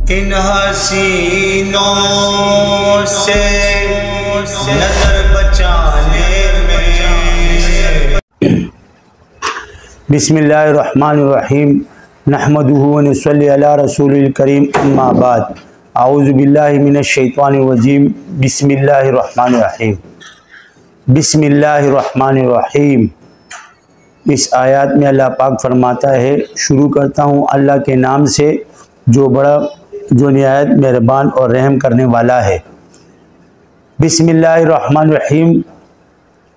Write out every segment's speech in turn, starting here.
इन हसीनों से नजर बचाने में। बिस्मिल्लाहिर्रहमानिर्रहीम नहमदुहु व नसल्ली अला रसूलिल करीम अम्मा बाद आऊज़ु बिल्लाहि मिनश शैतानिर रजीम बिस्मिल्लाहिर्रहमानिर्रहीम। बिस्मिल्लाहिर्रहमानिर्रहीम। इस आयत में अल्लाह पाक फरमाता है, शुरू करता हूँ अल्लाह के नाम से जो निहायत मेहरबान और रहम करने वाला है। बिस्मिल्लाहिर्रहमानिर्रहीम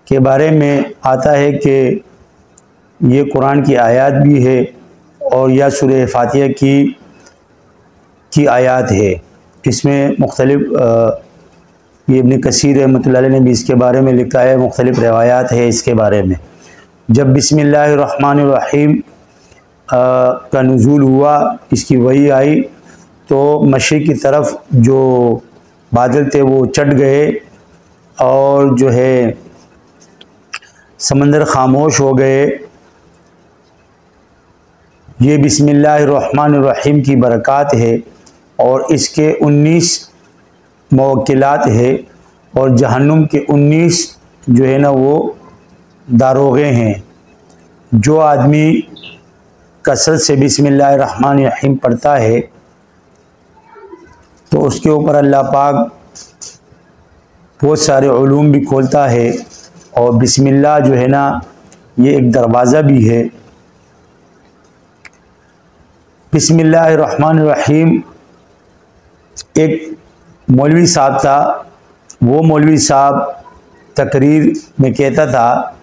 के बारे में आता है कि ये कुरान की आयत भी है और यह सूरह फातिहा की आयत है। इसमें मुख्तलिफ ये इब्न कसीर रहमतुल्लाह अलैह ने भी इसके बारे में लिखा है, मुख्तलिफ रवायात है इसके बारे में। जब बिस्मिल्लाहिर्रहमानिर्रहीम का नुज़ूल हुआ, इसकी वही आई, तो मशरिक़ की तरफ जो बादल थे वो चढ़ गए और जो है समंदर खामोश हो गए। ये बिस्मिल्लाहिर्रहमानिर्रहीम की बरक़ात है और इसके 19 मवक्किलात है और जहन्नुम के 19 जो है ना वो दारोगे हैं। जो आदमी कसरत से बिस्मिल्लाहिर्रहमानिर्रहीम पढ़ता है तो उसके ऊपर अल्लाह पाक बहुत सारे उलूम भी खोलता है और बिस्मिल्लाह जो है ना ये एक दरवाज़ा भी है। बिस्मिल्लाहिर्रहमानिर्रहीम एक मौलवी साहब था, वो मौलवी साहब तकरीर में कहता था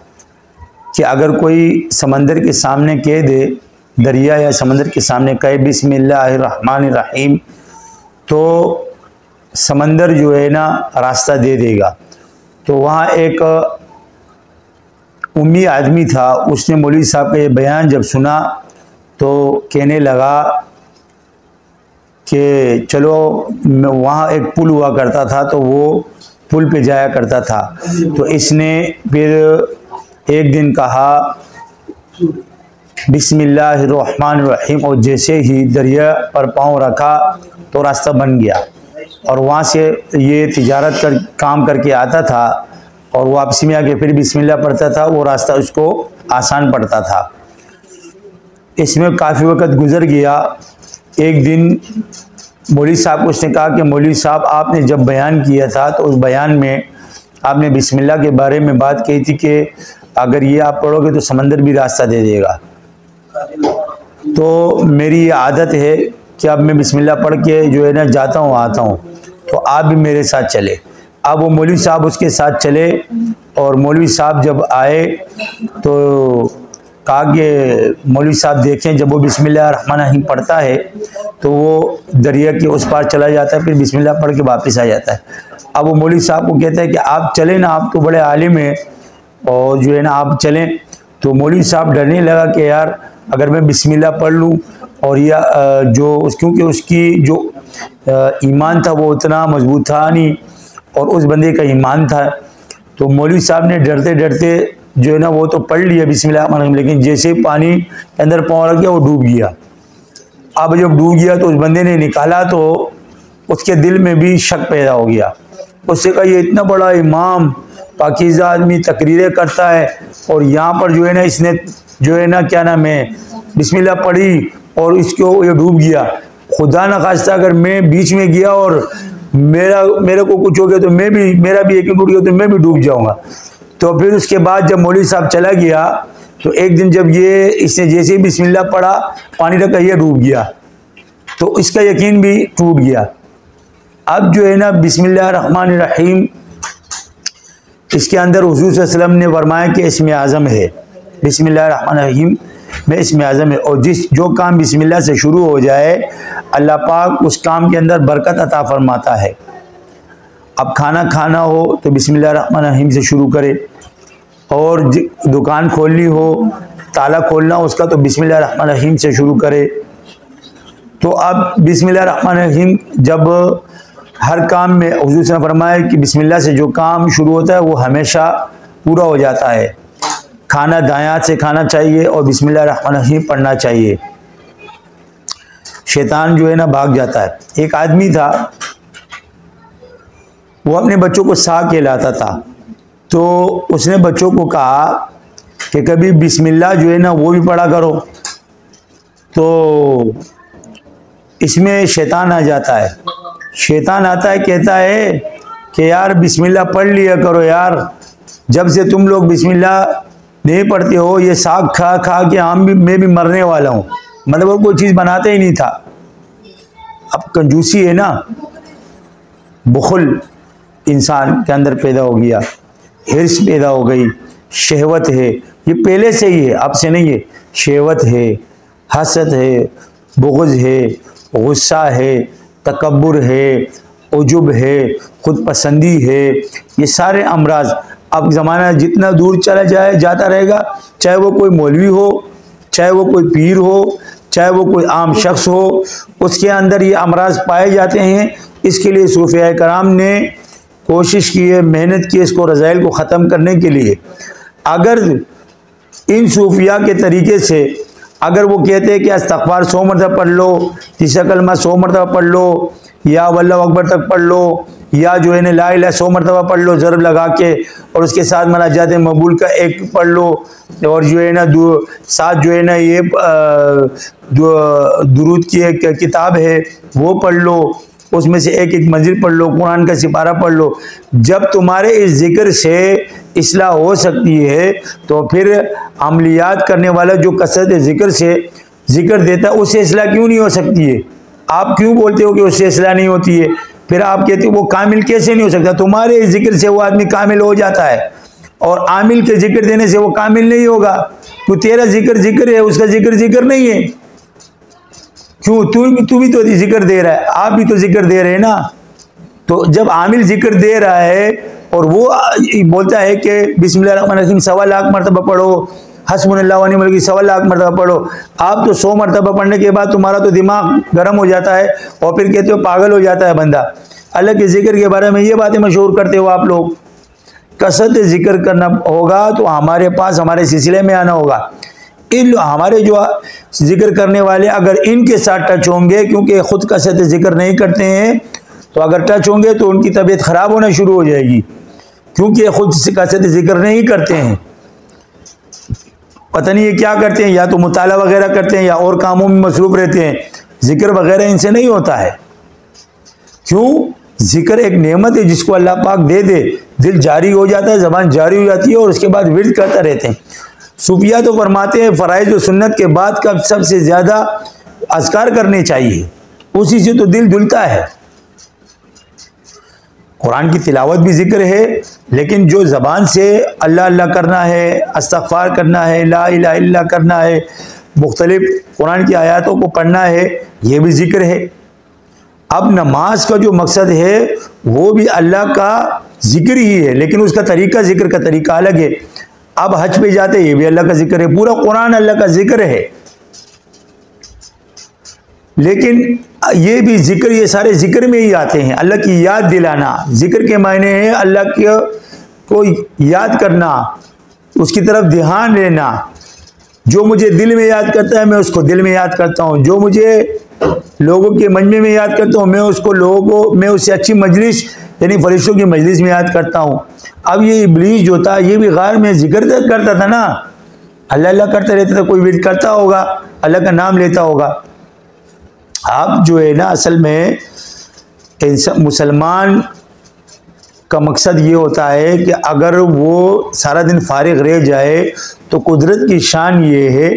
कि अगर कोई समंदर के सामने कह दे, दरिया या समंदर के सामने कहे बिस्मिल्लाहिर्रहमानिर्रहीम, तो समंदर जो है ना रास्ता दे देगा। तो वहाँ एक उम्मी आदमी था, उसने मौलवी साहब का ये बयान जब सुना तो कहने लगा कि चलो, वहाँ एक पुल हुआ करता था तो वो पुल पे जाया करता था। तो इसने फिर एक दिन कहा बिस्मिल्लाहिर्रहमानिर्रहीम और जैसे ही दरिया पर पाँव रखा तो रास्ता बन गया। और वहाँ से ये तिजारत काम करके आता था और वापसी में आके फिर बिस्मिल्लाह पढ़ता था, वो रास्ता उसको आसान पड़ता था। इसमें काफ़ी वक्त गुजर गया। एक दिन मौलवी साहब को उसने कहा कि मौलवी साहब, आपने जब बयान किया था तो उस बयान में आपने बिस्मिल्लाह के बारे में बात कही थी कि अगर ये आप पढ़ोगे तो समंदर भी रास्ता दे देगा। तो मेरी ये आदत है कि अब मैं बिस्मिल्लाह पढ़ के जो है ना जाता हूँ आता हूँ, तो आप भी मेरे साथ चले। अब वो मौलवी साहब उसके साथ चले और मौलवी साहब जब आए तो कहा कि मौलवी साहब देखें, जब वो बिस्मिल्लाहिर्रहमानिर्रहीम पढ़ता है तो वो दरिया के उस पार चला जाता है, फिर बिस्मिल्लाह पढ़ के वापस आ जाता है। अब वो मौलवी साहब को कहता है कि आप चलें ना, आप तो बड़े आलिम हैं और जो है ना आप चलें। तो मौलवी साहब डरने लगा कि यार अगर मैं बिस्मिल्लाह पढ़ लूँ और या क्योंकि उसकी जो ईमान था वो उतना मजबूत था नहीं और उस बंदे का ईमान था। तो मौलवी साहब ने डरते डरते जो है ना वो तो पढ़ लिया बिस्मिल्लाह, लेकिन जैसे ही पानी के अंदर पाँव रख गया वो डूब गया। अब जब डूब गया तो उस बंदे ने निकाला तो उसके दिल में भी शक पैदा हो गया। उससे कहा, ये इतना बड़ा इमाम पाकीज़ा आदमी तकरीरें करता है और यहाँ पर जो है ना इसने जो है ना क्या नाम है बिस्मिल्लाह पढ़ी और इसको ये डूब गया। खुदा न खास्ता अगर मैं बीच में गया और मेरे को कुछ हो गया तो मेरा भी यकीन टूट गया तो मैं भी डूब जाऊंगा। तो फिर उसके बाद जब मौलवी साहब चला गया तो एक दिन जब इसने जैसे ही बिस्मिल्लाह पढ़ा, पानी रखा, ये डूब गया, तो इसका यकीन भी टूट गया। अब जो है ना बिस्मिल्लाहिर्रहमानिर्रहीम इसके अंदर हुज़ूर सल्लल्लाहु अलैहि वसल्लम ने फरमाया कि इसमें आज़म है। बिस्मिल्लाहिर्रहमानिर्रहीम में इसमें आज़म है और जो काम बिस्मिल्लाह से शुरू हो जाए अल्लाह पाक उस काम के अंदर बरकत अता फरमाता है। अब खाना हो तो बिस्मिल्लाहिर्रहमानिर्रहीम से शुरू करे और दुकान खोलनी हो, ताला खोलना उसका तो बिस्मिल्लाहिर्रहमानिर्रहीम से शुरू करे। तो अब बिस्मिल्लाहिर्रहमानिर्रहीम जब हर काम में हुज़ूर से फरमाया कि बिस्मिल्लाह से जो काम शुरू होता है वो हमेशा पूरा हो जाता है। खाना दायां से खाना चाहिए और बिस्मिल्लाहिर्रहमानिर्रहीम पढ़ना चाहिए। शैतान जो है ना भाग जाता है। एक आदमी था, वो अपने बच्चों को साग खिलाता था, तो उसने बच्चों को कहा कि कभी बिस्मिल्लाह जो है ना वो भी पढ़ा करो। तो इसमें शैतान आ जाता है। शैतान आता है, कहता है कि यार बिस्मिल्लाह पढ़ लिया करो यार, जब से तुम लोग बिस्मिल्लाह नहीं पढ़ते हो, ये साग खा खा के मैं भी मरने वाला हूँ। मतलब वो कोई चीज़ बनाते ही नहीं था। अब कंजूसी है ना, बुखल इंसान के अंदर पैदा हो गया, हिर्स पैदा हो गई, शहवत है, ये पहले से ही है, अब से नहीं है। शहवत है, हसद है, बुग़्ज़ है, गुस्सा है, तकब्बुर है, उजुब है, खुद पसंदी है, ये सारे अमराज। अब ज़माना जितना दूर चला जाता रहेगा, चाहे वो कोई मौलवी हो, चाहे वो कोई पीर हो, चाहे वो कोई आम शख्स हो, उसके अंदर ये अमराज पाए जाते हैं। इसके लिए सूफिया कराम ने कोशिश की है, मेहनत की, इसको रज़ाइल को ख़त्म करने के लिए। अगर इन सूफिया के तरीके से अगर वो कहते हैं कि इस्तग़फ़ार 100 मरतबा पढ़ लो, तीसरा कलमा 100 मरतबा पढ़ लो, या अल्लाहु अकबर तक पढ़ लो, या जो है ना ला इलाहा 100 मरतबा पढ़ लो ज़रब लगा के, और उसके साथ मुनाजात मकबूल का एक पढ़ लो, और जो है ना साथ जो है ना ये दुरूद की एक किताब है वो पढ़ लो, उसमें से एक एक मंजिल पढ़ लो, कुरान का सिपारा पढ़ लो। जब तुम्हारे इस जिक्र से इस्लाह हो सकती है, तो फिर अमलियात करने वाला जो कसरत जिक्र से जिक्र देता है, उससे इस्लाह क्यों नहीं हो सकती है? आप क्यों बोलते हो कि उससे इस्लाह नहीं होती है? फिर आप कहते हो वो कामिल कैसे नहीं हो सकता? तुम्हारे इस जिक्र से वो आदमी कामिल हो जाता है, और आमिल के जिक्र देने से वो कामिल नहीं होगा। तो तेरा जिक्र है, उसका जिक्र नहीं है। क्यों? तू भी तो जिक्र दे रहा है, आप भी तो जिक्र दे रहे हैं ना। तो जब आमिल जिक्र दे रहा है और वो बोलता है कि बिस्मिल्लाहिर्रहमानिर्रहीम 1.25 लाख मरतबा पढ़ो, हस्बुनल्लाहु व निअल वकील 1.25 लाख मरतबा पढ़ो, आप तो 100 मरतबा पढ़ने के बाद तुम्हारा तो दिमाग गर्म हो जाता है, और फिर कहते हो पागल हो जाता है बंदा। अल्लाह के जिक्र के बारे में ये बातें मशहूर करते हो आप लोग। कसरत जिक्र करना होगा तो हमारे पास, हमारे सिलसिले में आना होगा। हमारे जो जिक्र करने वाले अगर इनके साथ टच होंगे, क्योंकि खुद कसरत जिक्र नहीं करते हैं, तो अगर टच होंगे तो उनकी तबीयत ख़राब होना शुरू हो जाएगी, क्योंकि खुद कसरत जिक्र नहीं करते हैं। पता नहीं ये क्या करते हैं, या तो मुताला वगैरह करते हैं या और कामों में मसरूफ़ रहते हैं, जिक्र वगैरह इनसे नहीं होता है। क्यों? जिक्र एक नेमत है जिसको अल्लाह पाक दे दे, दिल जारी हो जाता है, ज़बान जारी हो जाती है, और उसके बाद विर्द करता रहते हैं। सूफिया तो फरमाते हैं फ़राइज़ और सुन्नत के बाद का सबसे ज़्यादा अज़कार करने चाहिए, उसी से तो दिल धुलता है। कुरान की तिलावत भी जिक्र है, लेकिन जो ज़बान से अल्लाह अल्लाह करना है, इस्तग़फ़ार करना है, ला इलाहा इल्लल्लाह करना है, मुख्तलिफ कुरान की आयतों को पढ़ना है, ये भी जिक्र है। अब नमाज का जो मकसद है वो भी अल्लाह का जिक्र ही है, लेकिन उसका तरीका, जिक्र का तरीका अलग है। अब हज पे जाते, ये भी अल्लाह का जिक्र है, पूरा कुरान अल्लाह का जिक्र है। लेकिन ये भी जिक्र, ये सारे जिक्र में ही आते हैं। अल्लाह की याद दिलाना, जिक्र के मायने हैं अल्लाह को याद करना, उसकी तरफ ध्यान देना। जो मुझे दिल में याद करता है मैं उसको दिल में याद करता हूँ, जो मुझे लोगों के मजमे में याद करता हूँ मैं उससे अच्छी मजलिस यानी फरिश्तों की मजलिस में याद करता हूँ। अब ये इब्लीस जो था ये भी गार में जिक्र करता था ना, अल्लाह अल्लाह करता रहता था, कोई विर्द करता होगा, अल्लाह का नाम लेता होगा। आप जो है ना असल में मुसलमान का मकसद ये होता है कि अगर वो सारा दिन फारिग रह जाए तो कुदरत की शान ये है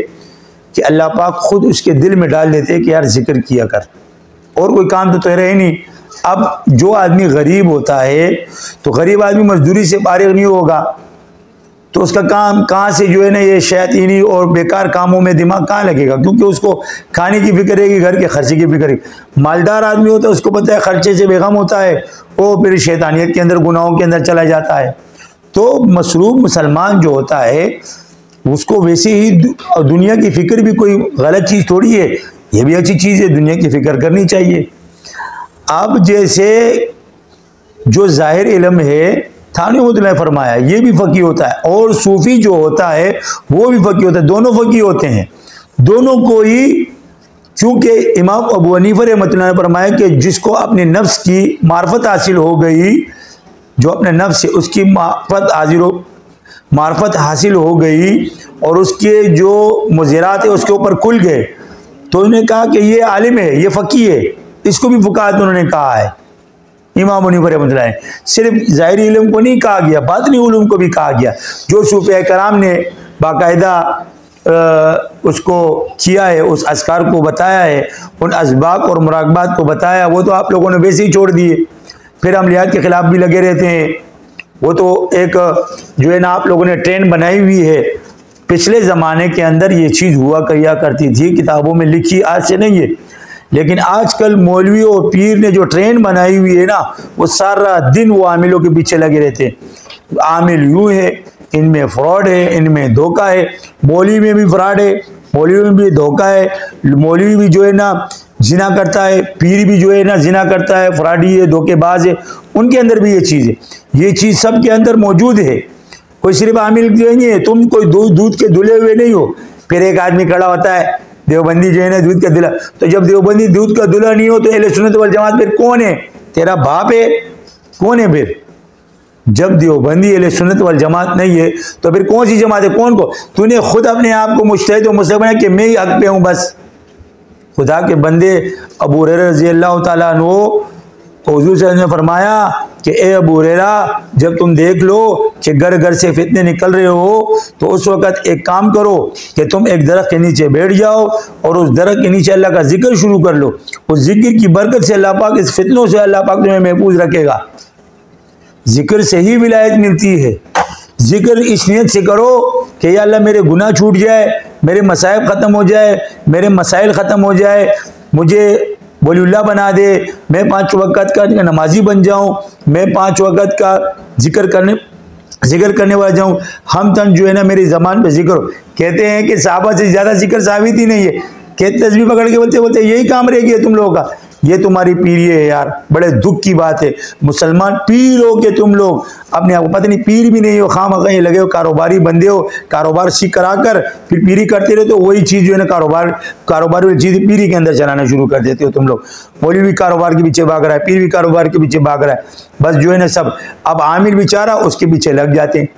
कि अल्लाह पाक खुद उसके दिल में डाल देते हैं कि यार जिक्र किया कर, और कोई काम तो तेरा ही नहीं। अब जो आदमी गरीब होता है तो गरीब आदमी मजदूरी से फारिग नहीं होगा, तो उसका काम कहाँ से जो है ना ये शैतानी और बेकार कामों में दिमाग कहाँ लगेगा, क्योंकि उसको खाने की फिक्र रहेगी, घर के खर्चे की फिक्र है। मालदार आदमी होता है उसको पता है खर्चे से बेगम होता है, वो फिर शैतानियत के अंदर, गुनाहों के अंदर चला जाता है। तो मसरूफ मुसलमान जो होता है उसको वैसे ही दुनिया की फिक्र भी कोई गलत चीज़ थोड़ी है, ये भी अच्छी चीज़ है, दुनिया की फिक्र करनी चाहिए। अब जैसे जो जाहिर इल्म है थाने फरमाया ये भी फ़की होता है, और सूफ़ी जो होता है वो भी फ़की होता है, दोनों फ़की होते हैं। दोनों को ही क्योंकि इमाम अबू हनीफा रहमतुल्लाह ने फरमाया कि जिसको अपने नफ्स की मार्फत हासिल हो गई, जो अपने नफ्स से उसकी मार्फत हासिल हो गई और उसके जो मुज़िरात है उसके ऊपर खुल गए, तो उन्होंने कहा कि ये आलिम है, ये फ़कीह है। इसको भी फुक़ाहा उन्होंने कहा है इमाम हनीफा रहमतुल्लाह ने। सिर्फ ज़ाहिरी इल्म को नहीं कहा गया, बातिनी उलूम को भी कहा गया। जो सूफ़िया कराम ने बाकायदा उसको किया है, उस अस्कार को बताया है, उन असबाक और मुराकबात को बताया, वो तो आप लोगों ने वैसे ही छोड़ दिए। फिर अमलियात के ख़िलाफ़ भी लगे रहते हैं। वो तो एक जो है ना आप लोगों ने ट्रेंड बनाई हुई है। पिछले ज़माने के अंदर ये चीज़ हुआ किया करती थी, किताबों में लिखी, आज से नहीं है। लेकिन आजकल मौलवी और पीर ने जो ट्रेंड बनाई हुई है ना, वो सारा दिन वो आमिलों के पीछे लगे रहते हैं। आमिल यूँ है, इनमें फ्रॉड है, इनमें धोखा है। मौलवी में भी फ्रॉड है, मौलवी में भी धोखा है। मौलवी भी जो है ना जिना करता है, पीर भी जो है ना जिना करता है, फ्रॉडी है, धोखेबाज है। उनके अंदर भी ये चीज़ है, ये चीज़ सब के अंदर मौजूद है। कोई सिर्फ आमिल नहीं है, तुम कोई दूध के धुले हुए नहीं हो। फिर एक आदमी खड़ा होता है, देवबंदी जो है ना दूध का दूल्हा। तो जब देवबंदी दूध का दूल्हा नहीं हो तो अहले सुन्नत वल जमात फिर कौन है? तेरा बाप है? कौन है फिर? जब देवबंदी अहले सुन्नत वल जमात नहीं है तो फिर कौन सी जमात है? कौन को? तूने खुद अपने आप को मुज्तहिद और मुस्लिम बनाया कि मैं ही हक पे हूँ बस। खुदा के बंदे अबू हुरैरा रज़ियल्लाहु ताला अन्हु को हुज़ूर सल्लल्लाहु अलैहि वसल्लम ने फरमाया कि ए अबू हुरैरा, जब तुम देख लो कि घर घर से फितने निकल रहे हो तो उस वक़्त एक काम करो कि तुम एक दरख्त के नीचे बैठ जाओ और उस दरख्त के नीचे अल्लाह का जिक्र शुरू कर लो। उस जिक्र की बरकत से अल्लाह पाक, इस फितनों से अल्लाह पाक तुम्हें महफूज रखेगा। जिक्र से ही विलायत मिलती है। जिक्र इस नियत से करो कि या अल्लाह मेरे गुनाह छूट जाए, मेरे मसाइब ख़त्म हो जाए, मेरे मसाइल ख़त्म हो जाए, मुझे वलीउल्लाह बना दे, मैं 5 वक़्त का नमाजी बन जाऊं, मैं 5 वक़्त का जिक्र करने वाला जाऊं। हम तन जो है ना मेरी ज़बान पे जिक्र। कहते हैं कि सहाबा से ज़्यादा जिक्र साबित ही नहीं है। कहते तस्बीह पकड़ के बोलते यही काम रह गया तुम लोगों का। ये तुम्हारी पीरी है यार, बड़े दुख की बात है। मुसलमान पीर हो के तुम लोग अपने आप को पता नहीं पीर भी नहीं हो, खाम कहीं लगे हो, कारोबारी बंदे हो, कारोबार सीख करा कर फिर पीरी करते रहे तो वही चीज़ जो है ना कारोबार वाली चीज़ पीरी के अंदर चलाना शुरू कर देते हो तुम लोग। मौलवी भी कारोबार के पीछे भाग रहा है, पीर भी कारोबार के पीछे भाग रहा है, बस जो है ना सब। अब आमिर बेचारा उसके पीछे लग जाते हैं।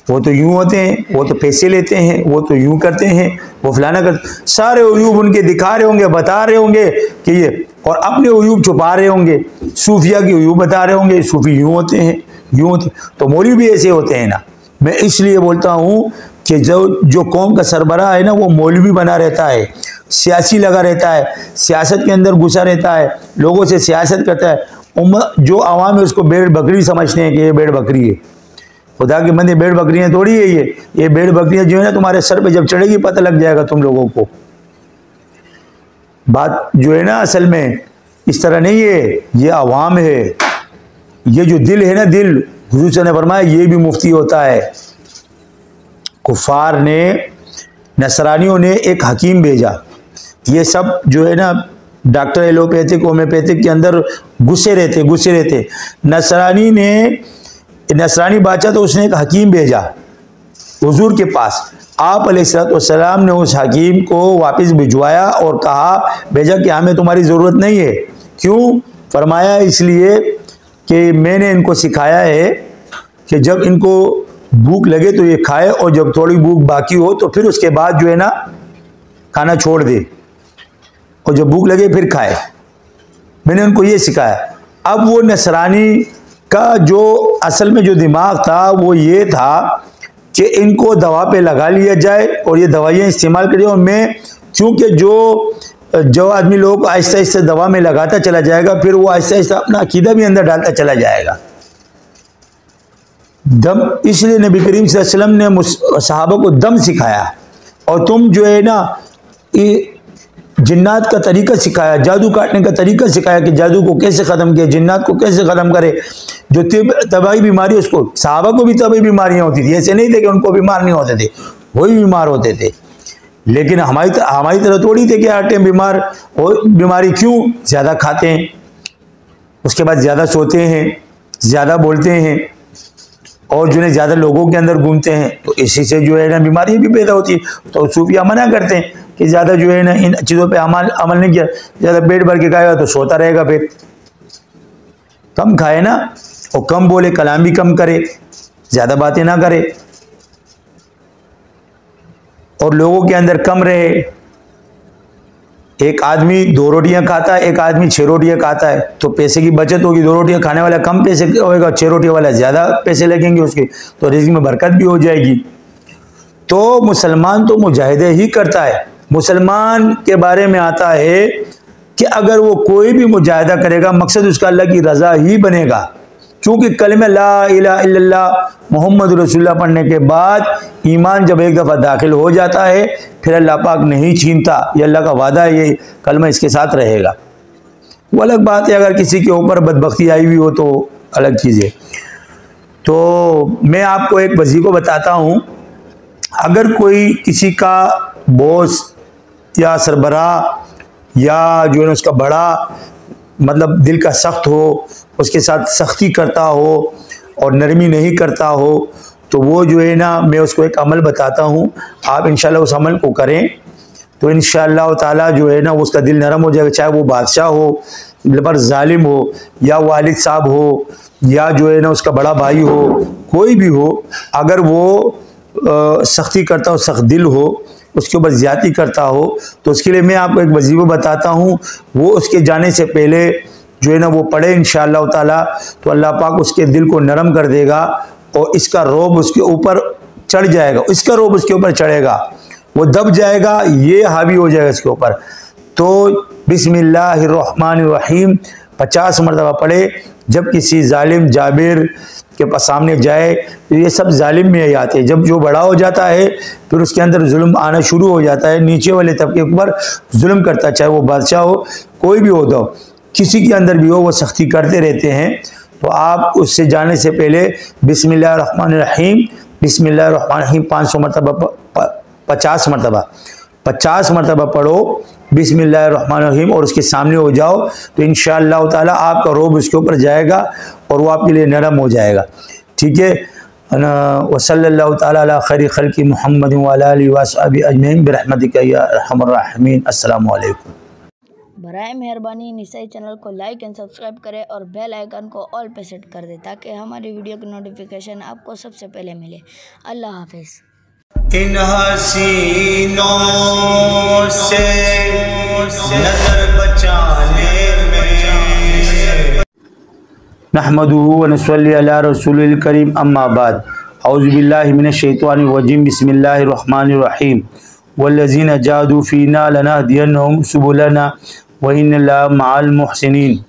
वो तो यूँ होते हैं, वो तो पैसे लेते हैं, वो तो यूँ करते हैं, वो फलाना करते, सारे उयूब उनके दिखा रहे होंगे, बता रहे होंगे कि ये, और अपने उयूब छुपा रहे होंगे। सूफिया की उयूब बता रहे होंगे, सूफी यूँ होते हैं, यूँ होते। तो मौलवी भी ऐसे होते हैं ना। मैं इसलिए बोलता हूँ कि जो कौम का सरबराह है ना वो मौलवी बना रहता है, सियासी लगा रहता है, सियासत के अंदर घुसा रहता है, लोगों से सियासत करता है। जो आवाम है उसको भेड़ बकरी समझते हैं कि ये भेड़ बकरी है। खुदा के बंदे भेड़ बकरियां थोड़ी है ये भेड़ बकरियां जो है ना तुम्हारे सर पे जब चढ़ेगी पता लग जाएगा तुम लोगों को। बात जो है ना असल में इस तरह नहीं है, ये आवाम है। ये जो दिल है ना, दिल, हुजूर ने फरमाया ये भी मुफ्ती होता है। कुफार ने, नसरानियों ने एक हकीम भेजा। ये सब जो है ना डॉक्टर एलोपैथिक होम्योपैथिक के अंदर घुसे रहते। नसरानी बादशाह तो उसने एक हकीम भेजा हुजूर के पास। आप अलैहिस्सलाम ने उस हकीम को वापस भिजवाया और भेजा कि हमें तुम्हारी ज़रूरत नहीं है। क्यों? फरमाया इसलिए कि मैंने इनको सिखाया है कि जब इनको भूख लगे तो ये खाए और जब थोड़ी भूख बाकी हो तो फिर उसके बाद जो है ना खाना छोड़ दे और जब भूख लगे फिर खाए। मैंने उनको ये सिखाया। अब वो नसरानी का जो असल में जो दिमाग था वो ये था कि इनको दवा पे लगा लिया जाए और ये दवाइयाँ इस्तेमाल करिए। और मैं क्योंकि जो आदमी लोग आहिस्ता आहिस्ता दवा में लगाता चला जाएगा फिर वो आहिस्ता आहिस्ता अपना अकीदा भी अंदर डालता चला जाएगा। दम, इसलिए नबी करीम सल्लल्लाहु अलैहि वसल्लम ने सहाबा को दम सिखाया। और तुम जो है ना जिन्नात का तरीका सिखाया, जादू काटने का तरीका सिखाया कि जादू को कैसे ख़त्म किया, जिन्नात को कैसे ख़त्म करे। जो तबाही बीमारी, उसको सहाबा को भी तबाही बीमारियाँ होती थी, ऐसे नहीं थे कि उनको बीमार नहीं होते थे, वही बीमार होते थे। लेकिन हमारी तरह थोड़ी थे कि हर टाइम बीमार। और बीमारी क्यों? ज़्यादा खाते हैं, उसके बाद ज़्यादा सोते हैं, ज़्यादा बोलते हैं और जो है ज़्यादा लोगों के अंदर घूमते हैं, तो इसी से जो है ना बीमारी भी पैदा होती है। तो सूफिया मना करते हैं कि ज़्यादा जो है ना इन चीज़ों पे अमल नहीं किया, ज़्यादा पेट भर के खाएगा तो सोता रहेगा, फिर कम खाए ना, और कम बोले, कलाम भी कम करे, ज़्यादा बातें ना करे और लोगों के अंदर कम रहे। एक आदमी 2 रोटियां खाता है, एक आदमी 6 रोटियां खाता है, तो पैसे की बचत होगी। 2 रोटियां खाने वाला कम पैसे होएगा, 6 रोटियां वाला ज़्यादा पैसे लगेंगे उसके, तो रिज़्क में बरकत भी हो जाएगी। तो मुसलमान तो मुजाहिदे ही करता है। मुसलमान के बारे में आता है कि अगर वो कोई भी मुजाहिदा करेगा, मकसद उसका अल्लाह की रज़ा ही बनेगा, क्योंकि कलमे ला इलाहा इल्लल्लाह मोहम्मद रसूलुल्लाह पढ़ने के बाद ईमान जब एक दफ़ा दाखिल हो जाता है, फिर अल्लाह पाक नहीं छीनता। ये अल्लाह का वादा है, ये कलमा इसके साथ रहेगा। वो अलग बात है अगर किसी के ऊपर बदबख्ती आई हुई हो तो अलग चीज़ है। तो मैं आपको एक वजीफ़ा बताता हूँ। अगर कोई किसी का बॉस या सरबराह या जो है उसका बड़ा मतलब दिल का सख्त हो, उसके साथ सख्ती करता हो और नरमी नहीं करता हो, तो वो जो है ना, मैं उसको एक अमल बताता हूँ, आप इंशाल्लाह उस अमल को करें तो इंशाल्लाह ताला जो है ना उसका दिल नरम हो जाएगा। चाहे वो बादशाह हो, पर जालिम हो, या वालिद साहब हो, या जो है ना उसका बड़ा भाई हो, कोई भी हो, अगर वो सख्ती करता हो, सख्त दिल हो, उसके ऊपर ज़्यादती करता हो, तो उसके लिए मैं आपको एक वजीफ़ा बताता हूँ। वो उसके जाने से पहले जो है ना वो पढ़े इंशाअल्लाह ताला, तो अल्लाह पाक उसके दिल को नरम कर देगा और इसका रौब उसके ऊपर चढ़ जाएगा, इसका रौब उसके ऊपर चढ़ेगा, वो दब जाएगा, ये हावी हो जाएगा इसके ऊपर। तो बिस्मिल्लाहिर्रहमानिर्रहीम 50 मरतबा पढ़े। जब किसी जालिम जाबिर के सामने जाए, ये सब जालिम में ही आते हैं। जब जो बड़ा हो जाता है फिर उसके अंदर जुल्म आना शुरू हो जाता है, नीचे वाले तबके ऊपर जुल्म करता है, चाहे वो बादशाह हो, कोई भी हो, तो किसी के अंदर भी हो, वो सख्ती करते रहते हैं। तो आप उससे जाने से पहले बिस्मिल्लाहिर्रहमानिर्रहीम 500 मरतबा 50 मरतबा पढ़ो बिस्मिल्लाहिर्रहमानिर्रहीम और उसके सामने हो जाओ, तो इंशाअल्लाह ताला आपका रोब उसके ऊपर जाएगा और वो आपके लिए नरम हो जाएगा। ठीक है। वसल्लल्लाहु ताला अला खैरि खल्क़ि मुहम्मद व अला आलिहि व अस्हाबिहि अजमईन बिरहमतिका या अरहमर राहिमीन। अस्सलामु अलैकुम। बराए मेहरबानी निसाई चैनल को लाइक एंड सब्सक्राइब करें और बेल आइकन को ऑल पे सेट कर दें ताकि हमारी वीडियो की नोटिफिकेशन आपको सबसे पहले मिले। अल्लाह हाफिज़। इन हसीनों से नजर बचाने में नहमदुहु व नसल्ली अला रसूलिल करीम, अम्मा बाद। औज़ु बिल्लाहि मिनश शैतानिर रजीम, बिस्मिल्लाहिर रहमानिर रहीम। वल्लज़ीना जाहदू फ़ीना लनहदियन्नहुम सुबुलना व इन्नल्लाहा मअल मुहसिनीन।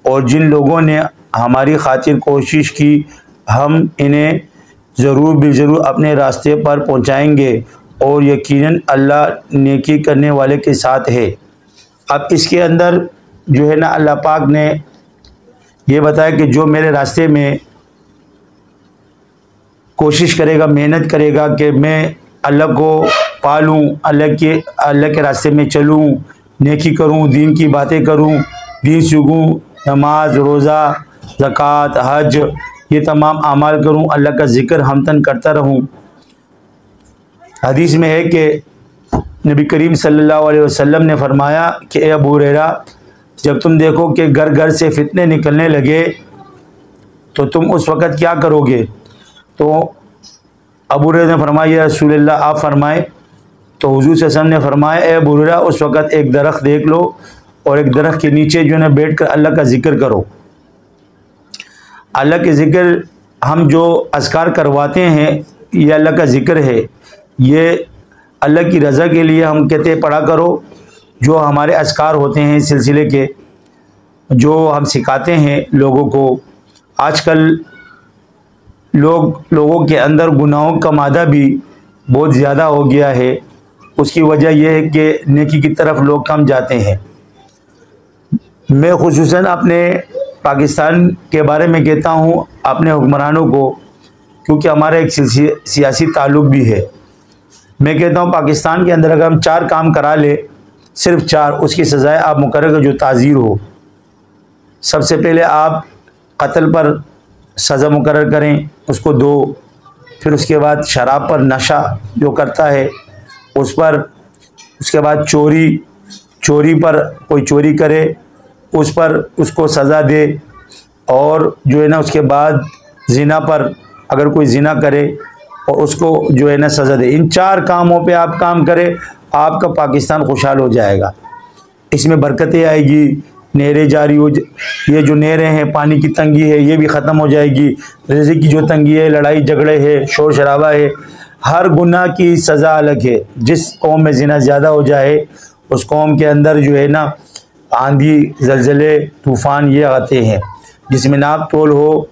और जिन लोगों ने हमारी खातिर कोशिश की, हम इन्हें ज़रूर बेज़रूर अपने रास्ते पर पहुँचाएँगे और यकीनन अल्लाह नेकी करने वाले के साथ है। अब इसके अंदर जो है ना अल्लाह पाक ने ये बताया कि जो मेरे रास्ते में कोशिश करेगा, मेहनत करेगा कि मैं अल्लाह को पालूँ, अल्लाह के रास्ते में चलूँ, नेकी करूँ, दीन की बातें करूँ, दीन सीखूँ, नमाज, रोज़ा, ज़कात, हज, ये तमाम आमाल करूँ, अल्लाह का ज़िक्र हमतन करता रहूँ। हदीस में है कि नबी करीम सल्लल्लाहु अलैहि वसल्लम ने फरमाया कि ए अबू हुरैरा, जब तुम देखो कि घर घर से फितने निकलने लगे तो तुम उस वक़्त क्या करोगे? तो अबू हुरैरा ने फरमाया या रसूलल्लाह आप फरमाएं। तो हुज़ूर सल्लल्लाहु अलैहि वसल्लम ने फरमाया ए अबू हुरैरा, उस वक़्त एक दरख्त देख लो और एक दरख्त के नीचे जो है ना बैठ कर अल्लाह का ज़िक्र करो। अल्लाह के ज़िक्र हम जो अज़कार करवाते हैं, ये अल्लाह का ज़िक्र है, ये अल्लाह की रज़ा के लिए हम कहते हैं पढ़ा करो। जो हमारे अज़कार होते हैं इस सिलसिले के, जो हम सिखाते हैं लोगों को। आजकल लोगों के अंदर गुनाहों का मादा भी बहुत ज़्यादा हो गया है। उसकी वजह यह है कि नेकी की तरफ लोग कम जाते हैं। मैं खुसूसन अपने पाकिस्तान के बारे में कहता हूँ, अपने हुक्मरानों को, क्योंकि हमारा एक सियासी ताल्लुक़ भी है। मैं कहता हूँ पाकिस्तान के अंदर अगर हम 4 काम करा ले, सिर्फ 4, उसकी सज़ाएँ आप मुकर्रर कर जो ताज़ीर हो। सबसे पहले आप कत्ल पर सज़ा मुकर्रर करें, उसको 2। फिर उसके बाद शराब पर, नशा जो करता है उस पर उसके बाद चोरी पर कोई चोरी करे उस पर उसको सज़ा दे, और जो है ना उसके बाद ज़िना पर अगर कोई ज़िना करे और उसको जो है ना सज़ा दे। इन 4 कामों पे आप काम करें, आपका पाकिस्तान खुशहाल हो जाएगा। इसमें बरकतें आएगी, नहरें जारी हो, ये जो नहरें हैं, पानी की तंगी है ये भी ख़त्म हो जाएगी, रिज़्क़ की जो तंगी है, लड़ाई झगड़े है, शोर शराबा है, हर गुनाह की सज़ा अलग है। जिस कौम में ज़िना ज़्यादा हो जाए उस कौम के अंदर जो है ना आंधी, ज़लज़ले, तूफ़ान ये आते हैं। जिसमें नाप तोल हो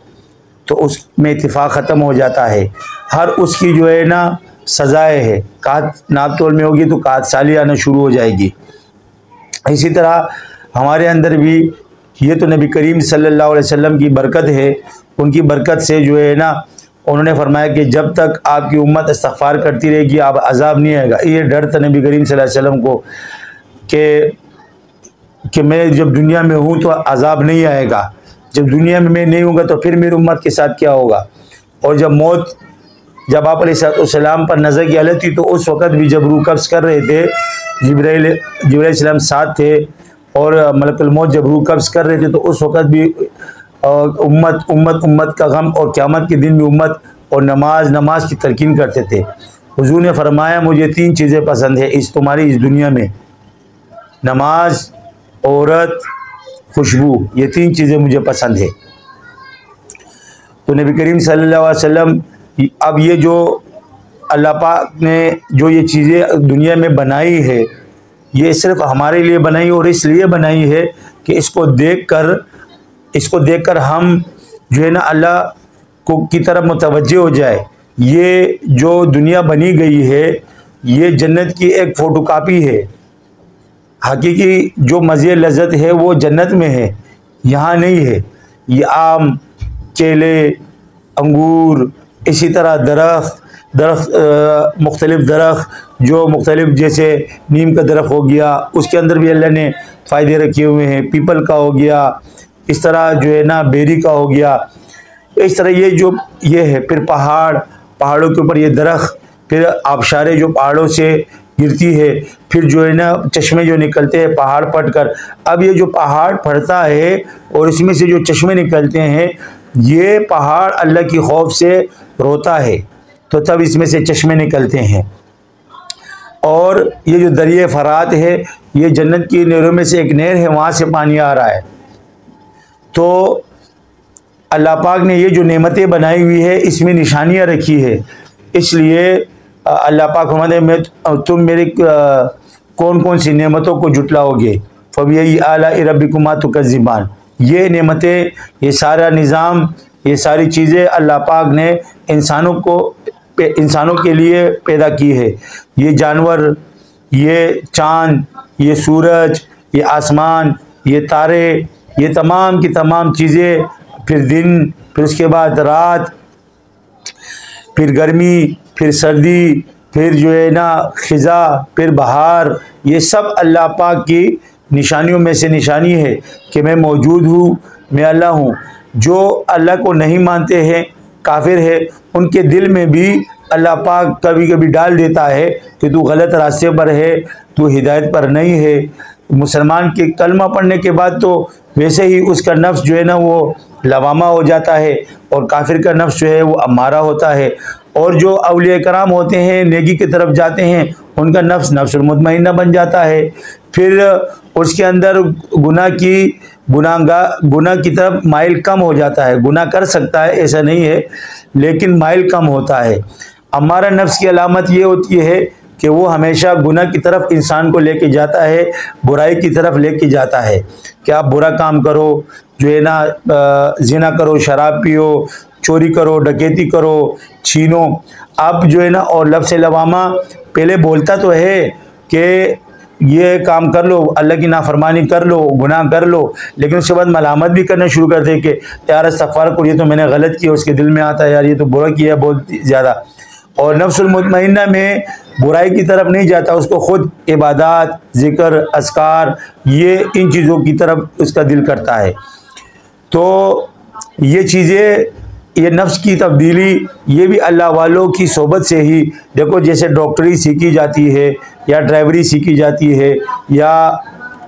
तो उसमें इत्तिफाक ख़त्म हो जाता है। हर उसकी जो है ना सज़ाएँ है। कात नाप तोल में होगी तो कात साली आना शुरू हो जाएगी। इसी तरह हमारे अंदर भी ये तो नबी करीम सल्लल्लाहु अलैहि वसल्लम की बरकत है। उनकी बरकत से जो है ना उन्होंने फरमाया कि जब तक आपकी उम्मत इस्तग़फ़ार करती रहेगी आप अज़ाब नहीं आएगा। ये डर था नबी करीम सल्लल्लाहु अलैहि वसल्लम को कि मैं जब दुनिया में हूँ तो अज़ाब नहीं आएगा, जब दुनिया में मैं नहीं हूँगा तो फिर मेरी उम्मत के साथ क्या होगा। और जब आप अलैहिस्सलाम पर नज़र की हालत थी तो उस वक़्त भी जब रूह कब्ज़ कर रहे थे, जिब्राइल अलैहिस्सलाम साथ थे और मलकुल मौत जब रूह कब्ज़ कर रहे थे तो उस वक़्त भी उम्मत का गम और क़यामत के दिन भी उम्मत और नमाज की तलकीन करते थे। हुज़ूर ने फरमाया मुझे 3 चीज़ें पसंद है इस दुनिया में, नमाज, औरत, खुशबू, ये 3 चीज़ें मुझे पसंद है। तो नबी करीम सल्लल्लाहु अलैहि वसल्लम अब ये जो अल्लाह पाक ने जो ये चीज़ें दुनिया में बनाई है ये सिर्फ़ हमारे लिए बनाई और इसलिए बनाई है कि इसको देखकर हम जो है ना अल्लाह की तरफ मुतवज्जे हो जाए। ये जो दुनिया बनी गई है ये जन्नत की एक फ़ोटोकॉपी है। हकीकी जो मज़े लज़्ज़त है वो जन्नत में है, यहाँ नहीं है। ये आम, केले, अंगूर, इसी तरह दरख्त मुख्तलिफ़ दरख्त जो मुख्तलिफ़ जैसे नीम का दरख्त हो गया उसके अंदर भी अल्लाह ने फ़ायदे रखे हुए हैं, पीपल का हो गया, इस तरह जो है ना बेरी का हो गया, इस तरह ये है। फिर पहाड़ों के ऊपर ये दरख्त, फिर आबशारें जो पहाड़ों से गिरती है, फिर जो है ना चश्मे जो निकलते हैं पहाड़ फट कर। अब ये जो पहाड़ फटता है और इसमें से जो चश्मे निकलते हैं ये पहाड़ अल्लाह की खौफ से रोता है तो तब इसमें से चश्मे निकलते हैं। और ये जो दरिया फरात है ये जन्नत की नहरों में से एक नहर है, वहाँ से पानी आ रहा है। तो अल्लाह पाक ने ये जो नेमतें बनाई हुई है इसमें निशानियाँ रखी है। इसलिए अल्लाह पाक फरमाते हैं तुम मेरी कौन कौन सी नेमतों को जुटलाओगे, फबिअय्यि आलाइ रब्बिकुमा तुकज़्ज़िबान। ये नेमतें, ये सारा निज़ाम, ये सारी चीज़ें अल्लाह पाक ने इंसानों के लिए पैदा की है। ये जानवर, ये चाँद, ये सूरज, ये आसमान, ये तारे, ये तमाम की तमाम चीज़ें, फिर दिन, फिर उसके बाद रात, फिर गर्मी, फिर सर्दी, फिर जो है ना ख़िज़ा, फिर बहार, ये सब अल्लाह पाक की निशानियों में से निशानी है कि मैं मौजूद हूँ, मैं अल्लाह हूँ। जो अल्लाह को नहीं मानते हैं, काफिर है, उनके दिल में भी अल्लाह पाक कभी कभी डाल देता है कि तू गलत रास्ते पर है, तू हिदायत पर नहीं है। मुसलमान के कलमा पढ़ने के बाद तो वैसे ही उसका नफ्स जो है ना वो लवामा हो जाता है और काफिर का नफ्स जो है वो अम्मारा होता है। और जो औलिया कराम होते हैं, नेकी की तरफ जाते हैं, उनका नफ्स नफ्सुल मुतमइन्ना बन जाता है। फिर उसके अंदर गुनाह की तरफ माइल कम हो जाता है। गुनाह कर सकता है, ऐसा नहीं है, लेकिन माइल कम होता है। हमारा नफ्स की अलामत ये होती है कि वो हमेशा गुनाह की तरफ इंसान को लेके जाता है, बुराई की तरफ लेके जाता है कि आप बुरा काम करो, जो है ना ज़िना करो, शराब पियो, चोरी करो, डकैती करो, छीनो। आप जो है ना और लफ्ज़ लवामा पहले बोलता तो है कि ये काम कर लो, अल्लाह की नाफरमानी कर लो, गुनाह कर लो, लेकिन उसके बाद मलामत भी करना शुरू कर दे कि यार इस्तग़फ़ार करो, ये तो मैंने गलत किया। उसके दिल में आता है यार ये तो बुरा किया बहुत ज़्यादा। और नफ्सुल मुतमइन्ना में बुराई की तरफ नहीं जाता, उसको ख़ुद इबादत, ज़िक्र, अस्कार, ये इन चीज़ों की तरफ उसका दिल करता है। तो ये चीज़ें ये नफ्स की तब्दीली ये भी अल्लाह वालों की सोबत से ही, देखो जैसे डॉक्टरी सीखी जाती है या ड्राइवरी सीखी जाती है या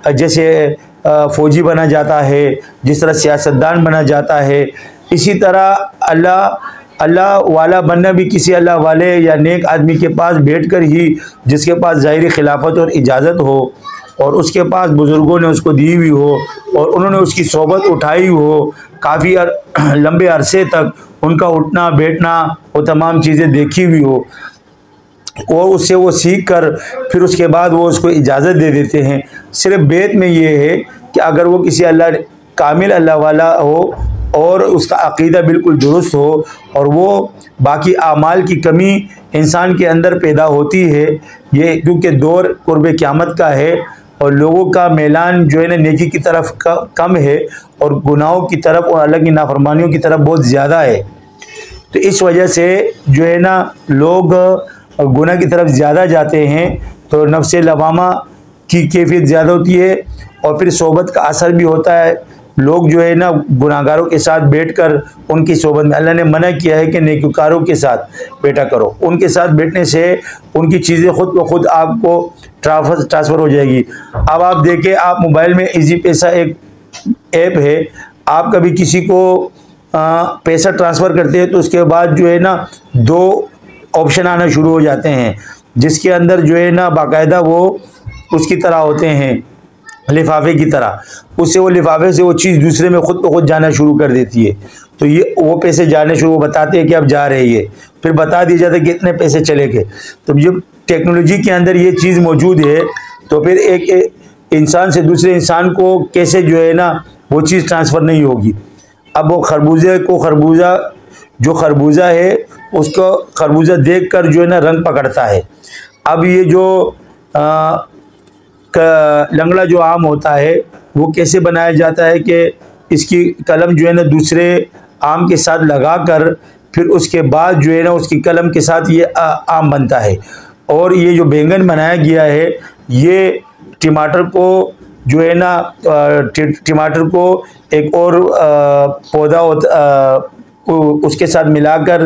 जैसे फ़ौजी बना जाता है, जिस तरह सियासतदान बना जाता है, इसी तरह अल्लाह वाला बनना भी किसी अल्लाह वाले या नेक आदमी के पास बैठकर ही, जिसके पास ज़ाहिरी खिलाफत और इजाज़त हो और उसके पास बुज़ुर्गों ने उसको दी हुई हो और उन्होंने उसकी सोबत उठाई हो, काफ़ी लंबे अरसे तक उनका उठना बैठना वो तमाम चीज़ें देखी हुई हो और उससे वो सीख कर फिर उसके बाद वो उसको इजाज़त दे देते हैं। सिर्फ बेत में ये है कि अगर वो किसी कामिल अल्लाह वाला हो और उसका अक़ीदा बिल्कुल दुरुस्त हो और वो बाकी आमाल की कमी इंसान के अंदर पैदा होती है, ये क्योंकि दौर कुर्ब क़यामत का है और लोगों का मैलान जो है ना नेकी की तरफ कम है और गुनाहों की तरफ और अल्लाह की नाफरमानियों की तरफ बहुत ज़्यादा है। तो इस वजह से जो है ना लोग गुनाह की तरफ ज़्यादा जाते हैं, तो नफ्स लवामा की कैफियत ज़्यादा होती है और फिर सोबत का असर भी होता है। लोग जो है ना गुनाहगारों के साथ बैठकर उनकी सोबत में, अल्लाह ने मना किया है कि नेककारों के साथ बैठा करो, उनके साथ बैठने से उनकी चीज़ें खुद ब खुद आपको ट्रांसफ़र हो जाएगी। अब आप देखें, आप मोबाइल में इजी पैसा एक ऐप है, आप कभी किसी को पैसा ट्रांसफ़र करते हैं तो उसके बाद जो है ना 2 ऑप्शन आना शुरू हो जाते हैं, जिसके अंदर जो है ना बाकायदा वो उसकी तरह होते हैं, लिफाफे की तरह, उससे वो लिफाफे से वो चीज़ दूसरे में खुद ब खुद जाना शुरू कर देती है। तो ये वो पैसे जाने शुरू, वो बताते हैं कि अब जा रहे हैं, फिर बता दिया जाता है कि इतने पैसे चले गए। तो जब टेक्नोलॉजी के अंदर ये चीज़ मौजूद है तो फिर एक इंसान से दूसरे इंसान को कैसे जो है ना वो चीज़ ट्रांसफ़र नहीं होगी। अब वो खरबूजा है उसको खरबूजा देखकर जो है ना रंग पकड़ता है। अब ये जो लंगड़ा जो आम होता है वो कैसे बनाया जाता है कि इसकी कलम जो है ना दूसरे आम के साथ लगाकर फिर उसके बाद जो है ना उसकी कलम के साथ ये आम बनता है। और ये जो बैंगन बनाया गया है ये टमाटर को जो है ना टमाटर को एक और पौधा उसके साथ मिलाकर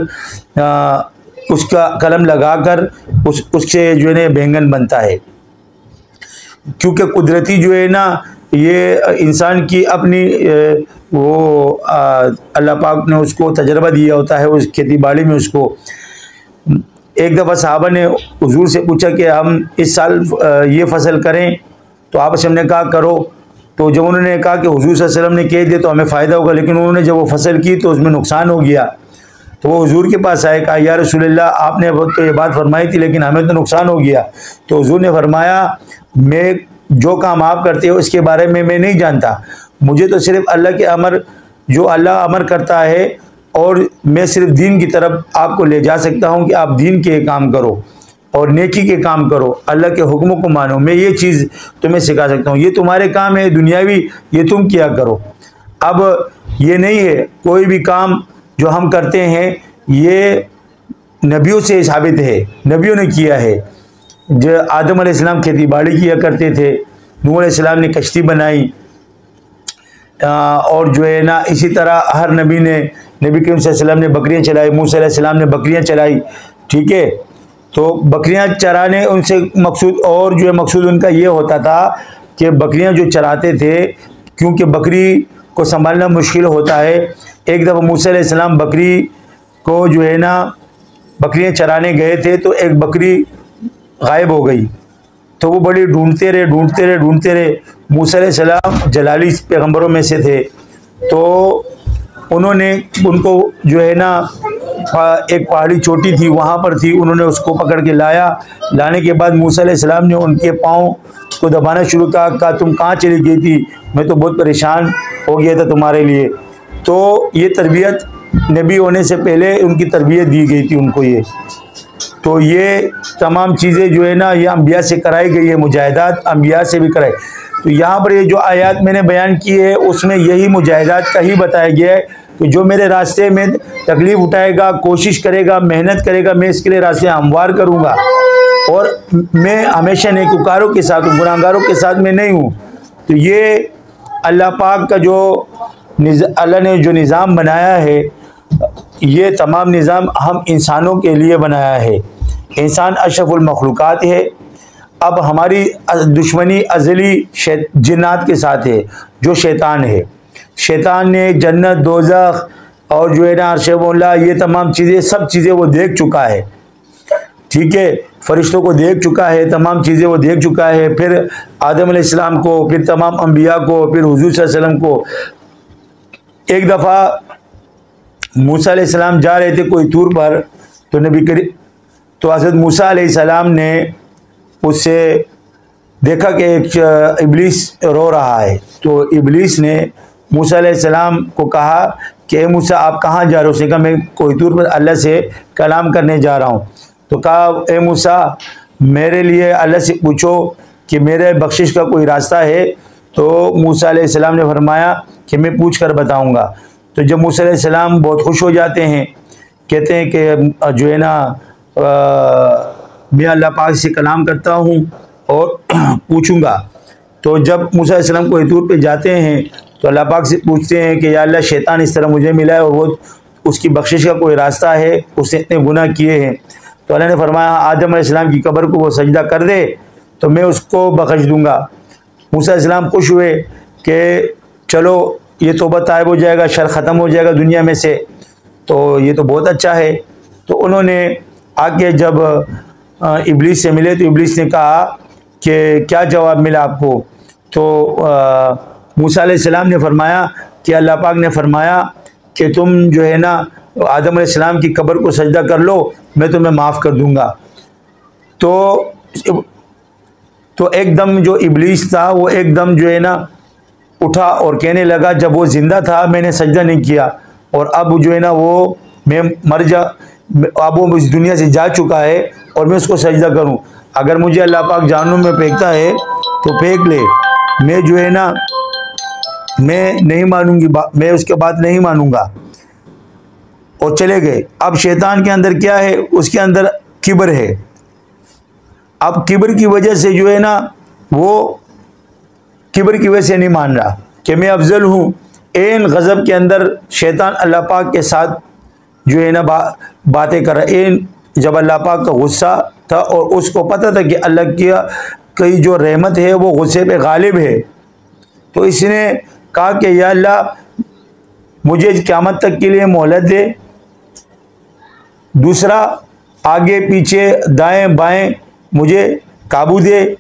उसका कलम लगाकर उससे जो है ना बैंगन बनता है। क्योंकि कुदरती जो है ना ये इंसान की अपनी अल्लाह पाक ने उसको तजर्बा दिया होता है उस खेती बाड़ी में। उसको एक दफ़ा साहबा ने हुजूर से पूछा कि हम इस साल ये फसल करें, तो आपसे हमने कहा करो। तो जब उन्होंने कहा कि हुजूर सल्लल्लाहु अलैहि वसल्लम ने कह दिया तो हमें फ़ायदा होगा, लेकिन उन्होंने जब वो फसल की तो उसमें नुकसान हो गया, तो वो हुजूर के पास आए, कहा या रसूलल्लाह आपने तो ये बात फरमाई थी लेकिन हमें तो नुकसान हो गया। तो हुजूर ने फरमाया मैं जो काम आप करते हो इसके बारे में मैं नहीं जानता, मुझे तो सिर्फ अल्लाह के अमर जो अल्लाह अमर करता है और मैं सिर्फ दीन की तरफ आपको ले जा सकता हूँ कि आप दीन के काम करो और नेकी के काम करो, अल्लाह के हुक्मों को मानो, मैं ये चीज़ तुम्हें सिखा सकता हूँ, ये तुम्हारे काम है दुनियावी, ये तुम किया करो। अब ये नहीं है कोई भी काम जो हम करते हैं ये नबियों से साबित है, नबियों ने किया है। जो आदम अलैहिस्सलाम खेती बाड़ी किया करते थे, नूह अलैहिस्सलाम ने कश्ती बनाई और जो है ना इसी तरह हर नबी ने, नबी करीम सल्लल्लाहु अलैहि वसल्लम ने बकरियां चलाई, मूसा अलैहिस्सलाम ने बकरियां चलाई, ठीक है। तो बकरियां चराने उनसे मकसूद और जो है मकसूद उनका ये होता था कि बकरियां जो चराते थे, क्योंकि बकरी को संभालना मुश्किल होता है। एक दफ़ा मूसा अलैहिस्सलाम बकरी को जो है ना बकरियां चराने गए थे तो एक बकरी गायब हो गई, तो वो बड़ी ढूंढते रहे। मूसा अलैहिस्सलाम जलाली पैगंबरों में से थे, तो उन्होंने उनको जो है ना एक पहाड़ी चोटी थी वहाँ पर थी, उन्होंने उसको पकड़ के लाया। लाने के बाद मूसा अलैहिस्सलाम ने उनके पाँव को दबाना शुरू कहा तुम कहाँ चली गई थी, मैं तो बहुत परेशान हो गया था तुम्हारे लिए। तो ये तरबियत नबी होने से पहले उनकी तरबियत दी गई थी उनको। ये तो ये तमाम चीज़ें जो है ना ये अम्बिया से कराई गई है, मुजाहिदात अम्बिया से भी कराई। तो यहाँ पर ये जो आयत मैंने बयान की है उसमें यही मुजाहिदात का ही बताया गया है कि जो मेरे रास्ते में तकलीफ़ उठाएगा, कोशिश करेगा, मेहनत करेगा, मैं इसके लिए रास्ते हमवार करूँगा और मैं हमेशा नेककारों के साथ हूँ, गुनाहगारों के साथ मैं नहीं हूँ। तो ये अल्लाह पाक का जो अल्लाह ने जो निज़ाम बनाया है ये तमाम निज़ाम हम इंसानों के लिए बनाया है। इंसान अशरफुल मखलूक़ात है। अब हमारी दुश्मनी अज़ली जिन्नात के साथ है, जो शैतान है। शैतान ने जन्नत, दोज़ख और जो है ना अर्श मौला, ये तमाम चीज़ें, सब चीज़ें वो देख चुका है। ठीक है, फरिश्तों को देख चुका है, तमाम चीज़ें वो देख चुका है। फिर आदम अलैहिस्सलाम को, फिर तमाम अंबिया को, फिर हुज़ूर सल्लल्लाहु अलैहि वसल्लम को। एक दफ़ा मूसा अलैहिस्सलाम जा रहे थे कोई तूर पर, तो हज़रत मूसा अलैहिस्सलाम ने उससे देखा कि एक इब्लीस रो रहा है। तो इब्लीस ने मूसा अलैहिस्सलाम को कहा कि ए मूसा, आप कहाँ जा रहे हो? उसने कहा मैं कोई तूर पर अल्लाह से कलाम करने जा रहा हूँ। तो कहा ए मूसा, मेरे लिए अल्लाह से पूछो कि मेरे बख्शिश का कोई रास्ता है। तो मूसा अलैहिस्सलाम ने फरमाया कि मैं पूछ कर बताऊँगा। तो जब मूसा अलैहिस्सलाम बहुत खुश हो जाते हैं, कहते हैं कि जो है ना मैं अल्लाह पाक से कलाम करता हूँ और पूछूंगा। तो जब मूसा अलैहिस्सलाम को तूर पे जाते हैं तो अल्लाह पाक से पूछते हैं कि या अल्लाह, शैतान इस तरह मुझे मिला है और वो उसकी बख्शिश का कोई रास्ता है, उसने इतने गुनाह किए हैं। तो अल्लाह ने फरमाया आदम अलैहिस्सलाम की कब्र को वो सजदा कर दे तो मैं उसको बख्श दूंगा। मूसा अलैहिस्सलाम खुश हुए कि चलो ये तौबा तायब हो जाएगा, शर ख़त्म हो जाएगा दुनिया में से, तो ये तो बहुत अच्छा है। तो उन्होंने आके जब इब्लीस से मिले तो इब्लीस ने कहा कि क्या जवाब मिला आपको? तो मूसा अलैहिस्सलाम ने फरमाया कि अल्लाह पाक ने फरमाया कि तुम जो है ना आदम अलैहिस्सलाम की कब्र को सजदा कर लो, मैं तुम्हें माफ़ कर दूंगा। तो एकदम जो इब्लीस था वो एकदम जो है ना उठा और कहने लगा, जब वो ज़िंदा था मैंने सजदा नहीं किया, और अब जो है ना वो मैं अब वो इस दुनिया से जा चुका है और मैं उसको सजदा करूं। अगर मुझे अल्लाह पाक जहन्नुम में फेंकता है तो फेंक ले, मैं जो है ना मैं नहीं मानूंगी, मैं उसके बात नहीं मानूंगा। और चले गए। अब शैतान के अंदर क्या है? उसके अंदर किब्र है। अब किब्र की वजह से जो है ना वो किब्र की वजह से नहीं मान रहा कि मैं अफजल हूँ। एन गज़ब के अंदर शैतान अल्लाह पाक के साथ जो है ना बातें कर रहा है। जब अल्लाह पाक का गुस्सा था और उसको पता था कि अल्लाह की जो रहमत है वो गुस्से पे गालिब है, तो इसने कहा कि या अल्लाह, मुझे क़यामत तक के लिए मोहलत दे। दूसरा, आगे पीछे दाएं बाएं मुझे काबू दे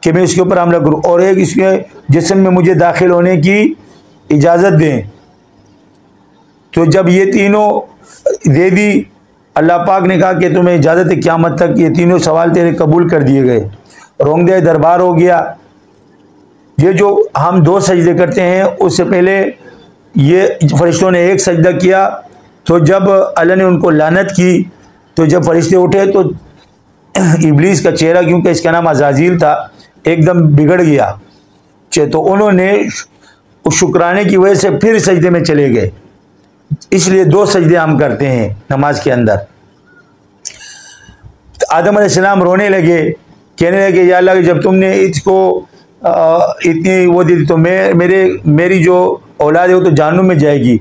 कि मैं इसके ऊपर हमला करूं, और एक इसके जिस्म में मुझे दाखिल होने की इजाज़त दें। तो जब ये तीनों दे दी, अल्लाह पाक ने कहा कि तुम्हें इजाज़त है क़यामत तक, ये तीनों सवाल तेरे कबूल कर दिए गए। रोंगदे दरबार हो गया। ये जो हम 2 सजदे करते हैं, उससे पहले ये फरिश्तों ने एक सजदा किया। तो जब अल्लाह ने उनको लानत की, तो जब फरिश्ते उठे तो इब्लीस का चेहरा, क्योंकि इसका नाम अज़ाज़ील था, एकदम बिगड़ गया। तो उन्होंने शुक्राने की वजह से फिर सजदे में चले गए। इसलिए 2 सजदे हम करते हैं नमाज के अंदर। तो आदम अलैहिस्सलाम रोने लगे, कहने लगे या अल्लाह, जब तुमने इसको इतनी वो दी तो मेरी जो औलाद है वो तो जहन्नुम में जाएगी।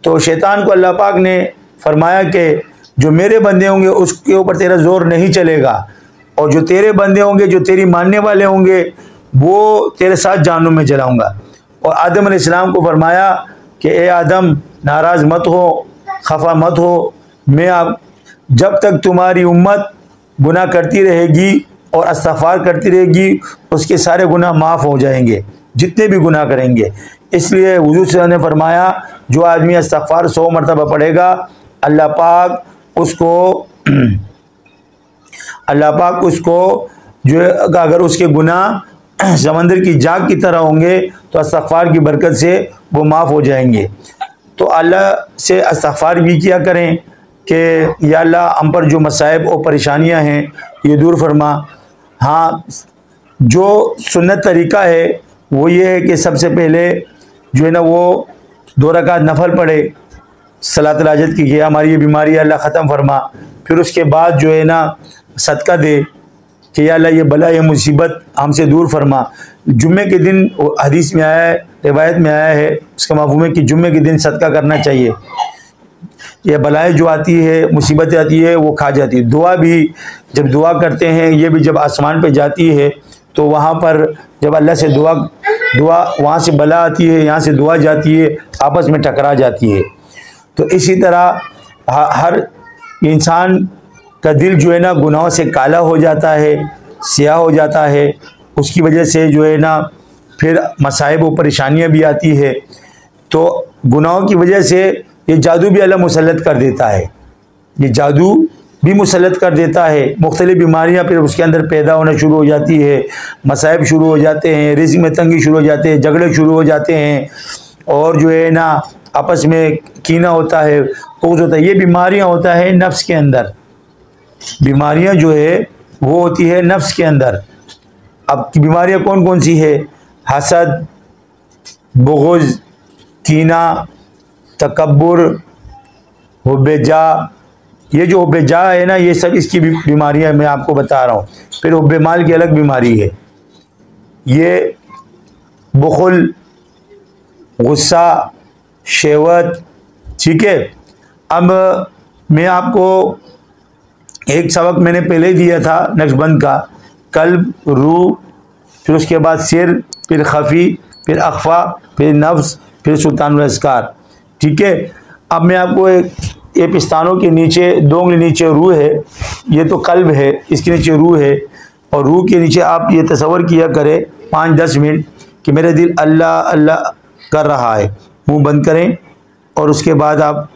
तो शैतान को अल्लाह पाक ने फरमाया कि जो मेरे बंदे होंगे उसके ऊपर तेरा जोर नहीं चलेगा, और जो तेरे बंदे होंगे, जो तेरी मानने वाले होंगे, वो तेरे साथ जहन्नुम में जलाऊंगा। और आदम अलैहिस्सलाम को फरमाया कि ए आदम, नाराज़ मत हो, खफा मत हो। मैं आप जब तक तुम्हारी उम्मत गुनाह करती रहेगी और इस्तिग़फ़ार करती रहेगी, उसके सारे गुनाह माफ़ हो जाएंगे, जितने भी गुनाह करेंगे। इसलिए हुज़ूर सल्लल्लाहु अलैहि वसल्लम ने फरमाया, जो आदमी इस्तिग़फ़ार 100 मरतबा पढ़ेगा, अल्लाह पाक उसको जो अगर उसके गुनाह समंदर की जाग की तरह होंगे तो इस्तिग़फ़ार की बरकत से वो माफ़ हो जाएंगे। तो अल्लाह से इस्तिग़फ़ार भी किया करें कि या अल्लाह, हम पर जो मसाइब और परेशानियां हैं ये दूर फरमा। हाँ, जो सुन्नत तरीक़ा है वो ये है कि सबसे पहले जो है ना वो 2 रकात नफल पढ़े सलातुल हाजत की, कि हमारी ये बीमारी अल्लाह ख़त्म फरमा। फिर उसके बाद जो है ना सदका दे कि या अल्लाह, ये बला, ये मुसीबत हमसे दूर फरमा। जुम्मे के दिन हदीस में आया है, रिवायत में आया है, उसका मफ़हूम है कि जुम्मे के दिन सदका करना चाहिए। ये बलाएँ जो आती है, मुसीबतें आती है, वो खा जाती है। दुआ भी जब दुआ करते हैं, ये भी जब आसमान पे जाती है तो वहाँ पर जब अल्लाह से दुआ वहाँ से बला आती है, यहाँ से दुआ जाती है, आपस में टकरा जाती है। तो इसी तरह हर इंसान का दिल जो है ना गुनाहों से काला हो जाता है, स्याह हो जाता है। उसकी वजह से जो है ना फिर मसाइब और परेशानियाँ भी आती है। तो गुनाहों की वजह से ये जादू भी अल्लाह मुसल्लत कर देता है, ये जादू भी मुसल्लत कर देता है। मुख्तलिफ बीमारियाँ फिर उसके अंदर पैदा होना शुरू हो जाती है, मसाइब शुरू हो जाते हैं, रिज़्क़ में तंगी शुरू हो जाते हैं, झगड़े शुरू हो जाते हैं, और जो है ना आपस में कीना होता है, कोज़ होता है। ये बीमारियाँ होता है नफ्स के अंदर, बीमारियाँ जो है वो होती है नफ्स के अंदर। अब बीमारियाँ कौन कौन सी है? हसद, बुग़्ज़, कीना, तकब्बुर, हुब्बे-जा। ये जो हुब्बे-जा है ना, ये सब इसकी बीमारियाँ मैं आपको बता रहा हूँ। फिर हुब्बे-माल की अलग बीमारी है, ये बुख़ुल, गुस्सा, शहवत, ठीक है। अब मैं आपको एक सबक मैंने पहले दिया था नक्शबंद का, कल्ब, रूह, फिर उसके बाद सिर, फिर खफ़ी, फिर अख़फ़ा, फिर नफ्स, फिर सुल्तानुल अस्कार, ठीक है। अब मैं आपको ये पिस्तानों के नीचे 2 उंगली नीचे रूह है, ये तो कल्ब है, इसके नीचे रूह है, और रूह के नीचे आप ये तसव्वुर किया करें 5-10 मिनट कि मेरा दिल अल्लाह अल्लाह कर रहा है। मुंह बंद करें और उसके बाद आप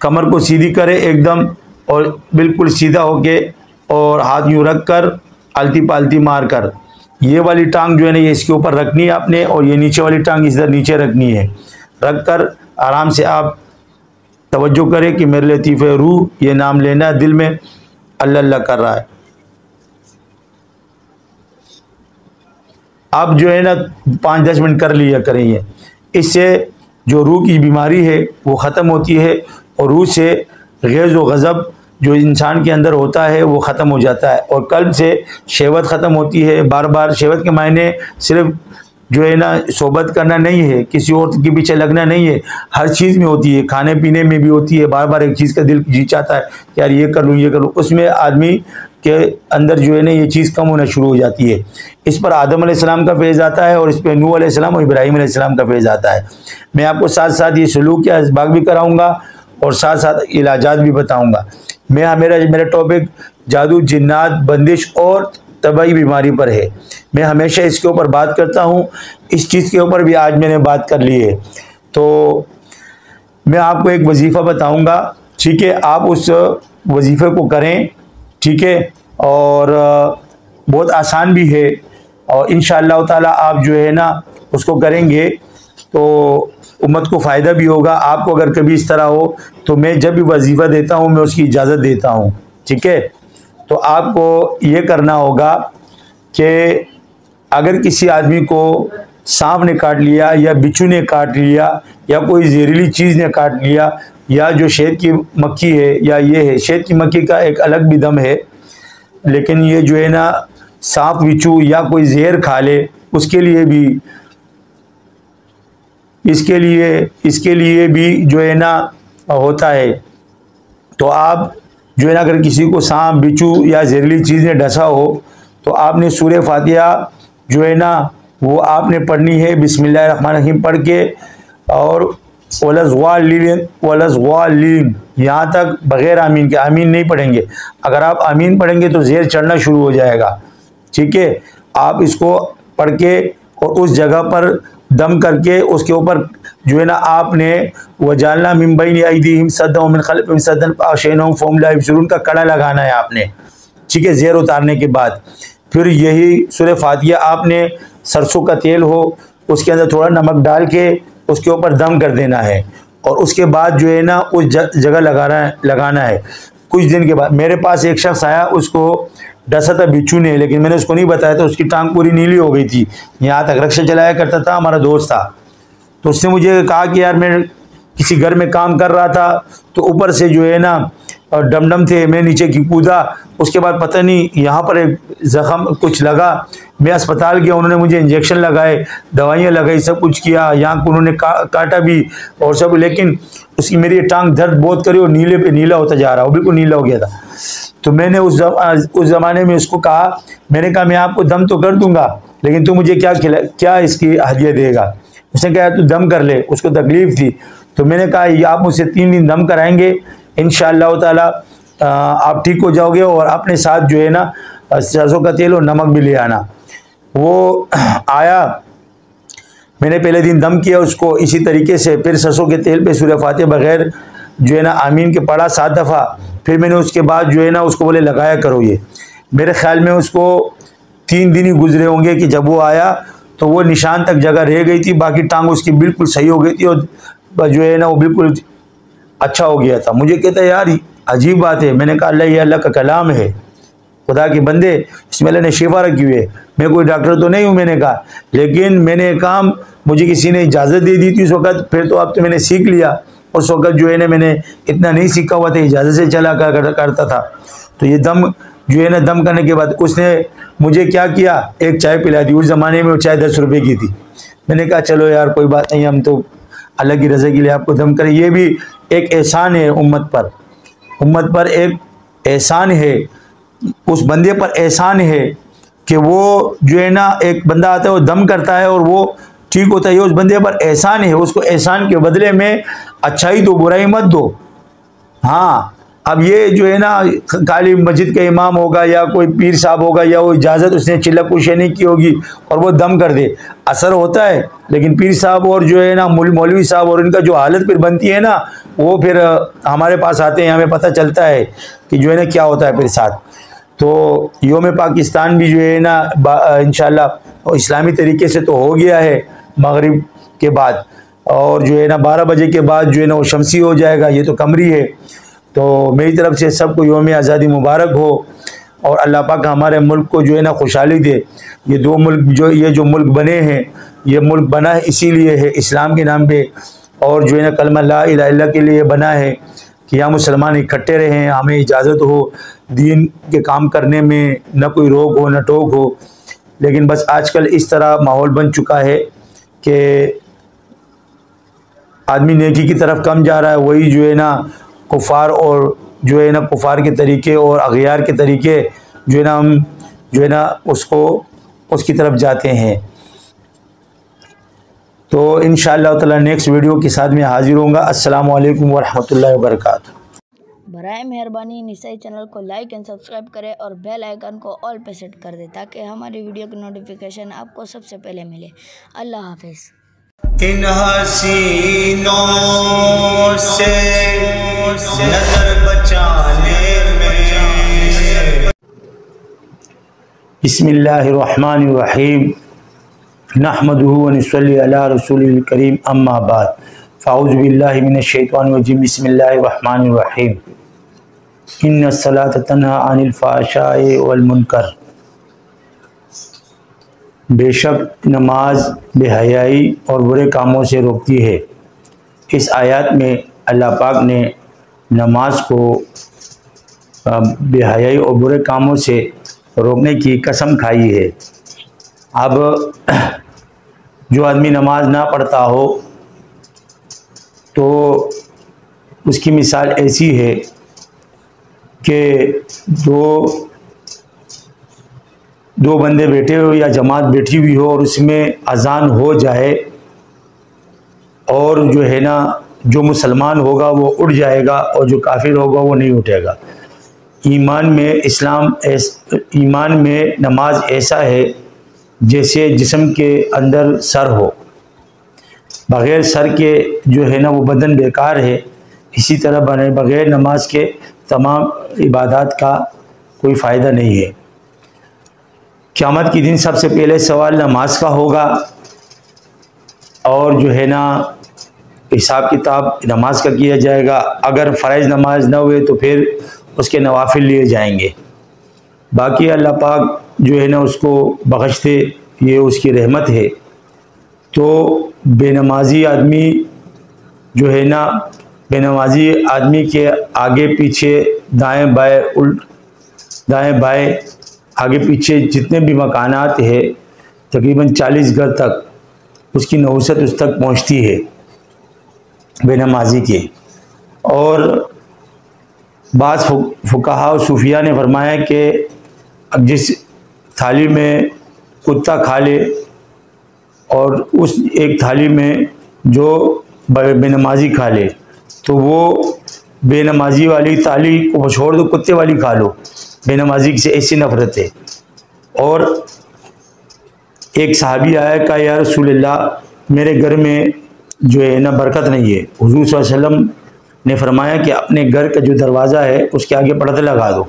कमर को सीधी करें एकदम, और बिल्कुल सीधा होके, और हाथ यूँ रख कर आलती पालती मार कर, ये वाली टांग जो है ना ये इसके ऊपर रखनी है आपने, और ये नीचे वाली टांग इधर नीचे रखनी है। रख कर आराम से आप तवज्जो करें कि मेरे लतीफ़ रूह, ये नाम लेना दिल में, अल्लाह अल्लाह कर रहा है। आप जो है ना 5-10 मिनट कर लिया करें ये, इससे जो रूह की बीमारी है वो ख़त्म होती है, और रूह से ग़ैज़ व ग़ज़ब जो इंसान के अंदर होता है वो ख़त्म हो जाता है, और कल्ब से शहवत ख़त्म होती है। बार बार शहवत के मायने सिर्फ जो है ना सोबत करना नहीं है, किसी और के पीछे लगना नहीं है, हर चीज़ में होती है, खाने पीने में भी होती है। बार बार एक चीज़ का दिल जी चाहता है यार ये कर लूँ ये कर लूँ, उसमें आदमी के अंदर जो है ना ये चीज़ कम होना शुरू हो जाती है। इस पर आदम अलैहिस्सलाम का फैज़ आता है, और इस पर नूह अलैहिस्सलाम और इब्राहीम अलैहिस्सलाम का फैज़ आता है। मैं आपको साथ साथ ये सलूक के असबाब भी कराऊँगा, और साथ साथ इलाजात भी बताऊँगा। मेरा टॉपिक जादू, जिन्नात, बंदिश और तबाही बीमारी पर है। मैं हमेशा इसके ऊपर बात करता हूँ, इस चीज़ के ऊपर भी आज मैंने बात कर ली है। तो मैं आपको एक वजीफ़ा बताऊँगा, ठीक है, आप उस वजीफ़े को करें, ठीक है, और बहुत आसान भी है, और इंशाअल्लाह ताला आप जो है ना उसको करेंगे तो उम्मत को फ़ायदा भी होगा। आपको अगर कभी इस तरह हो तो मैं जब भी वजीफ़ा देता हूँ मैं उसकी इजाज़त देता हूँ, ठीक है। तो आपको ये करना होगा कि अगर किसी आदमी को सांप ने काट लिया, या बिच्छू ने काट लिया, या कोई जहरीली चीज़ ने काट लिया, या जो शहद की मक्खी है, या ये है, शहद की मक्खी का एक अलग भी दम है, लेकिन ये जो है ना सांप, बिच्छू या कोई जहर खा ले, उसके लिए भी इसके लिए भी जो है ना होता है। तो आप जो है ना अगर किसी को सांप, बिच्छू या जहरीली चीज़ ने डसा हो तो आपने सूरह फातिहा जो है ना वो आपने पढ़नी है बिस्मिल्लाहिर्रहमानिर्रहीम पढ़ के, और वलज़वालिन यहाँ तक बग़ैर आमीन के, आमीन नहीं पढ़ेंगे। अगर आप आमीन पढ़ेंगे तो ज़हर चढ़ना शुरू हो जाएगा, ठीक है। आप इसको पढ़ के और उस जगह पर दम करके उसके ऊपर जो है ना आपने वजालना मिन बैनि अयदीहिम सद्दन व मिन खल्फिहिम सद्दन फ़अग़शयनाहुम फ़हुम ला युबसिरून का कड़ा लगाना है आपने, ठीक है। ज़हर उतारने के बाद फिर यही सूरह फातिहा आपने सरसों का तेल हो उसके अंदर थोड़ा नमक डाल के उसके ऊपर दम कर देना है, और उसके बाद जो है ना उस जगह लगाना है। कुछ दिन के बाद मेरे पास एक शख्स आया, उसको डसा था बिच्छू ने, लेकिन मैंने उसको नहीं बताया था, उसकी टांग पूरी नीली हो गई थी, यहाँ तक रक्षा चलाया करता था, हमारा दोस्त था। तो उसने मुझे कहा कि यार मैं किसी घर में काम कर रहा था, तो ऊपर से जो है ना और डमडम थे, मैं नीचे की कूदा। उसके बाद पता नहीं यहाँ पर एक ज़ख़म कुछ लगा, मैं अस्पताल गया, उन्होंने मुझे इंजेक्शन लगाए, दवाइयाँ लगाई, सब कुछ किया, यहाँ को उन्होंने काटा भी और सब, लेकिन उसकी मेरी टांग दर्द बहुत करी और नीले पे नीला होता जा रहा, वो बिल्कुल नीला हो गया था। तो मैंने उस ज़माने में उसको कहा, मैंने कहा मैं आपको दम तो कर दूंगा, लेकिन तू मुझे क्या इसकी हदिया देगा। उसने कहा तू दम कर ले, उसको तकलीफ़ थी। तो मैंने कहा ये आप मुझसे 3 दिन दम कराएंगे, इंशाअल्लाह ताला आप ठीक हो जाओगे, और अपने साथ जो है ना सरसों का तेल और नमक भी ले आना। वो आया, मैंने पहले दिन दम किया उसको इसी तरीके से, फिर सरसों के तेल पे सूरह फातिहा बगैर जो है ना आमीन के पढ़ा 7 दफ़ा। फिर मैंने उसके बाद जो है ना उसको बोले लगाया करो ये। मेरे ख्याल में उसको 3 दिन ही गुजरे होंगे कि जब वो आया तो वो निशान तक जगह रह गई थी, बाकी टांग उसकी बिल्कुल सही हो गई थी और जो है ना वो बिल्कुल अच्छा हो गया था। मुझे कहता है यार अजीब बात है। मैंने कहा अल्लाह, ये अल्लाह का कलाम है, खुदा के बंदे, इसमें अल्लाह ने शिफा रखी हुई है। मैं कोई डॉक्टर तो नहीं हूँ, मैंने कहा, लेकिन मैंने काम मुझे किसी ने इजाज़त दे दी थी उस वक़्त, फिर तो अब तो मैंने सीख लिया। उस वक़्त जो है ना मैंने इतना नहीं सीखा हुआ था, इजाज़त से चला करता था। तो ये दम जो है ना, दम करने के बाद उसने मुझे क्या किया, एक चाय पिला दी। उस ज़माने में वो चाय 10 रुपये की थी। मैंने कहा चलो यार कोई बात नहीं, हम तो अल्लाह की रज़ा के लिए आपको दम करें। ये भी एक एहसान है उम्मत पर एक एहसान है, उस बंदे पर एहसान है कि वो जो है ना एक बंदा आता है वो दम करता है और वो ठीक होता है। ये उस बंदे पर एहसान है, उसको एहसान के बदले में अच्छाई दो, बुराई मत दो। हाँ, अब ये जो है ना खाली मस्जिद का इमाम होगा या कोई पीर साहब होगा या वो इजाज़त उसने चिल्ला कुशी नहीं की होगी और वो दम कर दे, असर होता है। लेकिन पीर साहब और जो है ना मौलवी साहब और इनका जो हालत फिर बनती है ना, वो फिर हमारे पास आते हैं, हमें पता चलता है कि जो है ना क्या होता है फिर साथ। तो योम पाकिस्तान भी जो है ना इंशाअल्लाह इस्लामी तरीके से तो हो गया है मगरिब के बाद, और जो है ना 12 बजे के बाद जो है ना वो शमसी हो जाएगा, ये तो कमरी है। तो मेरी तरफ से सबको योम आज़ादी मुबारक हो और अल्लाह पाक हमारे मुल्क को जो है ना खुशहाली दे। ये 2 मुल्क जो मुल्क बने हैं, ये मुल्क बना है इसीलिए है, इस्लाम के नाम पे, और जो है ना कलमा ला इलाहा इल्लल्लाह के लिए बना है कि यहाँ मुसलमान इकट्ठे रहें, हमें इजाज़त हो दीन के काम करने में, न कोई रोक हो न टोक हो। लेकिन बस आजकल इस तरह माहौल बन चुका है कि आदमी नेकी की तरफ कम जा रहा है, वही जो है ना कुफ़ार और जो है ना कुफ़ार के तरीके और अग़ियार के तरीके जो है ना हम जो है ना उसकी तरफ जाते हैं। तो इंशाअल्लाह ताला नेक्स्ट वीडियो के साथ मैं हाज़िर होऊंगा। अस्सलामु अलैकुम वरहमतुल्लाहि वबरकातुहू। बराए मेहरबानी निसाई चैनल को लाइक एंड सब्सक्राइब करें और बेल आइकन को ऑल पे सेट कर दें ताकि हमारी वीडियो की नोटिफिकेशन आपको सबसे पहले मिले। अल्लाह हाफिज़। इन हसीनों से नजर बचाने में बिस्मिल्लाहिर्रहमानिर्रहीम नहमदुहु व नसल्ली अला रसूलिल करीम अम्मा बाद फ़ाऊज़ु बिल्लाहि मिनश शैतानिर रजीम बिस्मिल्लाहिर्रहमानिर्रहीम इन्नस सलात तन्हा अनिल फ़ाहशाइ वल मुनकर। बेशक नमाज बेहयाई और बुरे कामों से रोकती है। इस आयत में अल्लाह पाक ने नमाज को बेहयाई और बुरे कामों से रोकने की कसम खाई है। अब जो आदमी नमाज ना पढ़ता हो तो उसकी मिसाल ऐसी है कि दो बंदे बैठे हो या जमात बैठी हुई हो और उसमें अजान हो जाए और जो है ना जो मुसलमान होगा वो उठ जाएगा और जो काफिर होगा वो नहीं उठेगा। ईमान में नमाज ऐसा है जैसे जिस्म के अंदर सर हो, बग़ैर सर के जो है ना वो बदन बेकार है। इसी तरह बग़ैर नमाज के तमाम इबादत का कोई फ़ायदा नहीं है। क़यामत के दिन सबसे पहले सवाल नमाज का होगा और जो है ना हिसाब किताब नमाज का किया जाएगा। अगर फ़र्ज़ नमाज न हुए तो फिर उसके नवाफिल लिए जाएंगे। बाकी अल्लाह पाक जो है ना उसको बख्श दे, ये उसकी रहमत है। तो बेनमाजी आदमी जो है ना बेनमाजी आदमी के आगे पीछे दाएं बाएं आगे पीछे जितने भी मकानात है तकरीबन 40 घर तक उसकी नहुसत उस तक पहुंचती है बेनमाजी के। और बाज़ फुकाहा और सूफिया ने फरमाया कि अब जिस थाली में कुत्ता खा ले और उस एक थाली में जो बेनमाजी खा ले तो वो बेनमाजी वाली थाली को छोड़ दो, कुत्ते वाली खा लो। बेनमाजी से ऐसी नफरत है। और एक सहाबी आया कहा या रसूलल्लाह मेरे घर में जो है ना बरकत नहीं है। हुजूर सल्लल्लाहु अलैहि वसल्लम ने फरमाया कि अपने घर का जो दरवाज़ा है उसके आगे पर्दा लगा दो,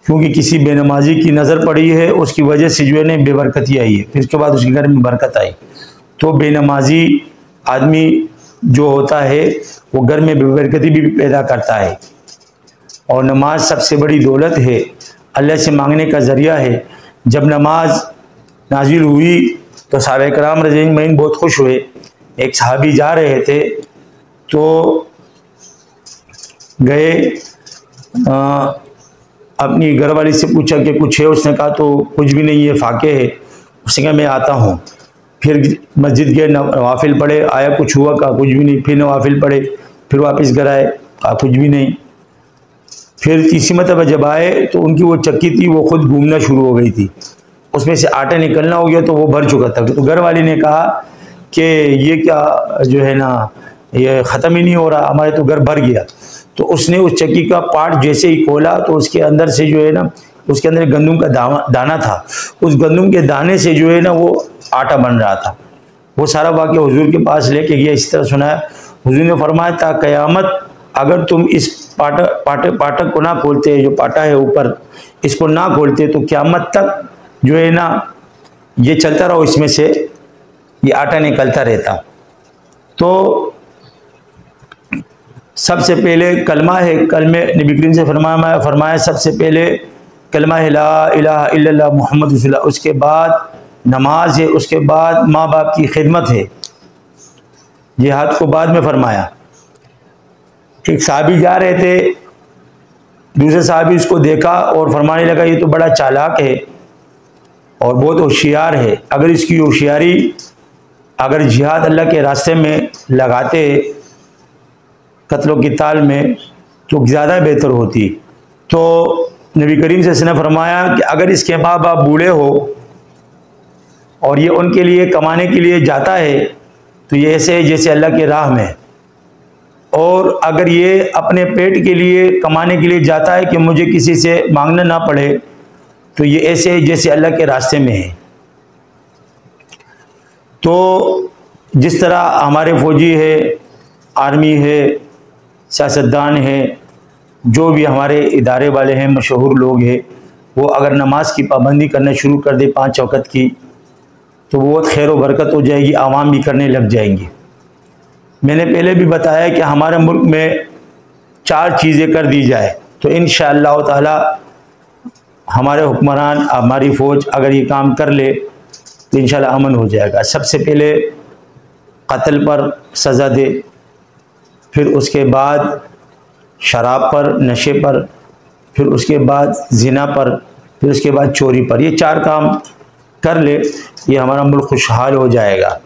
क्योंकि किसी बेनमाजी की नज़र पड़ी है उसकी वजह से जो है ना बेबरकती आई है, फिर उसके बाद उसके घर में बरकत आई। तो बेनमाजी आदमी जो होता है वो घर में बेबरकती भी पैदा करता है। और नमाज सबसे बड़ी दौलत है, अल्लाह से मांगने का ज़रिया है। जब नमाज नाजिल हुई तो सहाबा कराम रज़ियल्लाहु अन्हुम बहुत खुश हुए। एक सहाबी जा रहे थे तो गए, अपनी घरवाली से पूछा कि कुछ है, उसने कहा तो कुछ भी नहीं है, फाके है। उसने कहा मैं आता हूँ। फिर मस्जिद गए, नवाफिल पढ़े, आया कुछ हुआ, कहा कुछ भी नहीं। फिर नवाफिल पढ़े, फिर वापस घर आए, कहा कुछ भी नहीं। फिर तीसरी मरतबा जब आए तो उनकी वो चक्की थी वो खुद घूमना शुरू हो गई थी, उसमें से आटा निकलना हो गया तो वो भर चुका था। तो घर वाली ने कहा कि ये क्या जो है ना ये ख़त्म ही नहीं हो रहा, हमारे तो घर भर गया। तो उसने उस चक्की का पार्ट जैसे ही खोला तो उसके अंदर से जो है ना उसके अंदर गंदम का दाना था, उस गंदम के दाने से जो है ना वो आटा बन रहा था। वो सारा वाक़या हुजूर के पास लेके गया, इस तरह सुनाया। हुजूर ने फरमाया था क़यामत अगर तुम इस पाटक को ना खोलते, जो पाटा है ऊपर इसको ना खोलते तो क़यामत तक जो है ना ये चलता रहो, इसमें से ये आटा निकलता रहता। तो सबसे पहले कलमा है, कलमे नबी करीम से फरमाया सबसे पहले कलमा है ला इलाहा इल्लल्लाह मुहम्मद रसूलुल्लाह, उसके बाद नमाज है, उसके बाद माँ बाप की खिदमत है, जिहाद को बाद में फरमाया। एक साहबी जा रहे थे, दूसरे साहबी उसको देखा और फरमाने लगा ये तो बड़ा चालाक है और बहुत होशियार है, अगर इसकी होशियारी अगर जिहाद अल्लाह के रास्ते में लगाते कत्लो क़िताल में तो ज़्यादा बेहतर होती। तो नबी करीम से इसने फरमाया कि अगर इसके माँ बाप बूढ़े हो और ये उनके लिए कमाने के लिए जाता है तो ये ऐसे है जैसे अल्लाह के राह में, और अगर ये अपने पेट के लिए कमाने के लिए जाता है कि मुझे किसी से मांगना ना पड़े तो ये ऐसे है जैसे अल्लाह के रास्ते में है। तो जिस तरह हमारे फौजी है, आर्मी है, सियासतदान है, जो भी हमारे इदारे वाले हैं, मशहूर लोग हैं, वो अगर नमाज की पाबंदी करना शुरू कर दे 5 वक़्त की तो बहुत खैर व बरकत हो जाएगी, आवाम भी करने लग जाएंगे। मैंने पहले भी बताया कि हमारे मुल्क में 4 चीज़ें कर दी जाए तो इंशाअल्लाह ताला हमारे हुक्मरान, हमारी फ़ौज अगर ये काम कर ले तो इंशाअल्लाह अमन हो जाएगा। सबसे पहले कत्ल पर सज़ा दे, फिर उसके बाद शराब पर, नशे पर, फिर उसके बाद ज़िना पर, फिर उसके बाद चोरी पर। ये 4 काम कर ले, ये हमारा मुल्क खुशहाल हो जाएगा,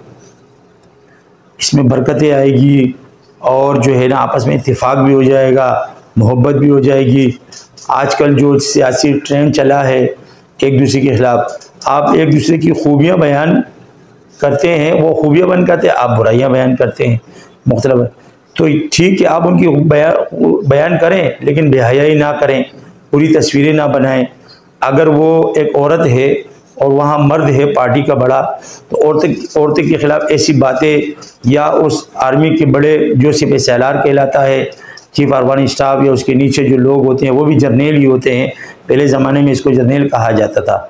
इसमें बरकतें आएगी और जो है ना आपस में इत्तेफाक भी हो जाएगा, मोहब्बत भी हो जाएगी। आजकल जो सियासी ट्रेंड चला है एक दूसरे के ख़िलाफ़, आप एक दूसरे की खूबियाँ बयान करते हैं, वो खूबियाँ बयान करते हैं, आप बुराइयाँ बयान करते हैं मुख्तलिफ। तो ठीक है आप उनकी बयान करें लेकिन बेहयाई ना करें, पूरी तस्वीरें ना बनाएं। अगर वो एक औरत है और वहाँ मर्द है पार्टी का बड़ा, तो औरतें के ख़िलाफ़ ऐसी बातें, या उस आर्मी के बड़े जो सिपह सलार कहलाता है, चीफ आर्मी स्टाफ, या उसके नीचे जो लोग होते हैं वो भी जर्नेल ही होते हैं। पहले ज़माने में इसको जर्नेल कहा जाता था,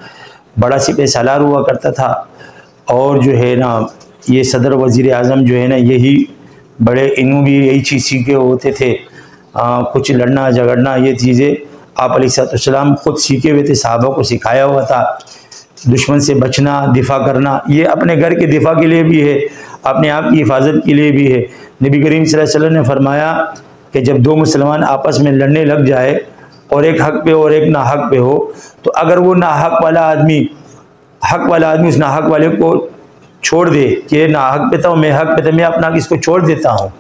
बड़ा सिपह सलार हुआ करता था। और जो है ना ये सदर वज़ीर आज़म जो है ना यही बड़े, इन्हों भी यही चीज़ सीखे होते थे, कुछ लड़ना झगड़ना, ये चीज़ें आप अलैहिस्सलाम खुद सीखे हुए थे, सहाबा को सिखाया हुआ था। दुश्मन से बचना, दिफा करना, ये अपने घर के दिफा के लिए भी है, अपने आप की हिफाजत के लिए भी है। नबी करीम सल्लल्लाहु अलैहि वसल्लम ने फरमाया कि जब दो मुसलमान आपस में लड़ने लग जाए और एक हक पे और एक ना हक पे हो, तो अगर वो ना हक वाला आदमी उस ना हक वाले को छोड़ दे कि ये ना हक पे था मैं हक पे था, मैं अपना इसको छोड़ देता हूँ,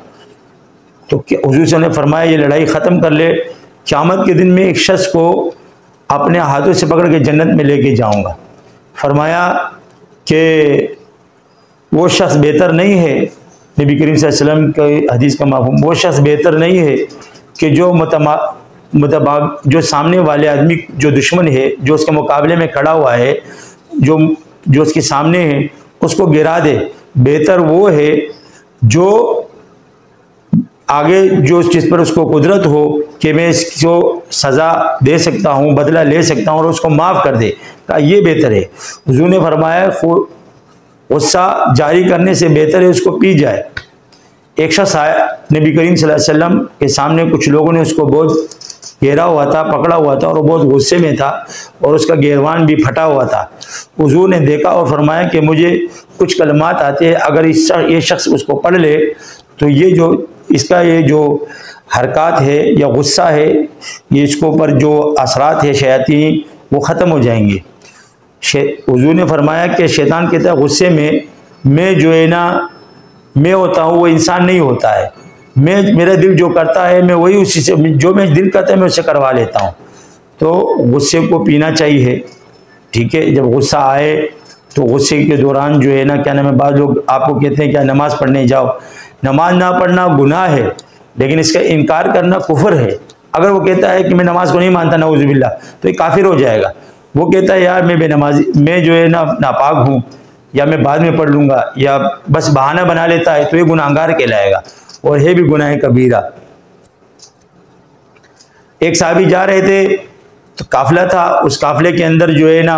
तो हुजूर सल्लल्लाहु अलैहि वसल्लम ने फरमाया ये लड़ाई ख़त्म कर ले, क़यामत के दिन में एक शख्स को अपने हाथों से पकड़ के जन्नत में लेके जाऊँगा। फरमाया कि वो शख्स बेहतर नहीं है, नबी करीम सल्लल्लाहु अलैहि वसल्लम के हदीस का मफ़हूम, वो शख्स बेहतर नहीं है कि जो सामने वाले आदमी जो दुश्मन है, जो उसके मुकाबले में खड़ा हुआ है, जो उसके सामने है, उसको गिरा दे। बेहतर वो है जो आगे जो जिस पर उसको कुदरत हो कि मैं इसको सज़ा दे सकता हूँ, बदला ले सकता हूँ और उसको माफ़ कर दे, कहा ये बेहतर है। हुजूर ने फरमाया गुस्सा जारी करने से बेहतर है उसको पी जाए। एक शख्स आया नबी करीम सल्लल्लाहु अलैहि वसल्लम के सामने, कुछ लोगों ने उसको बहुत घेरा हुआ था, पकड़ा हुआ था और वो बहुत गुस्से में था और उसका गिरवान भी फटा हुआ था। हुजूर ने देखा और फरमाया कि मुझे कुछ कलमात आते हैं, अगर ये शख्स उसको पढ़ ले तो ये जो हरकत है या गुस्सा है, ये इसको ऊपर जो असरात है शैतानी वो ख़त्म हो जाएंगे। हुजूर ने फरमाया कि शैतान कहता है गुस्से में मैं जो है ना मैं होता हूँ, वो इंसान नहीं होता है। मेरा दिल जो करता है मैं वही उसी से, जो मैं दिल करता है मैं उससे करवा लेता हूँ। तो गुस्से को पीना चाहिए, ठीक है। जब गुस्सा आए तो गुस्से के दौरान जो है ना क्या नाम है, बाद लोग आपको कहते हैं क्या नमाज़ पढ़ने जाओ। नमाज ना पढ़ना गुनाह है, लेकिन इसका इनकार करना कुफ्र है। अगर वो कहता है कि मैं नमाज को नहीं मानता नाउज़ुबिल्लाह, तो ये काफिर हो जाएगा। वो कहता है यार मैं बेनमाजी, मैं जो है ना नापाक हूँ, या मैं बाद में पढ़ लूँगा, या बस बहाना बना लेता है, तो ये गुनाहगार कहलाएगा और है भी गुनाह कबीरा। एक साहबी जा रहे थे तो काफिला था, उस काफिले के अंदर जो है ना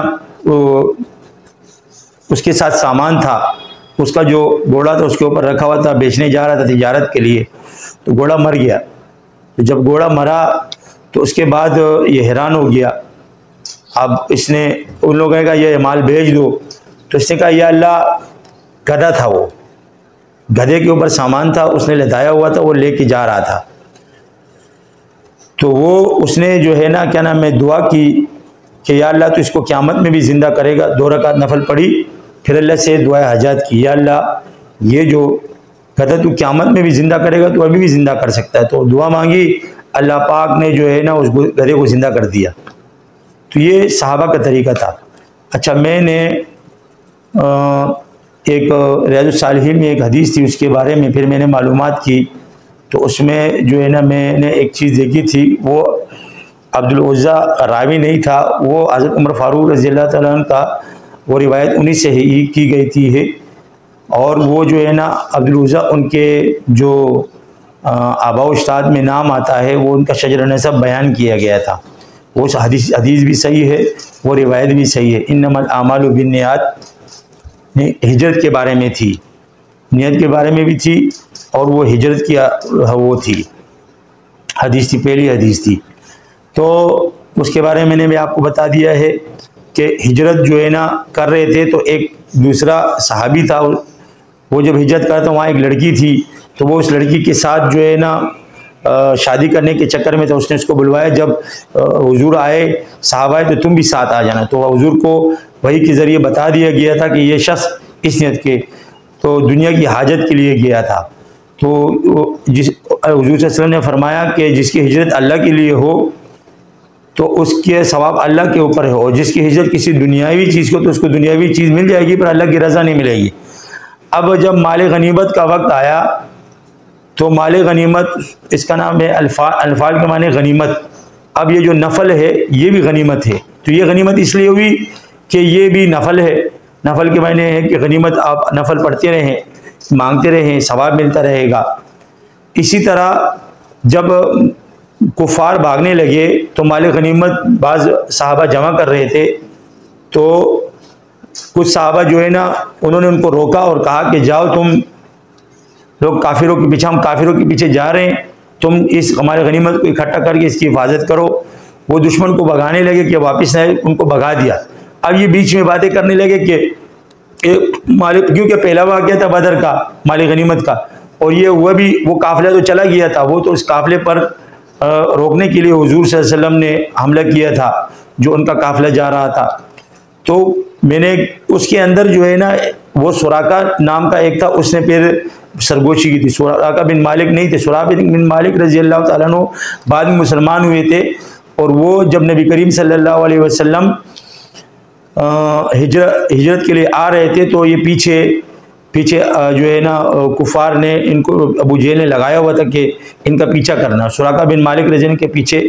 उसके साथ सामान था, उसका जो घोड़ा था उसके ऊपर रखा हुआ था, बेचने जा रहा था तिजारत के लिए, तो घोड़ा मर गया। तो जब घोड़ा मरा तो उसके बाद ये हैरान हो गया। अब इसने उन लोगों ने कहा ये माल बेच दो, तो इसने कहा या अल्लाह, गधा था वो, गधे के ऊपर सामान था, उसने लदाया हुआ था, वो लेके जा रहा था। तो वो उसने जो है ना क्या नाम है दुआ की कि या अल्लाह तो इसको क़यामत में भी ज़िंदा करेगा। 2 रकात नफल पढ़ी, फिर अल्लाह से दुआ हजात की, या अल्लाह ये जो गधा तू क़यामत में भी ज़िंदा करेगा तो अभी भी ज़िंदा कर सकता है। तो दुआ मांगी, अल्लाह पाक ने जो है ना उस गधे को ज़िंदा कर दिया। तो ये सहाबा का तरीका था। अच्छा, मैंने एक रियाजुस सालिहीन में एक हदीस थी, उसके बारे में फिर मैंने मालूमात की, तो उसमें जो है ना मैंने एक चीज़ देखी थी, वो अब्दुल उज़्ज़ा रावी नहीं था, वो हज़रत उमर फ़ारूक रज़ियल्लाहु तआला अन्हु का वो रिवायत उन्हीं से ही की गई थी है। और वो जो है ना अब्दुल उज़्ज़ा उनके जो आबा उस्ताद में नाम आता है, वो उनका शजर नसब बयान किया गया था। वो हदीस भी सही है, वो रिवायत भी सही है। इन्नमल आमालु बिन्नियात हिजरत के बारे में थी, नियत के बारे में भी थी, और वो हिजरत की वो थी हदीस थी, पहली हदीस थी। तो उसके बारे में मैंने भी आपको बता दिया है कि हिजरत जो है ना कर रहे थे, तो एक दूसरा सहाबी था, वो जब हिजरत कर रहा था वहाँ एक लड़की थी, तो वो उस लड़की के साथ जो है ना शादी करने के चक्कर में, तो उसने उसको बुलवाया। जब हुजूर आए, साहब आए, तो तुम भी साथ आ जाना। तो हुजूर को वही के ज़रिए बता दिया गया था कि ये शख्स इस नियत के तो दुनिया की हाजत के लिए गया था। तो हुजूर सल्लल्लाहु अलैहि वसल्लम ने फरमाया कि जिसकी हिजरत अल्लाह के लिए हो तो उसके सवाब अल्लाह के ऊपर है, और जिसकी हिजरत किसी दुनियावी चीज़ को, तो उसको दुनियावी चीज़ मिल जाएगी पर अल्लाह की रज़ा नहीं मिलेगी। अब जब माल गनीमत का वक्त आया, तो माल गनीमत इसका नाम है अल्फाल के माने गनीमत। अब ये जो नफल है ये भी गनीमत है। तो ये गनीमत इसलिए हुई कि ये भी नफल है। नफल के माने है कि गनीमत आप नफल पढ़ते रहें, मांगते रहें, सवाब मिलता रहेगा। इसी तरह जब कुफार भागने लगे तो माल गनीमत बाज़ सहाबा जमा कर रहे थे, तो कुछ सहाबा जो है ना उन्होंने उनको रोका और कहा कि जाओ तुम लोग काफिरों के पीछे, हम काफिरों के पीछे जा रहे हैं, तुम इस हमारे गनीमत को इकट्ठा करके इसकी हिफाजत करो। वो दुश्मन को भगाने लगे कि वापस आए, उनको भगा दिया। अब ये बीच में बातें करने लगे कि मालिक, क्योंकि पहला वाक़या था बदर का, माल गनीमत का, और ये हुआ भी, वो काफ़िला तो चला गया था, वो तो उस काफ़िले पर रोकने के लिए हुजूर सल्लल्लाहु अलैहि वसल्लम ने हमला किया था, जो उनका काफ़िला जा रहा था। तो मैंने उसके अंदर जो है ना, वो सुराका नाम का एक था, उसने फिर सरगोशी की थी। सुराका बिन मालिक नहीं थे, सुराका बिन मालिक रज़ी अल्लाह ताला अन्हु बाद में मुसलमान हुए थे। और वो जब नबी करीम सल्लल्लाहु अलैहि वसल्लम हिजरत के लिए आ रहे थे, तो ये पीछे जो है ना कुफार ने इनको, अबू जहल ने लगाया हुआ था कि इनका पीछा करना। सुराका बिन मालिक रज़ी अल्लाह के पीछे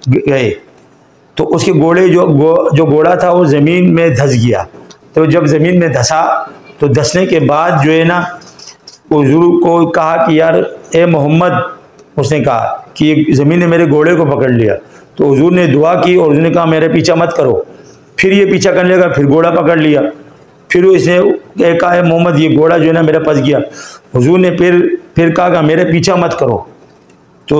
गए, तो उसके घोड़े जो घोड़ा था वो ज़मीन में धंस गया। तो जब ज़मीन में धंसा, तो धंसने के बाद जो है ना हुजूर को कहा कि यार ए मोहम्मद, उसने कहा कि ज़मीन ने मेरे घोड़े को पकड़ लिया। तो हुजूर ने दुआ की और उसने कहा मेरे पीछा मत करो। फिर ये पीछा करने लगा, फिर घोड़ा पकड़ लिया। फिर इसने कहा है मोहम्मद, ये घोड़ा जो है ना मेरा फंस गया। हुजूर ने फिर कहा कि मेरे पीछा मत करो। तो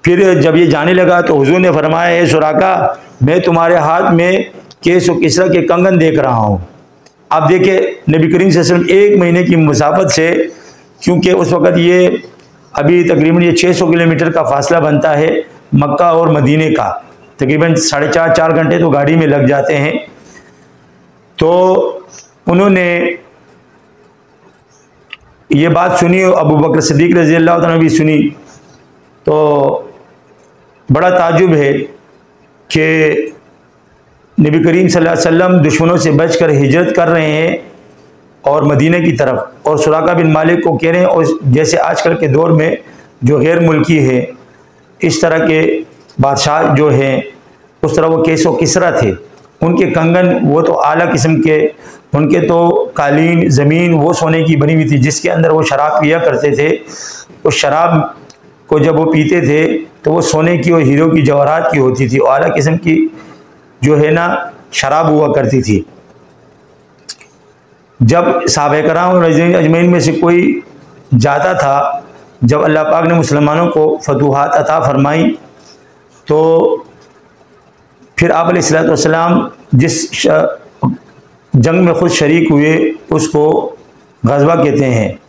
फिर जब ये जाने लगा, तो हुजूर ने फरमाया, ए सुराका, मैं तुम्हारे हाथ में केस और किसरा के कंगन देख रहा हूँ। आप देखें नबी करीम सल्लल्लाहु अलैहि वसल्लम 1 महीने की मुसाफत से, क्योंकि उस वक़्त ये अभी तकरीबन ये 600 किलोमीटर का फासला बनता है मक्का और मदीने का, तकरीबन 4.5-4 घंटे तो गाड़ी में लग जाते हैं। तो उन्होंने ये बात सुनी, अबू बकर सिद्दीक़ रज़ी अल्लाह तआला भी सुनी। तो बड़ा ताजुब है कि नबी करीम सल्लल्लाहु अलैहि वसल्लम दुश्मनों से बचकर हिजरत कर रहे हैं और मदीने की तरफ, और सुराका बिन मालिक को कह रहे हैं, और जैसे आजकल के दौर में जो गैर मुल्की है, इस तरह के बादशाह जो हैं, उस तरह वो केसो किसरा थे। उनके कंगन वो तो आला किस्म के, उनके तो कालीन ज़मीन वो सोने की बनी हुई थी, जिसके अंदर वो शराब पिया करते थे। उस शराब को जब वो पीते थे तो वो सोने की और हीरो की जवाहरात की होती थी, और आला किस्म की जो है ना शराब हुआ करती थी। जब सहाबा कराम अजमईन में से कोई जाता था, जब अल्लाह पाक ने मुसलमानों को फतूहात अता फरमाई, तो फिर आप अलैहिस्सलाम जिस जंग में ख़ुद शरीक हुए उसको गज़वा कहते हैं,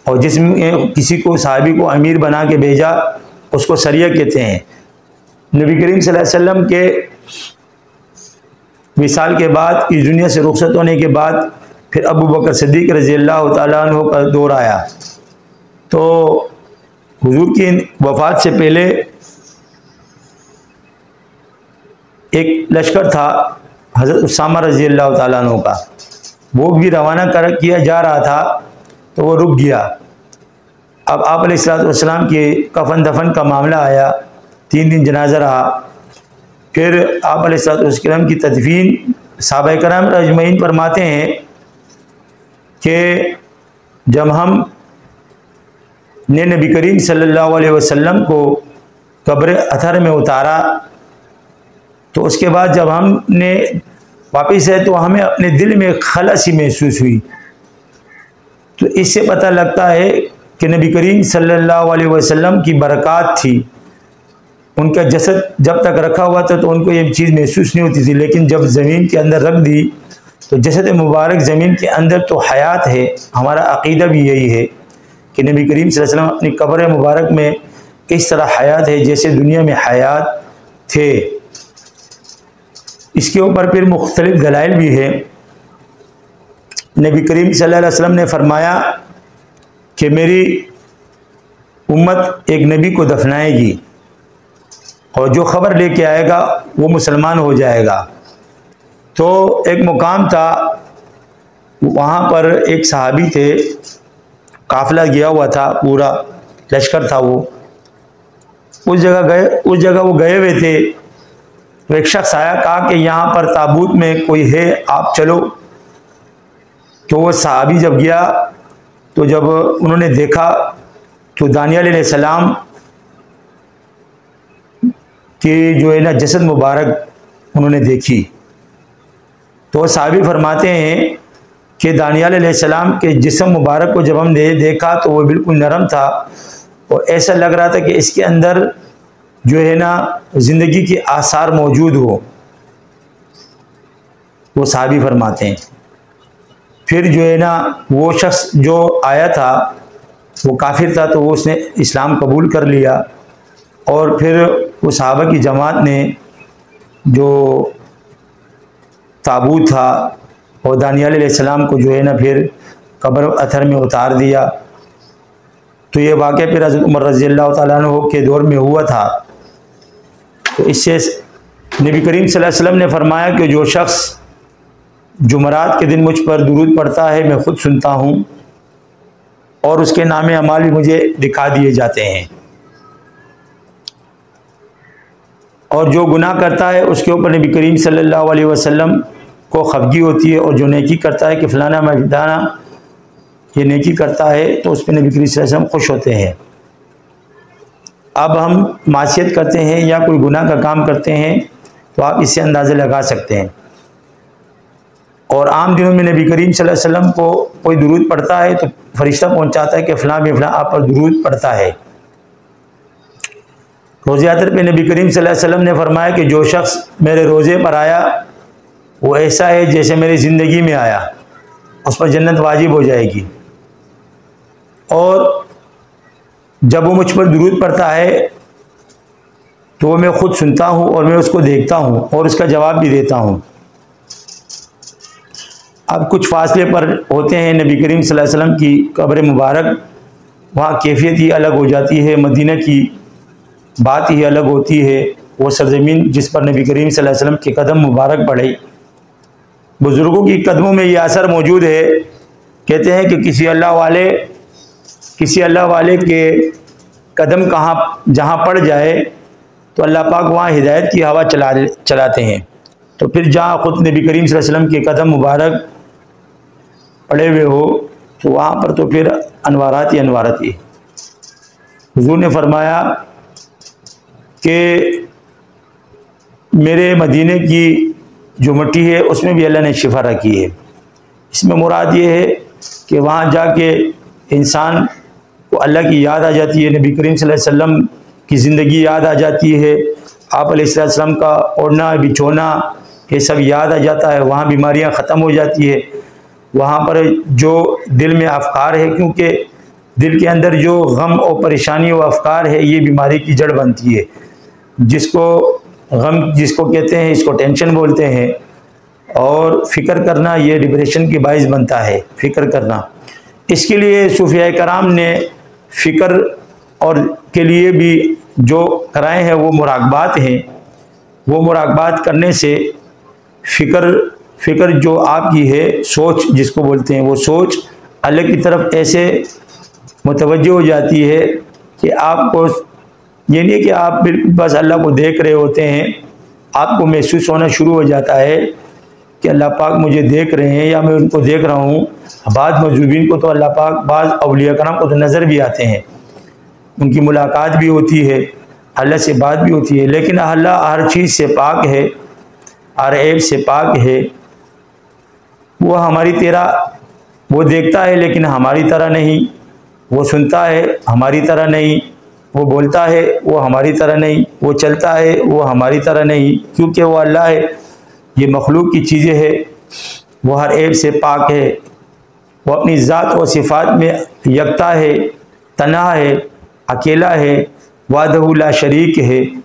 और जिसमें किसी को सहाबी को अमीर बना के भेजा उसको सरिया कहते हैं। नबी करीम सल्लल्लाहु अलैहि वसल्लम के विसाल के बाद, इस दुनिया से रुखसत होने के बाद, फिर अबू बकर सिद्दीक़ रज़ी अल्लाह तआला अन्हु का दौर आया। तो हुजूर की वफ़ात से पहले एक लश्कर था हज़रत उसामा रज़ी अल्लाह तआला अन्हु का, वो भी रवाना किया जा रहा था, तो वो रुक गया। अब आप अलैहिस्सलाम के कफन दफन का मामला आया, 3 दिन जनाजा रहा। फिर आप अलैहिस्सलाम की तदफीन सहाबा कराम अजमईन फरमाते हैं कि जब हम ने नबी करीम सल्लल्लाहु अलैहि वसल्लम को कब्र अथर में उतारा, तो उसके बाद जब हमने वापस आए तो हमें अपने दिल में खलस ही महसूस हुई। तो इससे पता लगता है कि नबी करीम सल्लल्लाहु अलैहि वसल्लम की बरक़ात थी। उनका जसद जब तक रखा हुआ था तो उनको ये चीज़ महसूस नहीं होती थी, लेकिन जब ज़मीन के अंदर रख दी तो जसद मुबारक ज़मीन के अंदर तो हयात है। हमारा अक़ीदा भी यही है कि नबी करीम सल्लल्लाहु अलैहि वसल्लम अपनी कब्र मुबारक में इस तरह हयात है जैसे दुनिया में हयात थे। इसके ऊपर फिर मुख्तलिफ दलाइल भी है। नबी करीम सल्लल्लाहु अलैहि वसल्लम ने फरमाया कि मेरी उम्मत एक नबी को दफनाएगी और जो ख़बर लेके आएगा वो मुसलमान हो जाएगा। तो एक मुकाम था, वहाँ पर एक सहाबी थे, काफ़िला गया हुआ था, पूरा लश्कर था, वो उस जगह वो गए हुए थे। तो एक शख्स आया, कहा कि यहाँ पर ताबूत में कोई है, आप चलो। तो वो सहाबी जब गया तो जब उन्होंने देखा तो दानियल अलैहिस्सलाम कि जो है ना जसद मुबारक उन्होंने देखी। तो सहाबी फरमाते हैं कि दानियल अलैहिस्सलाम के जिस्म मुबारक को जब हमने देखा तो वो बिल्कुल नरम था और ऐसा लग रहा था कि इसके अंदर जो है ना ज़िंदगी के आसार मौजूद हो। वो सहाबी फरमाते हैं। फिर जो है ना वो शख्स जो आया था वो काफिर था, तो वो उसने इस्लाम कबूल कर लिया। और फिर वो सहाबा की जमात ने जो ताबूत था और दानियाल अलैहिस्सलाम को जो है ना फिर कब्र अथर में उतार दिया। तो ये वाक़या फिर हज़रत उमर रज़ी अल्लाह तआला अन्हु के दौर में हुआ था। तो इससे नबी करीम सल्लल्लाहु अलैहि वसल्लम ने फरमाया कि जो शख्स जुमरात के दिन मुझ पर दुरूद पढ़ता है, मैं ख़ुद सुनता हूँ और उसके नामे अमाल भी मुझे दिखा दिए जाते हैं, और जो गुनाह करता है उसके ऊपर नबी करीम सल्लल्लाहु अलैहि वसल्लम को खफगी होती है, और जो नेकी करता है कि फ़लाना मर्दाना ये नेकी करता है तो उस पर नबी करीम सल्लल्लाहु अलैहि वसल्लम खुश होते हैं। अब हम मासियत करते हैं या कोई गुनाह का काम करते हैं तो आप इससे अंदाज़ा लगा सकते हैं। और आम दिनों में नबी करीम सल्लल्लाहु अलैहि वसल्लम को कोई दुरूद पढ़ता है तो फरिश्ता पहुंचाता है कि फ़लाँ बिन फ़लाँ आप पर दुरूद पढ़ता है। रोज़े आतर पे नबी करीम सल्लल्लाहु अलैहि वसल्लम ने फरमाया कि जो शख्स मेरे रोज़े पर आया वो ऐसा है जैसे मेरी ज़िंदगी में आया, उस पर जन्नत वाजिब हो जाएगी। और जब वो मुझ पर दुरूद पढ़ता है तो वो मैं ख़ुद सुनता हूँ और मैं उसको देखता हूँ और उसका जवाब भी देता हूँ। अब कुछ फासले पर होते हैं नबी करीम सल्लल्लाहु अलैहि वसल्लम की कब्र मुबारक, वहाँ कैफियत ही अलग हो जाती है, मदीना की बात ही अलग होती है। वो सरजमीन जिस पर नबी करीम सल्लल्लाहु अलैहि वसल्लम के कदम मुबारक पड़े, बुज़ुर्गों की कदमों में ये असर मौजूद है। कहते हैं कि किसी अल्लाह वाले के कदम जहाँ पड़ जाए तो अल्लाह पाक वहाँ हिदायत की हवा चलाते हैं। तो फिर जहाँ ख़ुद नबी करीम सल्लल्लाहु अलैहि वसल्लम के कदम मुबारक पड़े हुए हो तो वहाँ पर तो फिर अनवारात ही। हुज़ूर ने फरमाया कि मेरे मदीने की जो मिट्टी है उसमें भी अल्लाह ने शिफा रखी है। इसमें मुराद ये है कि वहाँ जाके इंसान को अल्लाह की याद आ जाती है, नबी करीम सल्लल्लाहु अलैहि वसल्लम की ज़िंदगी याद आ जाती है, आप अलैहिस्सलाम का ओढ़ना बिछोना ये सब याद आ जाता है, वहाँ बीमारियाँ ख़त्म हो जाती है। वहाँ पर जो दिल में अफ़कार है, क्योंकि दिल के अंदर जो गम और परेशानी व अफ़कार है ये बीमारी की जड़ बनती है। जिसको गम जिसको कहते हैं, इसको टेंशन बोलते हैं, और फ़िक्र करना ये डिप्रेशन की बाइस बनता है, फ़िक्र करना। इसके लिए सूफ़िया कराम ने फ़िक्र और के लिए भी जो कराए हैं वो मुराक़बात हैं। वो मुराक़बात करने से फ़िक्र जो आपकी है, सोच जिसको बोलते हैं, वो सोच अल्लाह की तरफ ऐसे मुतवज्जो हो जाती है कि आपको ये नहीं कि आप बिल्कुल बस अल्लाह को देख रहे होते हैं, आपको महसूस होना शुरू हो जाता है कि अल्लाह पाक मुझे देख रहे हैं या मैं उनको देख रहा हूँ। बाद मजलूबीन को तो अल्लाह पाक, बाज़ औलिया कराम को तो नज़र भी आते हैं, उनकी मुलाकात भी होती है, अल्लाह से बात भी होती है। लेकिन अल्लाह हर चीज़ से पाक है, हर ऐब से पाक है। वो हमारी तरह वो देखता है लेकिन हमारी तरह नहीं, वो सुनता है हमारी तरह नहीं, वो बोलता है वो हमारी तरह नहीं, वो चलता है वो हमारी तरह नहीं, क्योंकि वो अल्लाह है। ये मखलूक की चीज़ें हैं, वो हर ऐब से पाक है, वो अपनी ज़ात और सिफ़ात में यकता है, तन्हा है, अकेला है, वादहू ला शरीक है।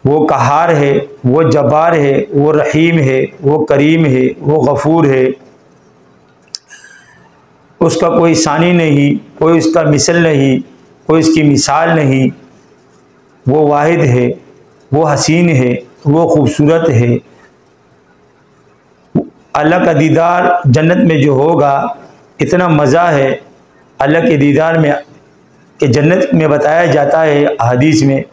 वो कहार है, वो जब्बार है, वो रहीम है, वो करीम है, वो गफ़ूर है। उसका कोई सानी नहीं, कोई उसका मिसल नहीं, कोई उसकी मिसाल नहीं। वो वाहिद है, वो हसीन है, वो खूबसूरत है। अल्लाह का दीदार जन्नत में जो होगा, इतना मज़ा है अल्लाह के दीदार में कि जन्नत में बताया जाता है हदीस में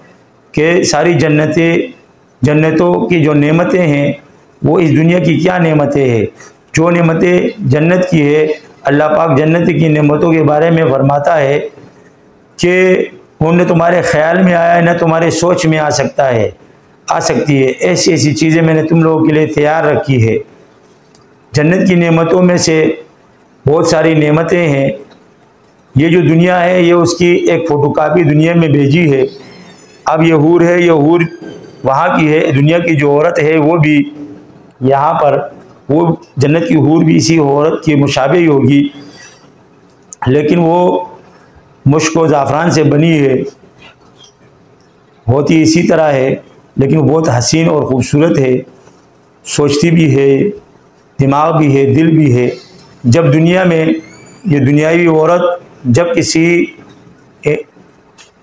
कि सारी जन्नतों की जो नेमतें हैं वो इस दुनिया की क्या नेमतें हैं। जो नेमतें जन्नत की है, अल्लाह पाक जन्नत की नेमतों के बारे में फरमाता है कि उन्हें तुम्हारे ख्याल में आया है ना तुम्हारे सोच में आ सकती है। ऐसी ऐसी चीज़ें मैंने तुम लोगों के लिए तैयार रखी है। जन्नत की नेमतों में से बहुत सारी नेमतें हैं। ये जो दुनिया है ये उसकी एक फ़ोटोकॉपी दुनिया में भेजी है। अब ये हूर है, ये हूर वहाँ की है, दुनिया की जो औरत है वो भी यहाँ पर, वो जन्नत की हूर भी इसी औरत की मुशाबे होगी। लेकिन वो मुश्क व ज़ाफ़रान से बनी है, होती इसी तरह है, लेकिन वो बहुत हसीन और ख़ूबसूरत है, सोचती भी है, दिमाग भी है, दिल भी है। जब दुनिया में ये दुनियावी औरत जब किसी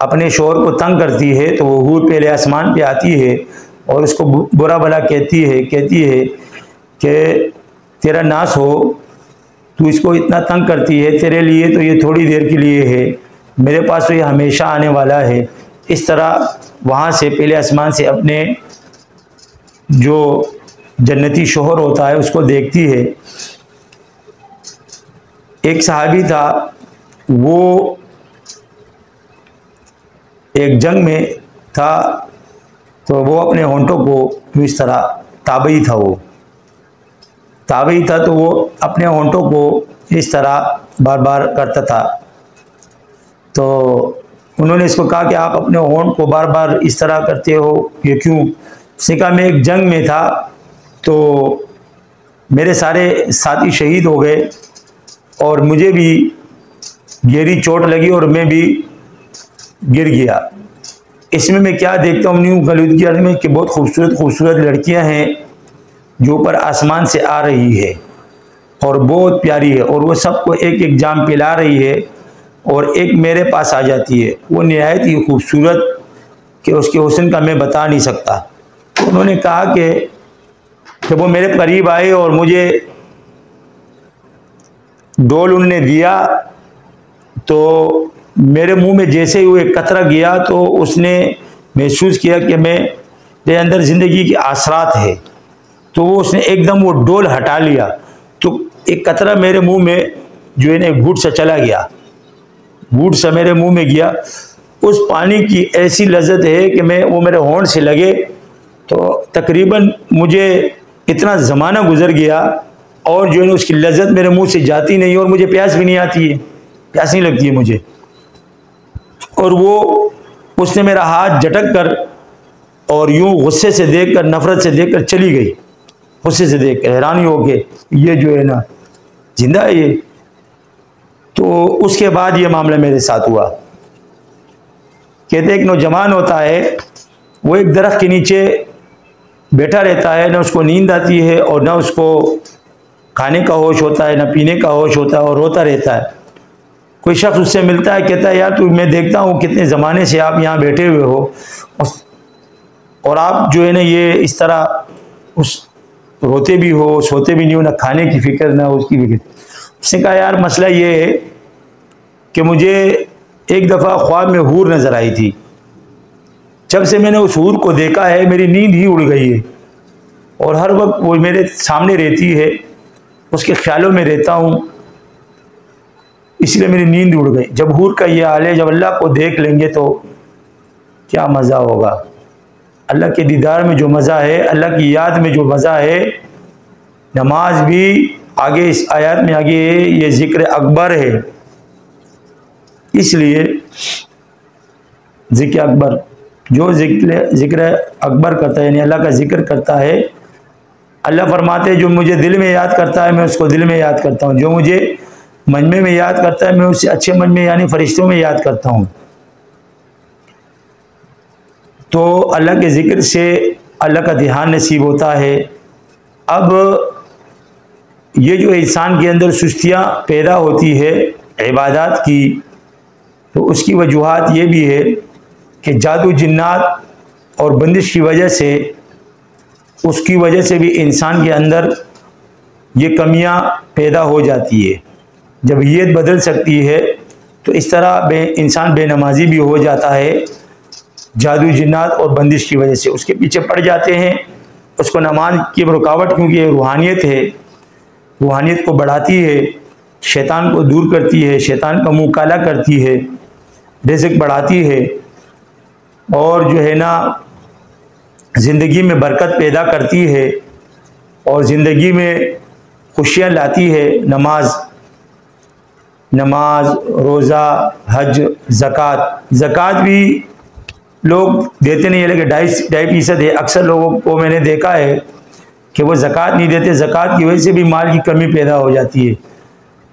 अपने शौहर को तंग करती है तो वो हूर पहले आसमान पे आती है और उसको बुरा भला कहती है कि तेरा नाश हो, तू इसको इतना तंग करती है, तेरे लिए तो ये थोड़ी देर के लिए है, मेरे पास तो ये हमेशा आने वाला है। इस तरह वहाँ से पहले आसमान से अपने जो जन्नती शौहर होता है उसको देखती है। एक सहाबी था, वो एक जंग में था, तो वो अपने होंठों को इस तरह ताबई था, वो ताबई था, तो वो अपने होंठों को इस तरह बार बार करता था। तो उन्होंने इसको कहा कि आप अपने होंठ को बार बार इस तरह करते हो, ये क्यों? उसने कहा मैं एक जंग में था तो मेरे सारे साथी शहीद हो गए और मुझे भी गहरी चोट लगी और मैं भी गिर गया। इसमें मैं क्या देखता हूँ न्यू गलूदगी अर्ज़ में कि बहुत खूबसूरत लड़कियां हैं जो ऊपर आसमान से आ रही है और बहुत प्यारी है, और वो सबको एक एक जाम पिला रही है और एक मेरे पास आ जाती है। वो निहायत ही खूबसूरत कि उसके हुस्न का मैं बता नहीं सकता। तो उन्होंने कहा कि जब वो मेरे करीब आए और मुझे डोल उन्होंने दिया तो मेरे मुंह में जैसे ही वो एक कतरा गया तो उसने महसूस किया कि मेरे अंदर ज़िंदगी की आसरात है। तो वो उसने एकदम वो डोल हटा लिया, तो एक कतरा मेरे मुंह में जो है ना घूंट सा चला गया, घूंट सा मेरे मुंह में गया। उस पानी की ऐसी लज्जत है कि वो मेरे होंठ से लगे तो तकरीबन मुझे इतना ज़माना गुजर गया और जो है ना उसकी लज्जत मेरे मुंह से जाती नहीं और मुझे प्यास भी नहीं आती है, प्यास नहीं लगती है मुझे। और वो उसने मेरा हाथ झटक कर और यूं गुस्से से देखकर, नफरत से देखकर चली गई, गुस्से से देख कर हैरानी हो के ये जो है ना जिंदा है ये। तो उसके बाद ये मामला मेरे साथ हुआ। कहते एक नौजवान होता है, वो एक दरख्त के नीचे बैठा रहता है, ना उसको नींद आती है और ना उसको खाने का होश होता है, ना पीने का होश होता है, और रोता रहता है। कोई शख्स उससे मिलता है, कहता है यार तू, मैं देखता हूँ कितने ज़माने से आप यहाँ बैठे हुए हो और आप जो है ना ये इस तरह रोते भी हो, सोते भी नहीं हो, ना खाने की फ़िक्र ना उसकी फ़िक्र। उसने कहा यार मसला ये है कि मुझे एक दफ़ा ख्वाब में हूर नज़र आई थी। जब से मैंने उस हूर को देखा है मेरी नींद ही उड़ गई है और हर वक्त वो मेरे सामने रहती है, उसके ख्यालों में रहता हूँ, इसलिए मेरी नींद उड़ गई। जब हूर का ये हाल है, जब अल्लाह को देख लेंगे तो क्या मज़ा होगा। अल्लाह के दीदार में जो मज़ा है, अल्लाह की याद में जो मज़ा है, नमाज भी आगे इस आयत में आगे ये ज़िक्र अकबर है, इसलिए ज़िक्र अकबर, जो ज़िक्र अकबर करता है यानी अल्लाह का ज़िक्र करता है, अल्लाह फरमाते हैं जो मुझे दिल में याद करता है मैं उसको दिल में याद करता हूँ, जो मुझे मजमे में याद करता है मैं उसे अच्छे मजमे यानी फरिश्तों में याद करता हूँ। तो अल्लाह के ज़िक्र से अल्लाह का ध्यान नसीब होता है। अब ये जो इंसान के अंदर सुस्तियाँ पैदा होती है इबादत की, तो उसकी वजूहात ये भी है कि जादू जिन्नात और बंदिश की वजह से, उसकी वजह से भी इंसान के अंदर ये कमियां पैदा हो जाती है। जब ये बदल सकती है तो इस तरह इंसान बेनमाजी भी हो जाता है जादू जिन्नात और बंदिश की वजह से, उसके पीछे पड़ जाते हैं। उसको नमाज की रुकावट, क्योंकि ये रूहानियत है, रूहानियत को बढ़ाती है, शैतान को दूर करती है, शैतान का मुँह काला करती है, रिज़्क़ बढ़ाती है और जो है ना ज़िंदगी में बरकत पैदा करती है और ज़िंदगी में खुशियाँ लाती है। नमाज, रोज़ा, हज, ज़कात भी लोग देते नहीं है, लेकिन 2.5% है। अक्सर लोगों को मैंने देखा है कि वो ज़कात नहीं देते, ज़कात की वजह से भी माल की कमी पैदा हो जाती है।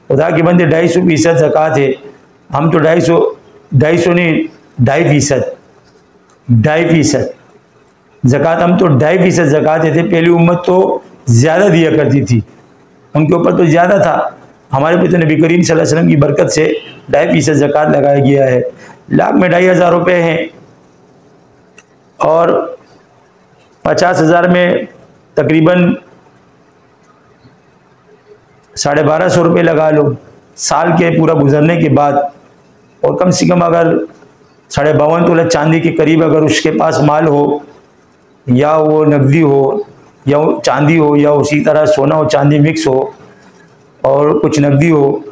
खुदा के बंदे 250% ज़कात है, हम तो 250 नहीं 2.5% ज़कात, हम तो 2.5% ज़कात देते। पहली उम्मत तो ज़्यादा दिया करती थी, उनके ऊपर तो ज़्यादा था। हमारे पे तो नबी करीम सल्लल्लाहु अलैहि वसल्लम की बरकत से 2.5% ज़कात लगाया गया है। लाख में 2,500 रुपये हैं और 50,000 में तकरीबन 1,250 रुपये लगा लो साल के पूरा गुजरने के बाद। और कम से कम अगर 52.5 तोला चांदी के करीब अगर उसके पास माल हो, या वो नकदी हो या वो चांदी हो या उसी तरह सोना और चांदी मिक्स हो और कुछ नकदी हो,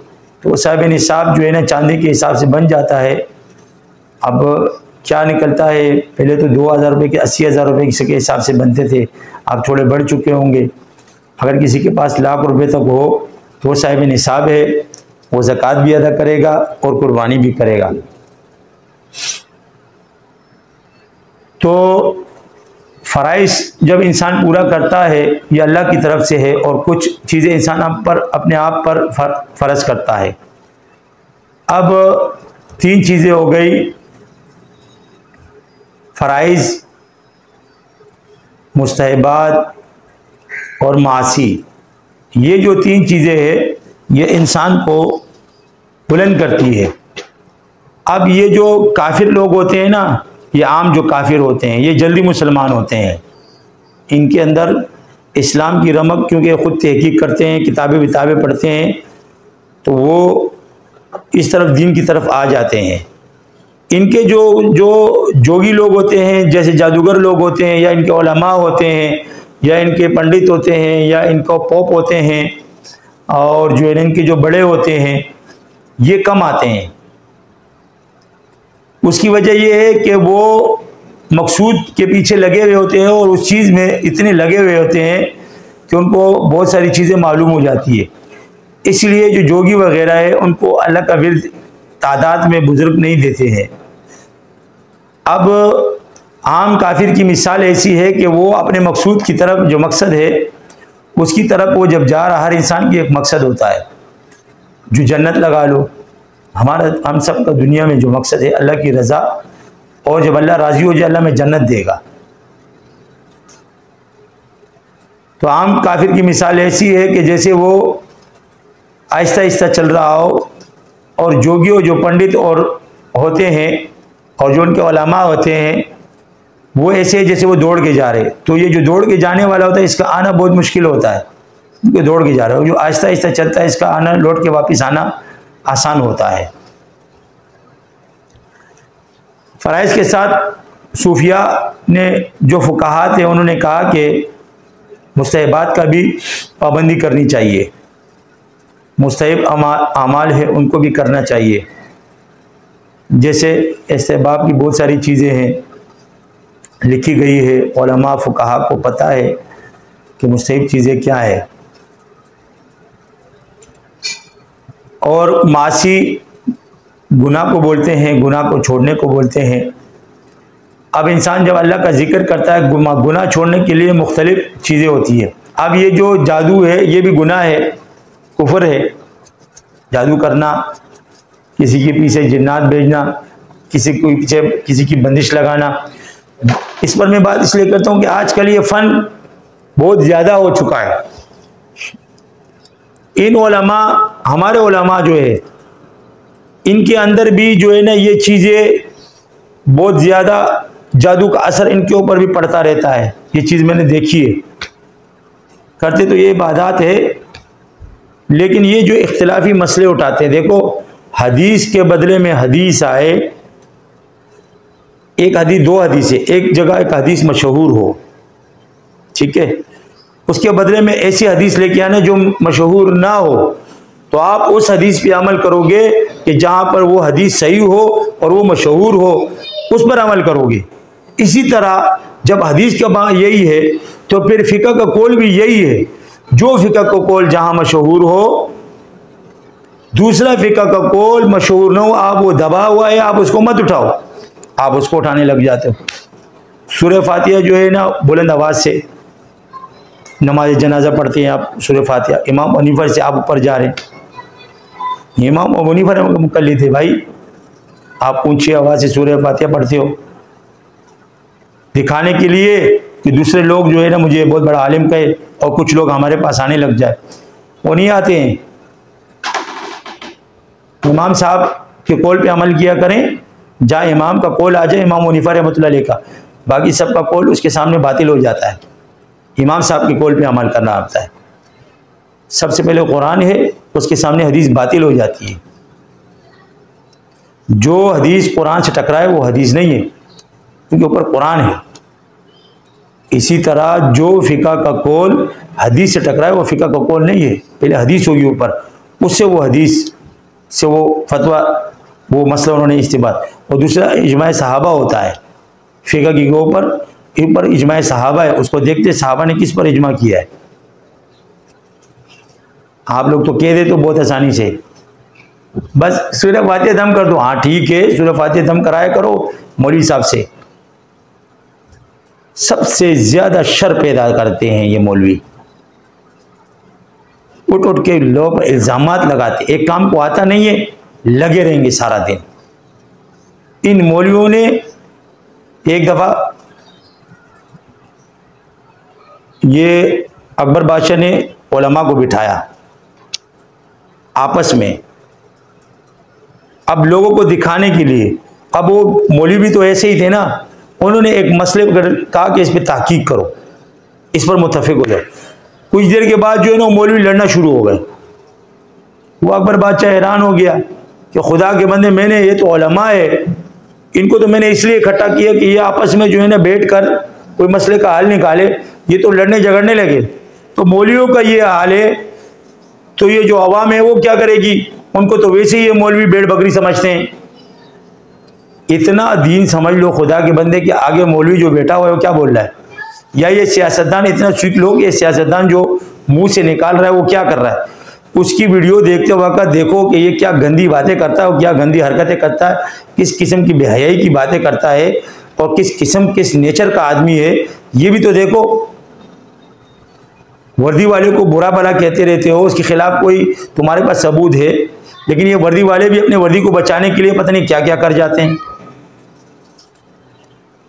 तो साहिब निसाब जो है ना चांदी के हिसाब से बन जाता है। अब क्या निकलता है, पहले तो 2,000 रुपये के 80,000 रुपये के हिसाब से बनते थे, अब थोड़े बढ़ चुके होंगे। अगर किसी के पास लाख रुपए तक हो तो साहिब निसाब है, वो ज़कात भी अदा करेगा और कुर्बानी भी करेगा। तो फ़राइज़ जब इंसान पूरा करता है ये अल्लाह की तरफ से है, और कुछ चीज़ें इंसान अपने आप पर फ़र्ज करता है। अब 3 चीज़ें हो गई, फ़राइज़, मुस्तहबात और मासी। ये जो 3 चीज़ें हैं ये इंसान को बुलंद करती है। अब ये जो काफिर लोग होते हैं ना, ये आम जो काफिर होते हैं ये जल्दी मुसलमान होते हैं, इनके अंदर इस्लाम की रमक, क्योंकि ख़ुद तहकीक करते हैं, किताबें विताबें पढ़ते हैं, तो वो इस तरफ दीन की तरफ आ जाते हैं। इनके जो जोगी लोग होते हैं, जैसे जादूगर लोग होते हैं, या इनके उलमा होते हैं, या इनके पंडित होते हैं, या इनको पोप होते हैं, और जो इनके जो बड़े होते हैं, ये कम आते हैं। उसकी वजह यह है कि वो मकसूद के पीछे लगे हुए होते हैं और उस चीज़ में इतने लगे हुए होते हैं कि उनको बहुत सारी चीज़ें मालूम हो जाती है। इसलिए जो जोगी वगैरह है उनको अल्लाह का विर्द तादाद में बुजुर्ग नहीं देते हैं। अब आम काफिर की मिसाल ऐसी है कि वो अपने मकसूद की तरफ, जो मकसद है उसकी तरफ वो जब जा रहा, हर इंसान की एक मकसद होता है, जो जन्नत लगा लो, हम सब का दुनिया में जो मकसद है अल्लाह की रज़ा, और जब अल्लाह राज़ी हो जाए अल्लाह में जन्नत देगा। तो आम काफिर की मिसाल ऐसी है कि जैसे वो आहिस्ता आहिस्ता चल रहा हो, और जोगियों जो पंडित और होते हैं और जो उनके उलमा होते हैं वो ऐसे जैसे वो दौड़ के जा रहे। तो ये जो दौड़ के जाने वाला होता है इसका आना बहुत मुश्किल होता है, क्योंकि दौड़ के जा रहा है। जो आहिस्ता आहिस्ता चलता है इसका आना, लौट के वापस आना आसान होता है। फ़राइज़ के साथ सूफिया ने, जो फुक़हा थे, उन्होंने कहा कि मुस्तहबात का भी पाबंदी करनी चाहिए, मुस्तहब अमाल है उनको भी करना चाहिए। जैसे इस्तेहबाब की बहुत सारी चीज़ें हैं लिखी गई है, उलमा फुक़हा को पता है कि मुस्तहब चीज़ें क्या है। और मासी गुनाह को बोलते हैं, गुनाह को छोड़ने को बोलते हैं। अब इंसान जब अल्लाह का जिक्र करता है, गुनाह छोड़ने के लिए मुख्तलिफ चीज़ें होती है। अब ये जो जादू है ये भी गुनाह है, कुफ्र है। जादू करना, किसी के पीछे जिन्नात भेजना, किसी के पीछे किसी की बंदिश लगाना, इस पर मैं बात इसलिए करता हूँ कि आजकल ये फ़न बहुत ज़्यादा हो चुका है। इन उलमा, हमारे उलमा जो है, इनके अंदर भी जो है ना ये चीज़ें बहुत ज़्यादा, जादू का असर इनके ऊपर भी पड़ता रहता है। ये चीज़ मैंने देखी है। करते तो ये इबादत है, लेकिन ये जो इख्तिलाफी मसले उठाते हैं, देखो हदीस के बदले में हदीस आए, एक हदीस, 2 हदीस है, एक जगह एक हदीस मशहूर हो, ठीक है, उसके बदले में ऐसी हदीस लेके आना जो मशहूर ना हो, तो आप उस हदीस पे अमल करोगे कि जहाँ पर वो हदीस सही हो और वो मशहूर हो, उस पर अमल करोगे। इसी तरह जब हदीस का बात यही है तो फिर फ़िक़्ह का कौल भी यही है, जो फ़िक़्ह का कौल जहाँ मशहूर हो, दूसरा फ़िक़्ह का कौल मशहूर ना हो, आप वो दबा हुआ है, आप उसको मत उठाओ, आप उसको उठाने लग जाते हो। सूरह फातिहा जो है ना, बुलंद आवाज़ से नमाज जनाजा पढ़ते हैं आप, सूरह फातिहा, इमाम हनीफा से आप ऊपर जा रहे हैं, इमाम अबू हनीफा मुकल्लिद थे। भाई आप ऊंची आवाज़ से सूरह फातिहा पढ़ते हो दिखाने के लिए कि दूसरे लोग जो है ना मुझे बहुत बड़ा आलिम कहे और कुछ लोग हमारे पास आने लग जाए, वो नहीं आते हैं। इमाम साहब के कौल पे अमल किया करें, जहाँ इमाम का कौल आ जाए, इमाम अबू हनीफा रहमतुल्लाह अलैह का, बाकी सबका कौल उसके सामने बातिल हो जाता है। इमाम साहब के कौल पे अमल करना आता है। सबसे पहले कुरान है, उसके सामने हदीस बातिल हो जाती है। जो हदीस कुरान से टकराए वो हदीस नहीं है, क्योंकि ऊपर कुरान है। इसी तरह जो फ़िक़ह का कौल हदीस से टकराए वो फ़िक़ह का कौल नहीं है, पहले हदीस होगी ऊपर, उससे वो हदीस से वो फतवा, वो मसला उन्होंने इस्तिबात। और दूसरा इजमाए सहाबा होता है फ़िक़ह के ऊपर इजमाए सहाबा है, उसको देखते सहाबा ने किस पर इजमा किया है। आप लोग तो कह दे तो बहुत आसानी से बस सूरह फातिहा दम कर दो, हाँ ठीक है सूरह फातिहा दम कराया करो मौलवी साहब से। सबसे ज्यादा शर पैदा करते हैं ये मौलवी, उठ उठ के लोग पर इल्जामात लगाते, एक काम को आता नहीं है लगे रहेंगे सारा दिन। इन मौलवियों ने एक दफा ये अकबर बादशाह ने उलमा को बिठाया आपस में, अब लोगों को दिखाने के लिए। अब वो मौलवी भी तो ऐसे ही थे ना, उन्होंने एक मसले पर कहा कि इस पर तहकीक करो, इस पर मुत्तफिक हो जाए। कुछ देर के बाद जो है ना मौलवी लड़ना शुरू हो गए। वो अकबर बादशाह हैरान हो गया कि खुदा के बंदे, मैंने ये तो उलमा है, इनको तो मैंने इसलिए इकट्ठा किया कि ये आपस में जो है ना बैठ कर कोई मसले का हल निकाले, ये तो लड़ने झगड़ने लगे। तो मौलवियों का ये हाल है तो ये जो अवाम है वो क्या करेगी, उनको तो वैसे ही ये मौलवी भेड़ बकरी समझते हैं। इतना दीन समझ लो खुदा के बंदे के आगे मौलवी जो बैठा हुआ है वो क्या बोल रहा है, या ये सियासतदान इतना स्वीक लोग, ये सियासतदान जो मुंह से निकाल रहा है वो क्या कर रहा है। उसकी वीडियो देखते वक्त देखो कि ये क्या गंदी बातें करता है, क्या गंदी हरकतें करता है, किस किस्म की बेहयाई की बातें करता है और किस नेचर का आदमी है, ये भी तो देखो। वर्दी वाले को बुरा भला कहते रहते हो, उसके खिलाफ कोई तुम्हारे पास सबूत है, लेकिन ये वर्दी वाले भी अपने वर्दी को बचाने के लिए पता नहीं क्या क्या कर जाते हैं।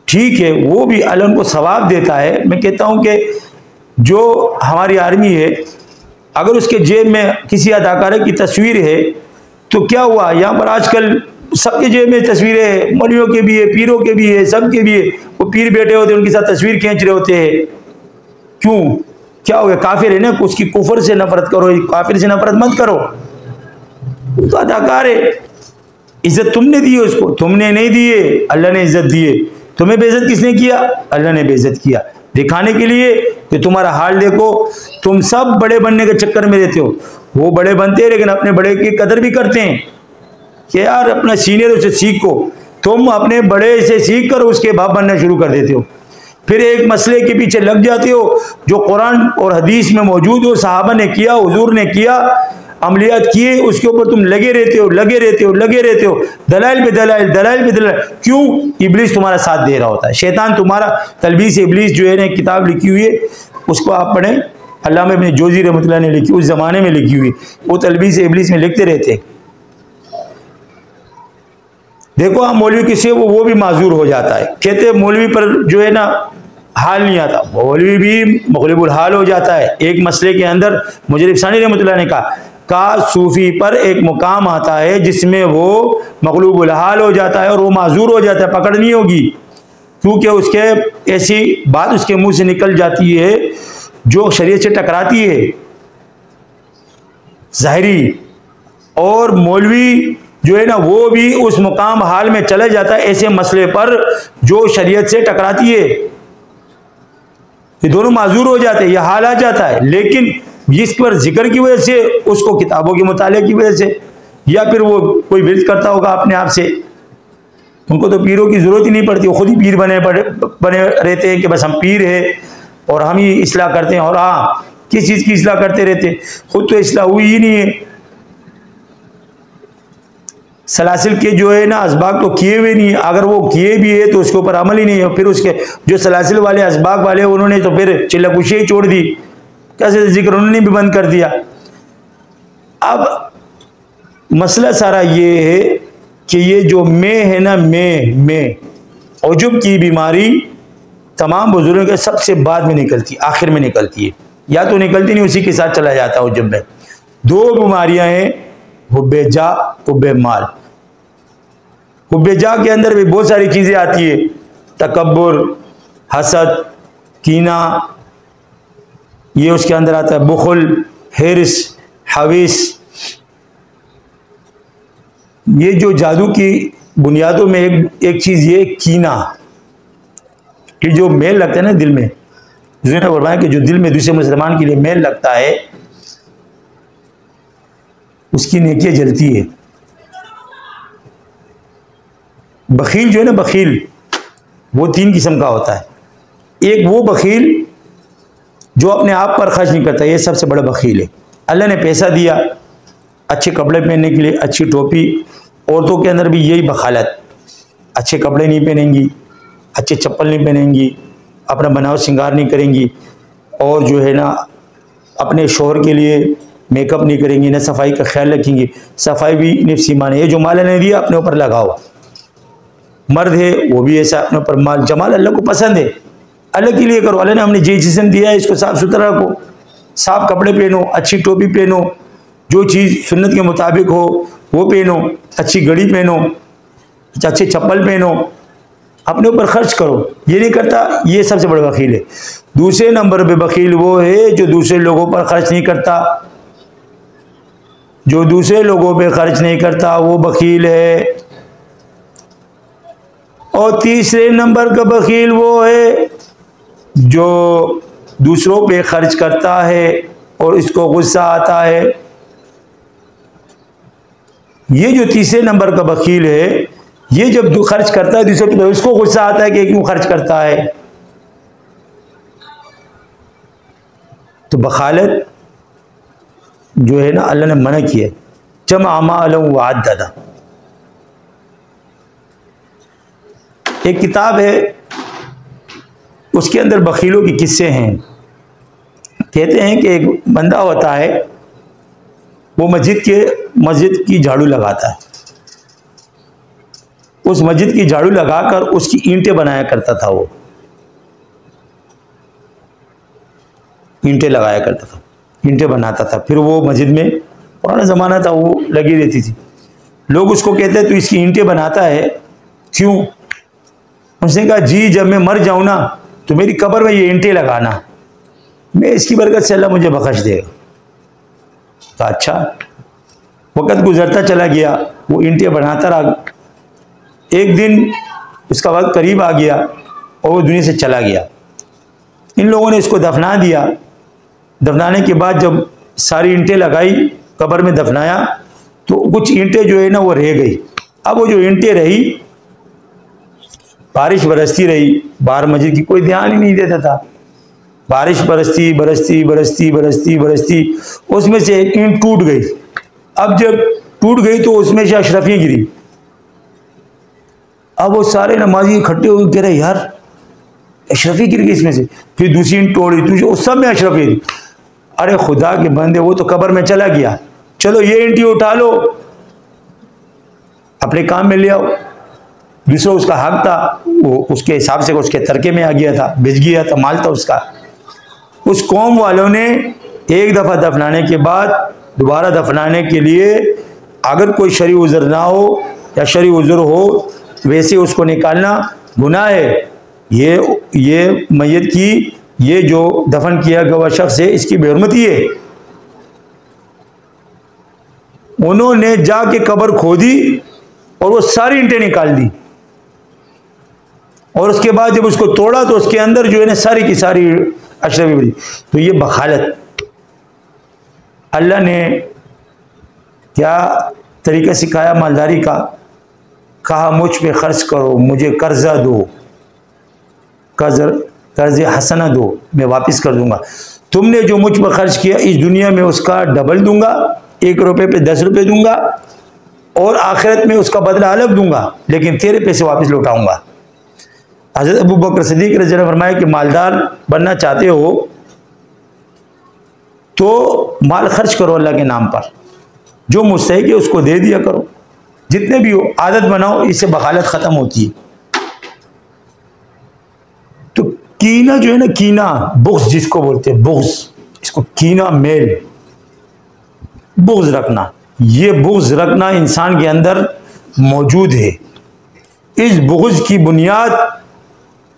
ठीक है, वो भी अल्लाह उनको सवाब देता है। मैं कहता हूं कि जो हमारी आर्मी है, अगर उसके जेब में किसी अदाकारा की तस्वीर है तो क्या हुआ, यहाँ पर आजकल सबके जेब में तस्वीरें हैं, मौलवियों के भी है, पीरों के भी है, सबके भी है। वो पीर बैठे होते हैं, उनके साथ तस्वीर खींच रहे होते हैं। क्यों, क्या हो गया, काफिर है ना, उसकी कुफर से नफरत करो, काफिर से नफरत मत करो, वो तो अदाकार है। इज्जत तुमने दी है उसको, तुमने नहीं दी है, अल्लाह ने इज्जत दी है। तुम्हें बेइज्जत किसने किया, अल्लाह ने बेइज्जत किया, दिखाने के लिए कि तुम्हारा हाल देखो। तुम सब बड़े बनने के चक्कर में रहते हो, वो बड़े बनते हैं लेकिन अपने बड़े की कदर भी करते हैं कि यार अपना सीनियर से सीखो। तुम अपने बड़े से सीख कर उसके बाप बनना शुरू कर देते हो, फिर एक मसले के पीछे लग जाते हो जो कुरान और हदीस में मौजूद हो, सहाबा ने किया, हुजूर ने किया, अमलियात किए, उसके ऊपर तुम लगे रहते हो, दलाइल पे दलाइल। क्यों, इब्लीस तुम्हारा साथ दे रहा होता है, शैतान तुम्हारा, तलबीस इब्लीस जो है ना किताब लिखी हुई है, उसको आप पढ़ें, अल्लामा इब्न जोज़ी रहमतुल्लाह ने लिखी, उस जमाने में लिखी हुई, वो तलबीस इब्लीस में लिखते रहते। देखो आप मौलवी किसी वो भी माजूर हो जाता है, कहते मौलवी पर जो है ना हाल नहीं आता, मौलवी भी मग़लूबुल हाल हो जाता है। एक मसले के अंदर मुजरिब सानी रहमतुल्लाह ने कहा सूफी पर एक मुकाम आता है जिसमें वो मग़लूबुल हाल हो जाता है और वो माजूर हो जाता है, पकड़ नहीं होगी, क्योंकि उसके ऐसी बात उसके मुंह से निकल जाती है जो शरीयत से टकराती है ज़ाहिरी। और मौलवी जो है ना वो भी उस मुकाम हाल में चले जाता है ऐसे मसले पर जो शरीयत से टकराती है, ये दोनों माजूर हो जाते हैं, ये हाल आ जाता है। लेकिन इस पर जिक्र की वजह से, उसको किताबों के मुताले की वजह से, या फिर वो कोई विर्द करता होगा अपने आप से, उनको तो पीरों की जरूरत ही नहीं पड़ती, वो खुद ही पीर बने रहते हैं कि बस हम पीर है और हम ही इस्लाह करते हैं। और हाँ, किस चीज़ की इस्लाह करते रहते, खुद तो इस्लाह हुई ही नहीं है। सलासिल के जो है ना असबाग तो किए हुए नहीं है, अगर वो किए भी है तो उसके ऊपर अमल ही नहीं है। फिर उसके जो सलासिल वाले असबाग वाले उन्होंने तो फिर चिल्लाकुशी ही छोड़ दी, कैसे जिक्र उन्होंने भी बंद कर दिया। अब मसला सारा ये है कि ये जो में है ना, में औजुब की बीमारी तमाम बुजुर्गों के सबसे बाद में निकलती, आखिर में निकलती है, या तो निकलती नहीं, उसी के साथ चला जाता है औजुब में। दो बीमारियां हैं, हुब्बे जा, हुब्बे माल। हुब्बे जा के अंदर भी बहुत सारी चीज़ें आती है, तकब्बुर, हसद, कीना, ये उसके अंदर आता है, बुखल, हिर्स, हवीस। ये जो जादू की बुनियादों में एक चीज़ ये कीना, कि जो मेल लगता है ना दिल में, ने फरमाया कि जो दिल में दूसरे मुसलमान के लिए मेल लगता है उसकी नेकियां जलती है। बखील जो है ना, बखील वो 3 किस्म का होता है। एक वो बखील जो अपने आप पर खर्च नहीं करता, ये सबसे बड़ा बखील है। अल्लाह ने पैसा दिया अच्छे कपड़े पहनने के लिए, अच्छी टोपी, औरतों के अंदर भी यही बखालत, अच्छे कपड़े नहीं पहनेंगी, अच्छे चप्पल नहीं पहनेंगी, अपना बनाव श्रृंगार नहीं करेंगी, और जो है ना अपने शोहर के लिए मेकअप नहीं करेंगी, ना सफाई का ख्याल रखेंगी। सफाई भी निफ्स ईमान है, ये जो माल ने दिया अपने ऊपर लगाओ। मर्द है वो भी ऐसा, अपने ऊपर माल जमाल अल्लाह को पसंद है, अल्लाह के लिए करो। अल्लाह ने हमने जो जिस्म दिया है इसको साफ सुथरा रखो, साफ कपड़े पहनो, अच्छी टोपी पहनो, जो चीज़ सुन्नत के मुताबिक हो वो पहनो, अच्छी घड़ी पहनो, अच्छे चप्पल पहनो, अपने ऊपर खर्च करो। ये नहीं करता, ये सबसे बड़ा बखील है। दूसरे नंबर पे बखील वो है जो दूसरे लोगों पर खर्च नहीं करता, जो दूसरे लोगों पे खर्च नहीं करता वो बखील है। और तीसरे नंबर का बखील वो है जो दूसरों पे खर्च करता है और इसको गुस्सा आता है। ये जो तीसरे नंबर का बखील है, ये जब खर्च करता है दूसरों पे तो इसको गुस्सा आता है कि क्यों खर्च करता है। तो बखालत जो है ना अल्लाह ने मना किया, जमा मालम व अद्ददा। एक किताब है उसके अंदर बखीलों के किस्से हैं। कहते हैं कि एक बंदा होता है, वो मस्जिद की झाड़ू लगाता है। उस मस्जिद की झाड़ू लगाकर उसकी ईंटें बनाया करता था, वो ईंटें लगाया करता था, ईंटें बनाता था। फिर वो मस्जिद में, पुराना ज़माना था, वो लगी रहती थी। लोग उसको कहते हैं तू इसकी ईंटें बनाता है क्यों? उसने कहा जी जब मैं मर जाऊं ना तो मेरी कब्र में ये ईंटें लगाना, मैं इसकी बरकत से अल्लाह मुझे बख्श देगा। तो अच्छा, वक़्त गुजरता चला गया, वो ईंटें बनाता रहा। एक दिन उसका वक्त करीब आ गया और वो दुनिया से चला गया। इन लोगों ने इसको दफना दिया। दफनाने के बाद जब सारी ईंटें लगाई, कब्र में दफनाया, तो कुछ ईंटें जो है ना वो रह गई। अब वो जो ईंटें रही, बारिश बरसती रही, बाहर मस्जिद की कोई ध्यान ही नहीं देता था। बारिश बरसती बरसती बरसती बरसती बरसती उसमें से एक ईंट टूट गई। अब जब टूट गई तो उसमें से अशरफियाँ गिरी। अब वो सारे नमाजी इकट्ठे हो कह रहे यार अशरफी गिर गई इसमें से। फिर दूसरी ईंट तोड़ी, तुझे उस सब में अशरफी गिरी। अरे खुदा के बंदे, वो तो कब्र में चला गया, चलो ये ईंटी उठा लो अपने काम में ले आओ। दूसरा उसका हक था, वो उसके हिसाब से उसके तरके में आ गया था, बिज गया था, माल था उसका। उस कौम वालों ने एक दफ़ा दफनाने के बाद दोबारा दफनाने के लिए, अगर कोई शरई उज़र ना हो या शरई उज़र हो, वैसे उसको निकालना गुनाह है। ये मैयत की, ये जो दफन किया गया शख्स है, इसकी बेहरमती है। उन्होंने जाके कब्र खोदी और वो सारी ईंटें निकाल दी, और उसके बाद जब उसको तोड़ा तो उसके अंदर जो है ना सारी की सारी अशरफी बनी। तो ये बखालत, अल्लाह ने क्या तरीका सिखाया मालदारी का? कहा मुझ पे खर्च करो, मुझे कर्जा दो, कर्ज हसना दो, मैं वापस कर दूंगा। तुमने जो मुझ पर खर्च किया इस दुनिया में उसका डबल दूंगा, 1 रुपये पे 10 रुपये दूंगा, और आखिरत में उसका बदला अलग दूंगा, लेकिन तेरे पैसे वापस लौटाऊंगा। हज़रत अबू बकर सिद्दीक़ रज़ी अल्लाह फरमाया कि मालदार बनना चाहते हो तो माल खर्च करो अल्लाह के नाम पर, जो मुस्तहिक है उसको दे दिया करो, जितने भी हो आदत बनाओ, इससे बखालत ख़त्म होती है। तो कीना जो है ना, कीना बुग़्ज़ जिसको बोलते हैं, बुग़्ज़, इसको कीना मेल, बुग़्ज़ रखना, ये बुग़्ज़ रखना इंसान के अंदर मौजूद है। इस बुग़्ज़ की बुनियाद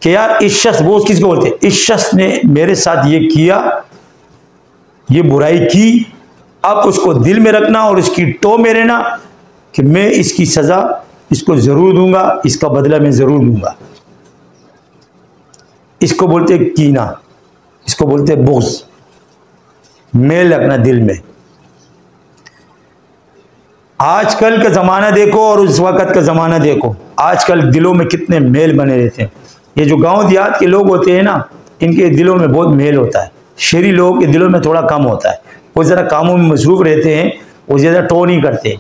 कि यार इस शख्स, बुग़्ज़ किसको बोलते हैं, इस शख्स ने मेरे साथ ये किया, ये बुराई की, अब उसको दिल में रखना और इसकी टो में रहना कि मैं इसकी सज़ा इसको ज़रूर दूंगा, इसका बदला मैं ज़रूर दूंगा। इसको बोलते हैं कीना, इसको बोलते हैं बुग़्ज़, मेल रखना दिल में। आजकल का ज़माना देखो और उस वक़्त का ज़माना देखो, आजकल दिलों में कितने मेल बने रहते हैं। ये जो गांव देहात के लोग होते हैं ना, इनके दिलों में बहुत मेल होता है, शहरी लोगों के दिलों में थोड़ा कम होता है। वो ज़रा कामों में मसरूफ़ रहते हैं, वो ज़्यादा टो नहीं करते।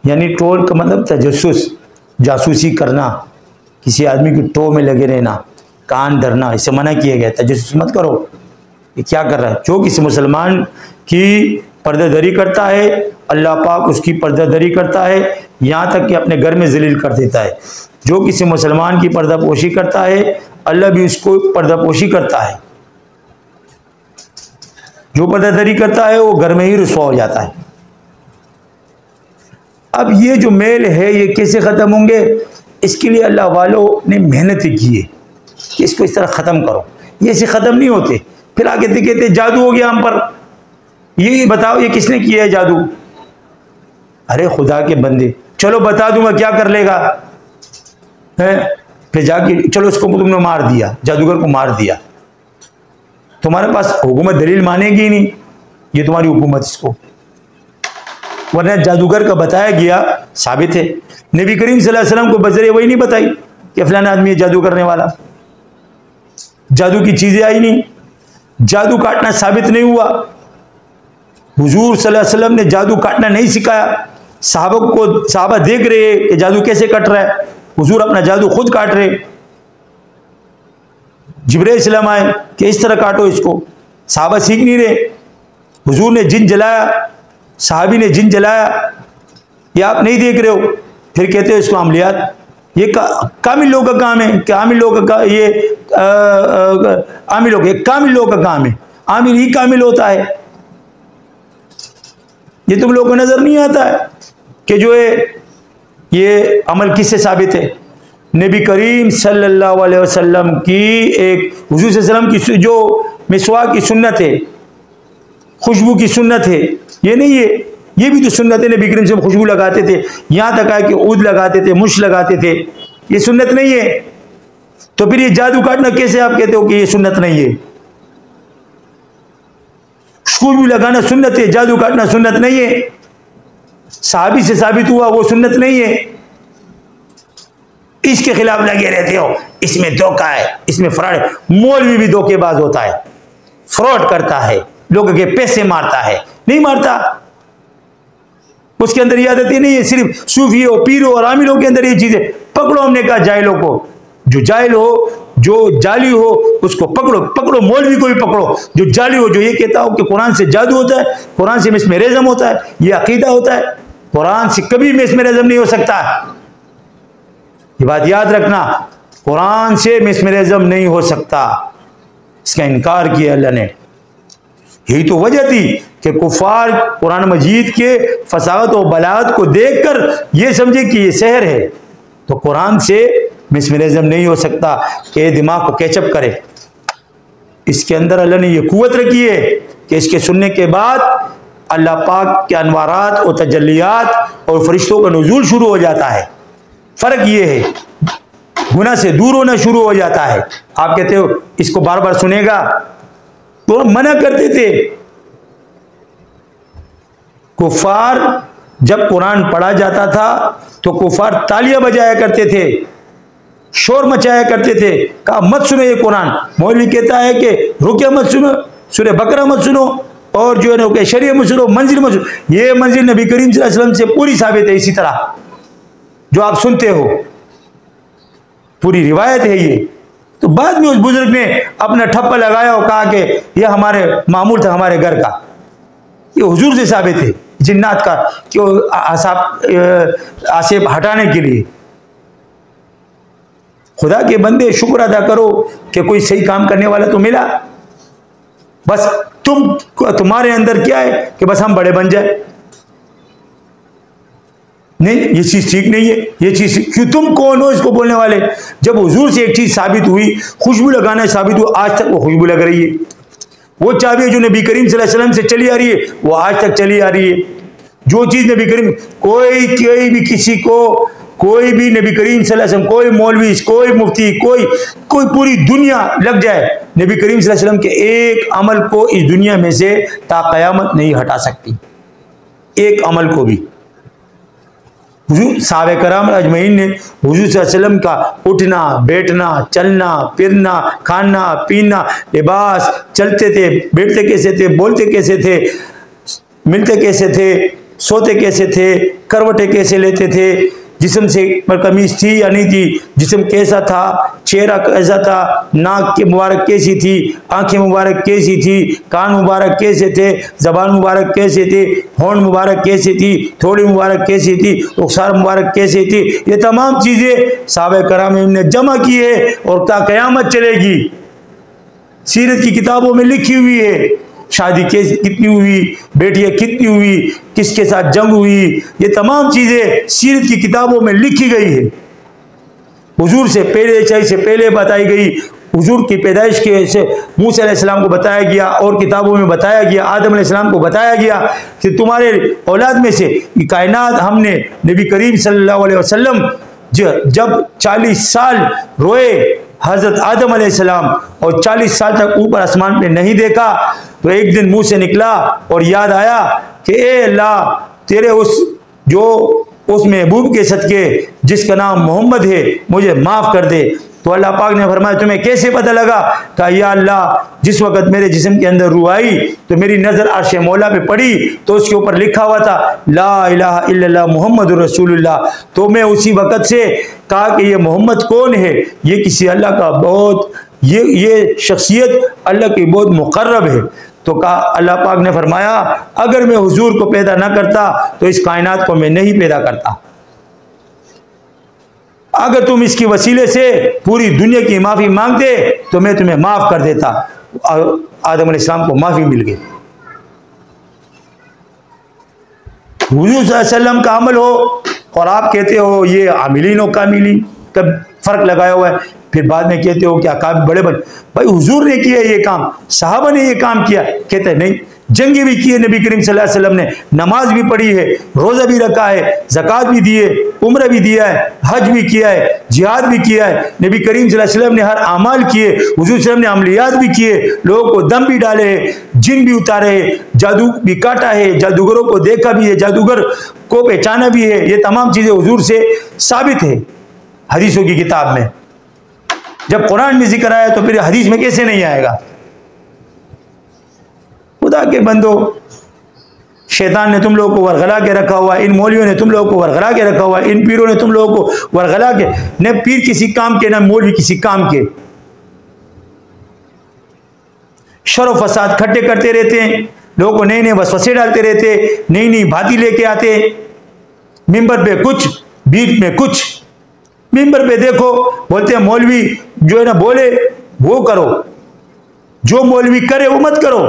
यानी टो का मतलब तजस्सुस, जासूसी करना, किसी आदमी की टो में लगे रहना, कान धरना, इससे मना किया गया। तजस्सुस मत करो, ये क्या कर रहा है। जो किसी मुसलमान की पर्दादरी करता है, अल्लाह पाक उसकी पर्दादरी करता है, यहाँ तक कि अपने घर में जलील कर देता है। जो किसी मुसलमान की पर्दापोशी करता है, अल्लाह भी उसको पर्दापोशी करता है। जो पर्दादरी करता है वो घर में ही रुसवा हो जाता है। अब ये जो मेल है ये कैसे ख़त्म होंगे, इसके लिए अल्लाह वालों ने मेहनत की है कि इसको इस तरह ख़त्म करो। ये ऐसे ख़त्म नहीं होते। फिर आगे कहते जादू हो गया हम पर, ये बताओ ये किसने किया है जादू। अरे खुदा के बंदे, चलो बता दूंगा, क्या कर लेगा है। फिर जाके चलो इसको तुमने मार दिया, जादूगर को मार दिया, तुम्हारे पास हुकूमत दलील मानेगी ही नहीं, ये तुम्हारी हुकूमत इसको, वरना जादूगर का बताया गया साबित है। नबी करीम सल्लल्लाहु अलैहि वसल्लम को बजरे वही नहीं बताई कि फलाना आदमी है जादू करने वाला, जादू की चीजें आई नहीं, जादू काटना साबित नहीं हुआ। हुजूर सल्लल्लाहु अलैहि वसल्लम ने जादू काटना नहीं सिखाया। साहबा देख रहे हैं कि जादू कैसे कट रहा है, हुजूर अपना जादू खुद काट रहे। जिब्रील सलाम आए कि इस तरह काटो इसको, साहबा सीख नहीं रहे। हुजूर ने जिन जलाया, साहबी ने जिन जलाया, ये आप नहीं देख रहे हो। फिर कहते हो इसको अमलियात, ये कामिल लोग का काम है, कामिल लोग का ये आमिल लोग, कामिल लोग का काम है, आमिल ही कामिल होता है। ये तुम लोगों को नजर नहीं आता है कि जो है ये अमल किससे साबित है। नबी करीम सल्लल्लाहु अलैहि वसल्लम की एक, हुजूर सल्लल्लाहु अलैहि वसल्लम की जो मिसवाक की सुन्नत है, खुशबू की सुन्नत है, ये नहीं है, ये भी तो सुन्नत है। नबी करीम से खुशबू लगाते थे, यहाँ तक आए कि ऊद लगाते थे, मुश लगाते थे, ये सुन्नत नहीं है। तो फिर ये जादू काटना कैसे आप कहते हो कि ये सुन्नत नहीं है। खुशबू लगाना सुन्नत है, जादू काटना सुन्नत नहीं है। साहबी से साबित हुआ वो सुन्नत नहीं है। इसके खिलाफ लगे रहते हो, इसमें धोखा है, इसमें फ्रॉड है। मौलवी भी धोखेबाज होता है, फ्रॉड करता है, लोगों के पैसे मारता है, नहीं मारता, उसके अंदर ये आदत ही नहीं है। सिर्फ सूफियों, पीरों और आमिलों के अंदर ये चीजें पकड़ो। हमने कहा जाहिलों को, जो जाहिल हो, जो जाली हो, उसको पकड़ो, पकड़ो। मौलवी को भी पकड़ो जो जाली हो, जो ये कहता हो कि कुरान से जादू होता है, कुरान से मिसमेरेज़म होता है, ये अकीदा होता है। कुरान से कभी मिसमेरेज़म नहीं हो सकता, ये बात याद रखना। कुरान से मिसमेरेज़म नहीं हो सकता, इसका इनकार किया अल्लाह ने। यही तो वजह थी कि कुफार कुरान मजीद के फसाहत और बलागत को देखकर ये समझे कि ये सहर है। तो कुरान से मिसमेरेज़म नहीं हो सकता कि दिमाग को कैचअप करे। इसके अंदर अल्लाह ने ये कुव्वत रखी है कि इसके सुनने के बाद अल्लाह पाक के अनवारात और तजल्लियात और फरिश्तों का नुज़ूल शुरू हो जाता है। फ़र्क ये है, गुनाह से दूर होना शुरू हो जाता है। आप कहते हो इसको बार बार सुनेगा, तो मना करते थे। कुफार जब कुरान पढ़ा जाता था तो कुफार तालियां बजाया करते थे, शोर मचाया करते थे, कहा मत सुनो ये कुरान। मौलवी कहता है कि रुकिया मत सुनो, सूरह बकरा मत सुनो, और जो है ना शरीयत मत सुनो, मंजिल मत सुनो। ये मंजिल नबी करीम सल्लल्लाहु अलैहि वसल्लम से पूरी साबित है। इसी तरह जो आप सुनते हो पूरी रिवायत है ये। तो बाद में उस बुजुर्ग ने अपना ठप्पा लगाया और कहा कि यह हमारे मामूल था हमारे घर का, ये हुजूर से साबित है। जिन्नात का क्यों आसेब हटाने के लिए। खुदा के बंदे शुक्र अदा करो कि कोई सही काम करने वाला तो मिला। बस तुम्हारे अंदर क्या है कि बस हम बड़े बन जाए। नहीं, ये चीज ठीक नहीं है। ये चीज क्यों, तुम कौन हो इसको बोलने वाले? जब हुजूर से एक चीज साबित हुई, खुशबू लगाना साबित हुआ, आज तक वो खुशबू लग रही है। वो चाबी जो नबी करीम सल्लल्लाहु अलैहि वसल्लम से चली आ रही है वो आज तक चली आ रही है। जो चीज नबी करीम, कोई भी किसी को, कोई भी नबी करीम सल्लल्लाहु अलैहि वसल्लम, कोई मौलवी, कोई मुफ्ती, कोई पूरी दुनिया लग जाए, नबी करीम सल्लल्लाहु अलैहि वसल्लम के एक अमल को इस दुनिया में से ता कयामत नहीं हटा सकती, एक अमल को भी। हुजूर साहबे कराम अजमईन ने हुजूर सल्लल्लाहु अलैहि वसल्लम का उठना बैठना, चलना फिरना, खाना पीना, लिबास, चलते थे, बैठते कैसे थे, बोलते कैसे थे, मिलते कैसे थे, सोते कैसे थे, करवटें कैसे लेते थे, जिस्म से पर कमीज थी या नहीं थी, जिस्म कैसा था, चेहरा कैसा था, नाक के मुबारक कैसी थी, आंखें मुबारक कैसी थी, कान मुबारक कैसे थे, जबान मुबारक कैसे थे, होंठ मुबारक कैसी थी, थोड़ी मुबारक कैसी थी, रुखसार मुबारक कैसी थी, ये तमाम चीज़ें साहबे कराम ने जमा की है और ता क़यामत चलेगी। सीरत की किताबों में लिखी हुई है, शादी कितनी हुई, बेटियां कितनी हुई, किसके साथ जंग हुई, ये तमाम चीजें सीरत की किताबों में लिखी गई है। हुजूर से पहले, ईसाई से पहले बताई गई, हुजूर की पैदाइश के से मूसा अलैहिस्सलाम को बताया गया और किताबों में बताया गया, आदम अलैहिस्सलाम को बताया गया कि तुम्हारे औलाद में से कायनात हमने नबी करीम सल्लल्लाहु अलैहि वसल्लम जब 40 साल रोए हजरत आदम अलैहिस्सलाम और 40 साल तक ऊपर आसमान पे नहीं देखा, तो एक दिन मुंह से निकला और याद आया कि ए अल्लाह, तेरे उस महबूब के सदके जिसका नाम मोहम्मद है मुझे माफ कर दे। तो अल्लाह पाक ने फरमाया तुम्हें कैसे पता लगा? कहा या अल्लाह, जिस वक़्त मेरे जिस्म के अंदर रूह आई तो मेरी नज़र अर्श मौला पे पड़ी तो उसके ऊपर लिखा हुआ था ला इलाहा इल्लल्लाह मुहम्मदुर रसूलुल्लाह। तो मैं उसी वक़्त से कहा कि ये मोहम्मद कौन है, ये किसी अल्लाह का बहुत, ये शख्सियत अल्लाह की बहुत मुकर्रब है। तो कहा, अल्लाह पाक ने फरमाया अगर मैं हुजूर को पैदा ना करता तो इस कायनात को मैं नहीं पैदा करता। अगर तुम इसकी वसीले से पूरी दुनिया की माफी मांगते तो मैं तुम्हें माफ कर देता। आदम अलैहिस्सलाम को माफी मिल गई। हुजूर सल्लल्लाहु अलैहि वसल्लम का अमल हो और आप कहते हो ये आमिलीन और कामिलीन का फर्क लगाया हुआ है, फिर बाद में कहते हो क्या काम बड़े बड़े। भाई हुजूर ने किया ये काम, सहाबा ने ये काम किया, कहते हैं नहीं। जंगे भी किए नबी करीम सल्लल्लाहु अलैहि वसल्लम ने, नमाज भी पढ़ी है, रोज़ा भी रखा है, ज़कात भी दिए, उम्र भी दिया है, हज भी किया है, जिहाद भी किया है। नबी करीम सल्लल्लाहु अलैहि वसल्लम ने हर अमाल किए, हुजूर सल्लल्लाहु अलैहि वसल्लम ने अमलियात भी किए, लोगों को दम भी डाले हैं, जिन भी उतारे हैं, जादू भी काटा है, जादूगरों को देखा भी है, जादूगर को पहचाना भी है। ये तमाम चीज़ें हुजूर से साबित है हदीसों की किताब में। जब कुरान में जिक्र आया तो फिर हदीस में कैसे नहीं आएगा? खुदा के बंदो, शैतान ने तुम लोगों को वरगला के रखा हुआ, इन मौलवियों ने तुम लोगों को वरगला के रखा हुआ, इन पीरों ने तुम लोगों को वरगला के, न पीर किसी काम के न मौलवी किसी काम के, शर व फसाद खट्टे करते रहते हैं, लोगों को नए नए वसवसे डालते रहते, नई नई बातें लेके आते, मिंबर पे कुछ बीच में कुछ। मिंबर पे देखो बोलते हैं मौलवी जो है ना बोले वो करो, जो मौलवी करे वो मत करो,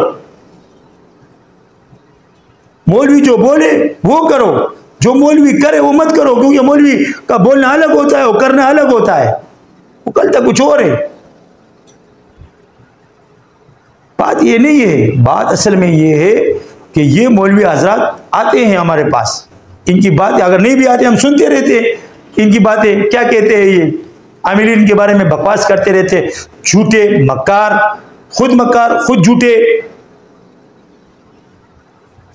मौलवी जो बोले वो करो, जो मौलवी करे वो मत करो, क्योंकि मौलवी का बोलना अलग होता है, वो करना अलग होता है, वो कल तक कुछ और है। बात ये नहीं है, बात असल में ये है कि ये मौलवी हजरात आते हैं हमारे पास, इनकी बातें अगर नहीं भी आते हम सुनते रहते हैं, इनकी बातें क्या कहते हैं, ये आमिलीन के बारे में बकवास करते रहते, झूठे मक्कार, खुद झूठे।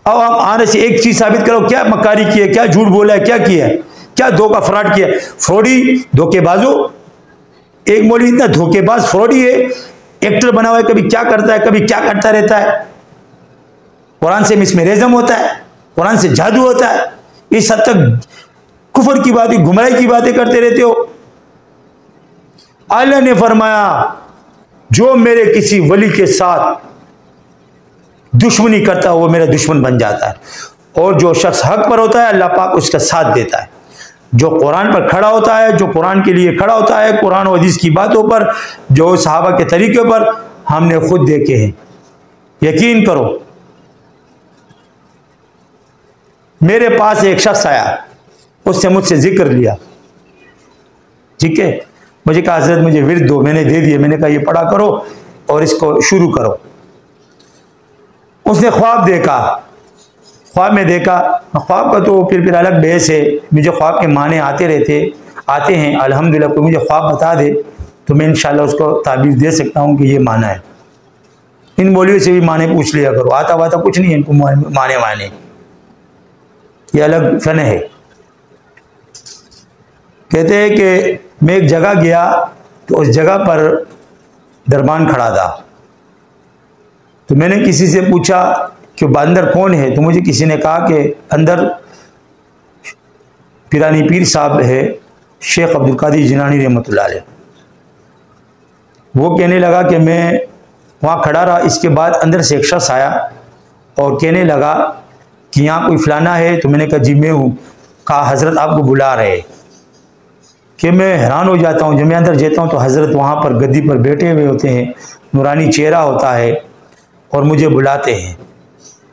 अब आप आने से एक चीज साबित करो, क्या मक्कारी की है, क्या झूठ बोला है, क्या किया है, क्या धोखा फ्रॉड किया है। फ्रॉडी धोखेबाजो, एक मौलवी इतना धोखेबाज फ्रॉडी है, एक्टर बना हुआ है, कभी क्या करता है कभी क्या करता रहता है, कुरान से मिसमेरिज्म होता है, कुरान से जादू होता है, इस हद तक कुफर की बातें, गुमराही की बातें करते रहते हो। अल्लाह ने फरमाया जो मेरे किसी वली के साथ दुश्मनी करता है वो मेरा दुश्मन बन जाता है। और जो शख्स हक पर होता है अल्लाह पाक उसका साथ देता है। जो कुरान पर खड़ा होता है, जो कुरान के लिए खड़ा होता है, कुरान और हदीस की बातों पर, जो सहाबा के तरीके पर हमने खुद देखे हैं। यकीन करो, मेरे पास एक शख्स आया, उसने मुझसे जिक्र लिया, ठीक है, मुझे कहा हज़रत मुझे विर्द दो, मैंने दे दिए। मैंने कहा ये पढ़ा करो और इसको शुरू करो। उसने ख्वाब देखा, ख्वाब में देखा, ख्वाब का तो फिर अलग बहस है। मुझे ख्वाब के माने आते हैं अल्हम्दुलिल्लाह। कोई मुझे ख्वाब बता दे तो मैं इंशाल्लाह उसको ताबीर दे सकता हूँ कि ये माना है। इन मौलवियों से भी माने पूछ लिया करो, आता वाता कुछ नहीं है इनको माने, ये अलग फन है। कहते हैं कि मैं एक जगह गया तो उस जगह पर दरबान खड़ा था, तो मैंने किसी से पूछा कि अंदर कौन है, तो मुझे किसी ने कहा कि अंदर पिरानी पीर साहब है, शेख अब्दुल कादिर जिलानी रहमतुल्लाह अलैह। वो कहने लगा कि मैं वहाँ खड़ा रहा। इसके बाद अंदर से एक शख्स आया और कहने लगा कि यहाँ कोई फलाना है, तो मैंने कहा जी मैं हूँ। कहा हज़रत आपको बुला रहे। कि मैं हैरान हो जाता हूँ, जब मैं अंदर जाता हूँ तो हज़रत वहाँ पर गद्दी पर बैठे हुए होते हैं, नूरानी चेहरा होता है और मुझे बुलाते हैं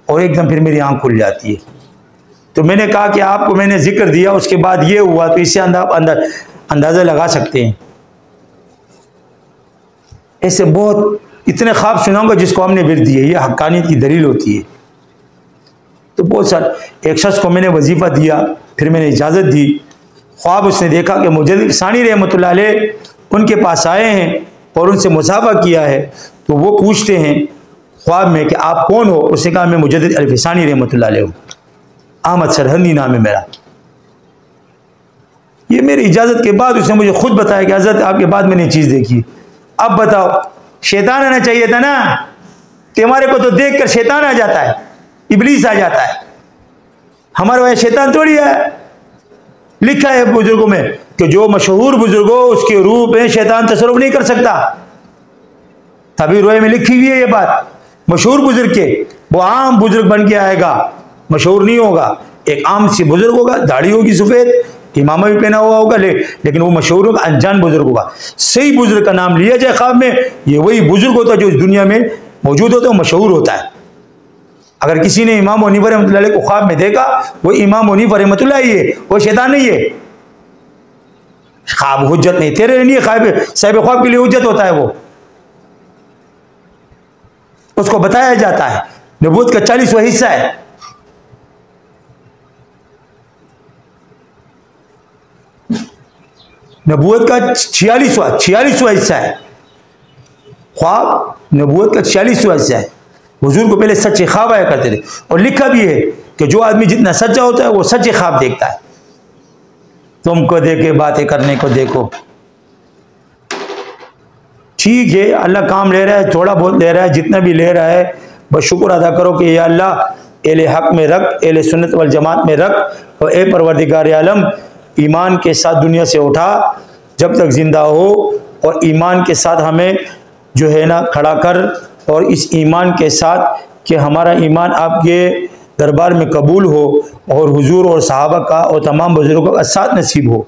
और एकदम फिर मेरी आँख खुल जाती है। तो मैंने कहा कि आपको मैंने जिक्र दिया, उसके बाद ये हुआ, तो इससे अंदाज़ा लगा सकते हैं। ऐसे बहुत इतने ख्वाब सुनाऊंगा जिसको हमने विर्द दिए, ये हक्कानियत की दलील होती है। तो बहुत सारे, एक शख्स को मैंने वजीफ़ा दिया, फिर मैंने इजाज़त दी। ख्वाब उसने देखा कि मुजद्दिद सानी रहमतुल्लाह अलैह उनके पास आए हैं और उनसे मुसाफा किया है। तो वो पूछते हैं ख्वाब में कि आप कौन हो। उसने कहा मैं मुजद्दिद अल्फ़ी सानी रहमतुल्लाह अलैह हूँ, अहमद सरहंदी नाम है मेरा। ये मेरी इजाज़त के बाद उसने मुझे खुद बताया कि हज़रत आपके बाद मैंने चीज़ देखी। अब बताओ, शैतान आना चाहिए था ना, कि हमारे को तो देख कर शैतान आ जाता है, इब्लीस आ जाता है। हमारे वहाँ शैतान थोड़ी है। लिखा है बुजुर्गों में कि जो मशहूर बुजुर्ग हो उसके रूप में शैतान तसर्रुफ नहीं कर सकता। तभी रोए में लिखी हुई है ये बात। मशहूर बुजुर्ग के, वो आम बुजुर्ग बन के आएगा, मशहूर नहीं होगा। एक आम सी बुजुर्ग होगा, दाढ़ी होगी सफ़ेद, इमामा भी पहना हुआ होगा, लेकिन वो मशहूर होगा, अनजान बुजुर्ग होगा। सही बुजुर्ग का नाम लिया जाए ख्वाब में, ये वही बुजुर्ग होता है जो इस दुनिया में मौजूद होता है, मशहूर होता है। अगर किसी ने इमाम हनीफा रहमतुल्लाह अलैह को ख्वाब में देखा, वो इमाम हनीफा रहमतुल्लाह ही है, वो शैतान नहीं है। ख्वाब हुज्जत नहीं, तेरे लिए नहीं है ख्वाब, साहिब ख्वाब के लिए हुज्जत होता है। वो उसको बताया जाता है, नबूवत का 40वां हिस्सा है। नबूवत का 46वां हिस्सा है। ख्वाब नबूवत का 46वां हिस्सा है। हुजूर को पहले सच्चे ख्वाब आया करते थे, और लिखा भी है कि जो आदमी जितना सच्चा होता है वो सच्चे ख्वाब देखता है। तुमको देखे बातें करने को देखो, ठीक है, अल्लाह काम ले रहा है, थोड़ा बहुत ले रहा है, जितना भी ले रहा है बस शुक्र अदा करो कि या अल्लाह एले हक में रख, एले सुन्नत वल जमात में रख, और ए परवरदिगार आलम ईमान के साथ दुनिया से उठा जब तक जिंदा हो, और ईमान के साथ हमें जो है ना खड़ा कर, और इस ईमान के साथ कि हमारा ईमान आपके दरबार में कबूल हो, और हुजूर और सहाबा का और तमाम बुजुर्गों का साथ नसीब हो,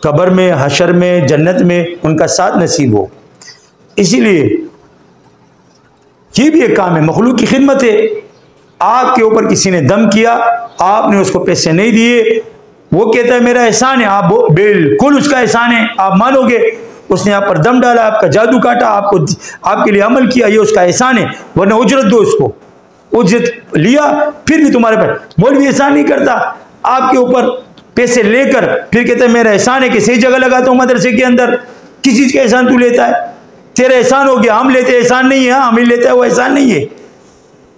कब्र में, हशर में, जन्नत में उनका साथ नसीब हो। इसीलिए ये भी एक काम है, मखलूक की खिदमत है। आपके ऊपर किसी ने दम किया, आपने उसको पैसे नहीं दिए, वो कहता है मेरा एहसान है, आप बिल्कुल उसका एहसान है, आप मानोगे। उसने आप पर दम डाला, आपका जादू काटा, आपको आपके लिए अमल किया, ये उसका एहसान है, वरना उजरत दो उसको। उजरत लिया फिर भी तुम्हारे पर, मौलवी एहसान नहीं करता, आपके ऊपर पैसे लेकर फिर कहते हैं मेरा एहसान है कि सही जगह लगाता हूँ मदरसे के अंदर। किस चीज़ का एहसान तू लेता है? तेरा एहसान हो गया, हम लेते एहसान नहीं है, हम ही लेता है वो एहसान नहीं है।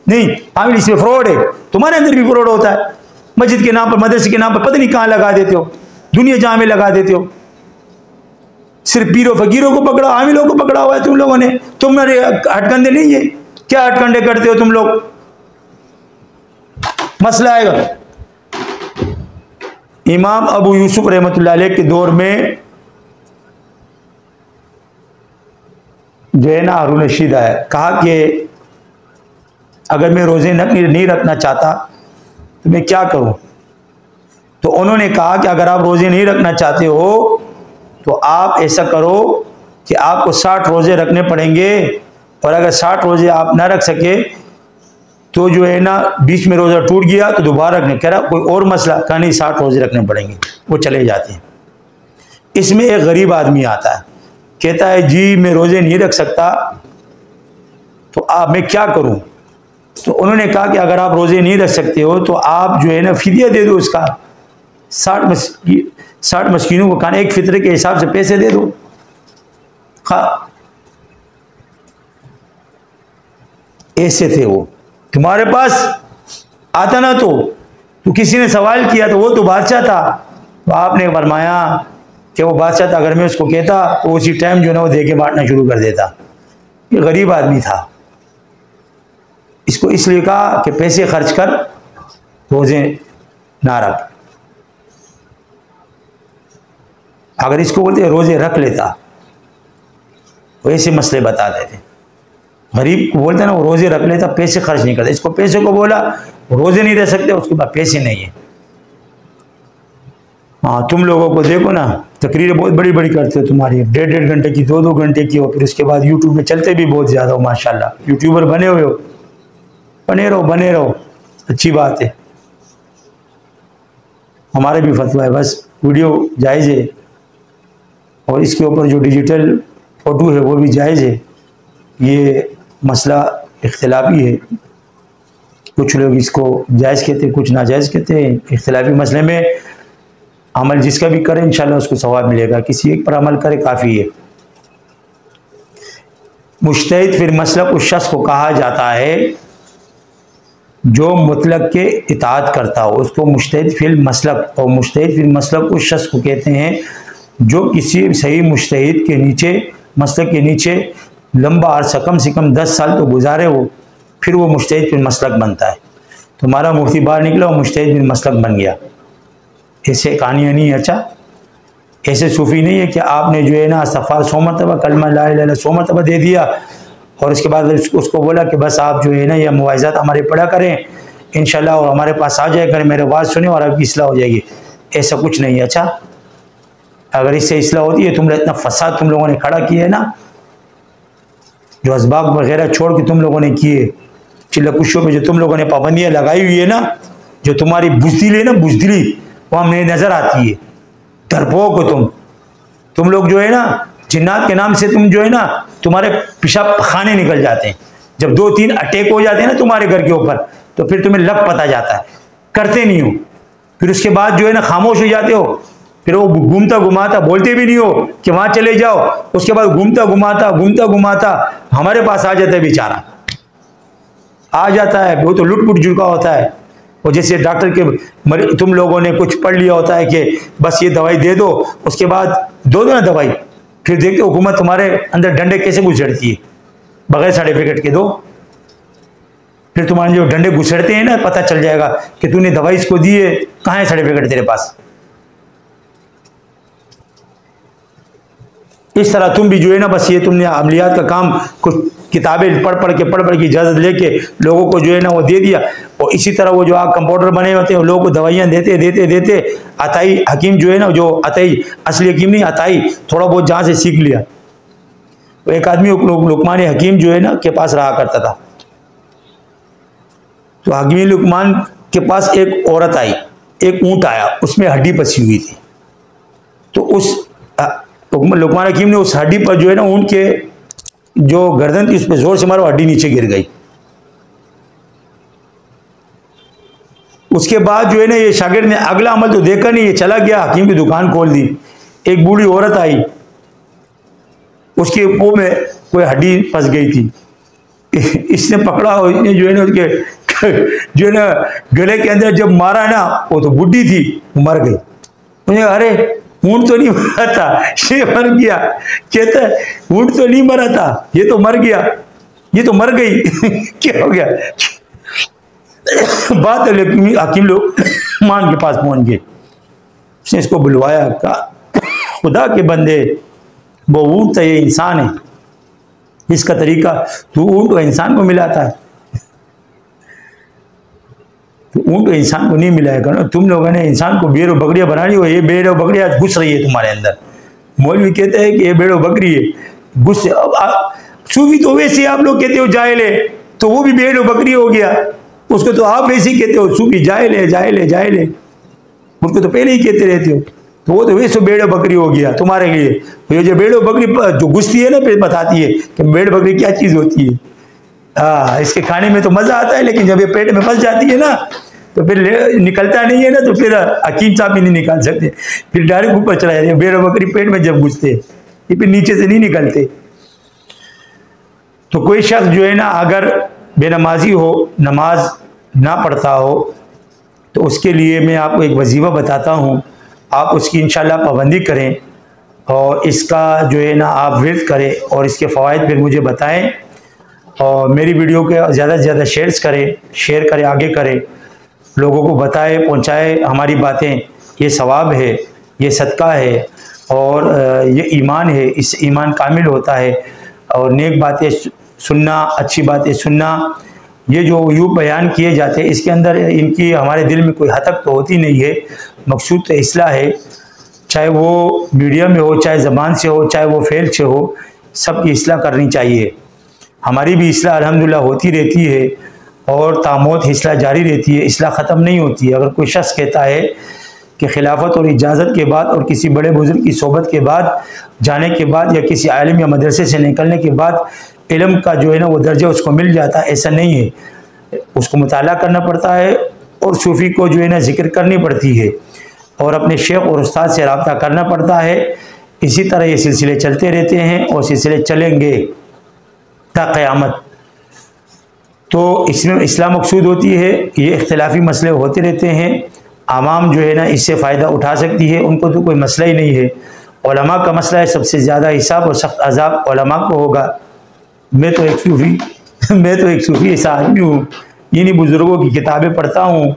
नहीं, हम इसमें फ्रॉड है, तुम्हारे अंदर भी फ्रॉड होता है। मस्जिद के नाम पर, मदरसे के नाम पर पता नहीं कहाँ लगा देते हो, दुनिया जहाँ में लगा देते हो। सिर्फ पीरों फकीरों को पकड़ा, आमिलों को पकड़ा हुआ है तुम लोगों ने। तुम्हारे हटकंडे नहीं है, क्या हटकंडे करते हो तुम लोग? मसला आएगा। इमाम अबू यूसुफ रहमतुल्लाह अलैह के दौर में जो है ना हारून रशीद आया, कहा कि अगर मैं रोज़े नहीं रखना चाहता तो मैं क्या करूं? तो उन्होंने कहा कि अगर आप रोज़े नहीं रखना चाहते हो तो आप ऐसा करो कि आपको 60 रोज़े रखने पड़ेंगे, और अगर 60 रोज़े आप ना रख सके तो जो है ना बीच में रोज़ा टूट गया तो दोबारा रखने। कह रहा कोई और मसला? कहा नहीं, 60 रोज़े रखने पड़ेंगे। वो चले जाते हैं। इसमें एक गरीब आदमी आता है, कहता है जी मैं रोज़े नहीं रख सकता, तो आप मैं क्या करूं? तो उन्होंने कहा कि अगर आप रोज़े नहीं रख सकते हो तो आप जो है ना फिदिया दे दो उसका, 60 मस्कीनों को खाना, एक फितरे के हिसाब से पैसे दे दो। ऐसे थे वो। तुम्हारे पास आता ना तो किसी ने सवाल किया तो वो तो बादशाह था, तो आपने फरमाया कि वो बादशाह था, अगर मैं उसको कहता तो उसी टाइम जो है ना वो दे के बांटना शुरू कर देता। ये गरीब आदमी था। इसको इसलिए कहा कि पैसे खर्च कर, रोज़े ना रख। अगर इसको बोलते रोज़े रख लेता, वैसे मसले बताते थे। गरीब को बोलते ना वो रोज़े रख लेता, पैसे खर्च नहीं करता। इसको पैसे को बोला रोज़े नहीं रह सकते, उसके पास पैसे नहीं है। हाँ, तुम लोगों को देखो ना, तकरीरें बहुत बड़ी बड़ी करते हो तुम्हारी, 1.5 घंटे की, 2-2 घंटे की हो, फिर उसके बाद यूट्यूब में चलते भी बहुत ज़्यादा हो। माशाल्लाह यूट्यूबर बने हुए हो, बने रहो, अच्छी बात है। हमारे भी फतवा है, बस वीडियो जायज़ है, और इसके ऊपर जो डिजिटल फ़ोटो है वो भी जायज़ है। ये मसला इख्तिलाफी है, कुछ लोग इसको जायज़ कहते हैं, कुछ नाजायज़ कहते हैं। इख्तिलाफी मसले में अमल जिसका भी करे इंशाल्लाह उसको सवाब मिलेगा, किसी एक पर अमल करे काफ़ी है। मुज्तहिद फिर मसलक उस शख्स को कहा जाता है जो मुतलक के इताअत करता हो, उसको मुज्तहिद फिल मसलक, और मुज्तहिद फिल मसलक उस शख्स को कहते हैं जो किसी सही मुज्तहिद के नीचे, मसलक के नीचे लंबा अरसा, कम से कम 10 साल तो गुजारे हो, फिर वो मुज्तहिद फिल मसलक बनता है। तुम्हारा मुफ्ती बाहर निकला, वो मुज्तहिद फिल मसलक बन गया। ऐसे कहानियाँ नहीं है। अच्छा, ऐसे सूफ़ी नहीं है कि आपने जो है ना इस्तग़फ़ार 100 मरतबा, कलमा ला इलाहा इल्लल्लाह 100 मरतबा दे दिया और उसके बाद उसको बोला कि बस आप जो है ना ये मवाइज़ात हमारे पढ़ा करें इंशाल्लाह, और हमारे पास आ जाया करें, मेरे बात सुने और आपकी इस्लाह हो जाएगी। ऐसा कुछ नहीं है। अच्छा, अगर इससे इस्लाह होती है, तुम इतना फसाद तुम लोगों ने खड़ा किया है ना, जो असबाब वगैरह छोड़ के तुम लोगों ने किए, चिल्ला कुशियों पे जो तुम लोगों ने पाबंदियाँ लगाई हुई है ना, जो तुम्हारी बुज़दिली है ना, बुज़दिली वो हमें नज़र आती है। डरपोक हो तुम लोग जो है ना, जिन्नात के नाम से तुम जो है ना, तुम्हारे पेशाब खाने निकल जाते हैं। जब 2-3 अटैक हो जाते हैं ना तुम्हारे घर के ऊपर, तो फिर तुम्हें लग पता जाता है, करते नहीं हो। फिर उसके बाद जो है ना खामोश हो जाते हो, फिर वो घूमता घुमाता, बोलते भी नहीं हो कि वहाँ चले जाओ, उसके बाद घूमता घुमाता हमारे पास आ जाता है, बेचारा आ जाता है। वो तो लुट-पुट जुड़का होता है। वो जैसे डॉक्टर के तुम लोगों ने कुछ पढ़ लिया होता है कि बस ये दवाई दे दो, उसके बाद दो ना दवाई, फिर देखते हुकूमत तुम्हारे अंदर डंडे कैसे घुसड़ती है, बगैर सर्टिफिकेट के दो। फिर तुम्हारे जो डंडे घुसड़ते हैं ना, पता चल जाएगा कि तूने दवाई इसको दी है, कहाँ है सर्टिफिकेट तेरे पास। इस तरह तुम भी जो है ना, बस ये तुमने अमलियात का काम कुछ किताबें पढ़ के इजाज़त लेके लोगों को जो है ना वो दे दिया। और इसी तरह वो जो कंपाउंडर बने होते हैं, लोगों को दवाइयाँ देते अताई हकीम जो है ना, जो अताई असली हकीम नहीं, अताई थोड़ा बहुत जहाँ से सीख लिया। तो एक आदमी लुकमान हकीम जो है ना के पास रहा करता था। तो हकीम लुकमान के पास एक औरत आई, एक ऊँट आया, उसमें हड्डी पसी हुई थी। तो उस लुकमान हकीम ने उस हड्डी पर जो है ना, ऊँट के जो गर्दन थी उस पर जोर से मारा, हड्डी नीचे गिर गई। उसके बाद जो है ना ये शागिर्द ने अगला अमल तो देखा नहीं, ये चला गया, हकीम की दुकान खोल दी। एक बूढ़ी औरत आई, उसके मुंह में कोई हड्डी फंस गई थी। इसने पकड़ा, इसने जो है ना उसके जो है ना गले के अंदर जब मारा ना, वो तो बुढ़ी थी, वो मर गई। मुझे अरे ऊँट तो नहीं मरा था, ये मर गया। कहता है ऊँट तो नहीं मरा था, ये तो मर गया, ये तो मर गई। क्या हो गया? बात हकीम लोग मान के पास पहुंच गए। उसने इसको बुलवाया, कहा खुदा के बंदे, वो ऊँट था, ये इंसान है, इसका तरीका तू ऊँट और इंसान को मिलाता है। तो ऊँट तो इंसान को नहीं मिलाएगा ना। तुम लोगों ने इंसान को भेड़ और बकरियाँ बनानी हो, ये भेड़ और बकरियाँ घुस रही है तुम्हारे अंदर। मौलवी कहते हैं कि ये भेड़ और बकरी है, घुस। अब सूफी तो वैसे आप लोग कहते हो जाहिल है, तो वो भी भेड़ और बकरी हो गया, उसको तो आप वैसे ही कहते हो सूफी जाहिल है, जाहिल है, जाहिल है, उसको तो पहले ही कहते रहते हो। तो वो तो वैसे भेड़ और बकरी हो गया तुम्हारे लिए। ये जो भेड़ और बकरी जो घुसती है ना, फिर बताती है कि भेड़ बकरी क्या चीज़ होती है। हाँ, इसके खाने में तो मज़ा आता है, लेकिन जब ये पेट में फंस जाती है ना, तो फिर निकलता नहीं है ना, तो फिर हकीम साहब भी नहीं निकाल सकते, फिर डायरेक्ट ऊपर चला जाते। भेड़ और बकरी पेट में जब घुसते ये फिर नीचे से नहीं निकलते। तो कोई शख्स जो है ना, अगर बेनमाजी हो, नमाज ना पढ़ता हो, तो उसके लिए मैं आपको एक वजीफ़ा बताता हूँ। आप उसकी इंशाल्लाह पाबंदी करें और इसका जो है ना आप विर्द करें और इसके फ़वाइद फिर मुझे बताएं। और मेरी वीडियो के ज़्यादा से ज़्यादा शेयर करें, आगे करें, लोगों को बताएं, पहुँचाएँ हमारी बातें। ये सवाब है, ये सदका है और ये ईमान है, इससे ईमान कामिल होता है। और नेक बातें सुनना, अच्छी बातें सुनना, ये जो यूँ बयान किए जाते हैं, इसके अंदर इनकी हमारे दिल में कोई हतक तो होती नहीं है। मकसूद तो इस्लाह है, चाहे वो मीडिया में हो, चाहे ज़बान से हो, चाहे वो फ़ेल से हो, सबकी इस्लाह करनी चाहिए। हमारी भी इस्लाह अल्हम्दुलिल्लाह होती रहती है और तामोत इस्लाह जारी रहती है, इस्लाह ख़त्म नहीं होती है। अगर कोई शख्स कहता है कि खिलाफत और इजाज़त के बाद और किसी बड़े बुजुर्ग की सोबत के बाद जाने के बाद या किसी आलिम या मदरसे से निकलने के बाद इल्म का जो है ना वो दर्जा उसको मिल जाता है, ऐसा नहीं है। उसको मुताला करना पड़ता है और सूफ़ी को जो है ना ज़िक्र करनी पड़ती है और अपने शेख और उस्ताद से रब्ता करना पड़ता है। इसी तरह ये सिलसिले चलते रहते हैं और सिलसिले चलेंगे ता क़यामत। तो इसमें इस्लाम मकसूद होती है। ये इख्तिलाफ़ी मसले होते रहते हैं, आवाम जो है ना इससे फ़ायदा उठा सकती है, उनको तो कोई मसला ही नहीं है। उलमा का मसला है, सबसे ज़्यादा हिसाब और सख्त अज़ाब उलमा को होगा। मैं तो एक सूफ़ी ऐसा आदमी हूँ, इन्हीं बुज़ुर्गों की किताबें पढ़ता हूँ,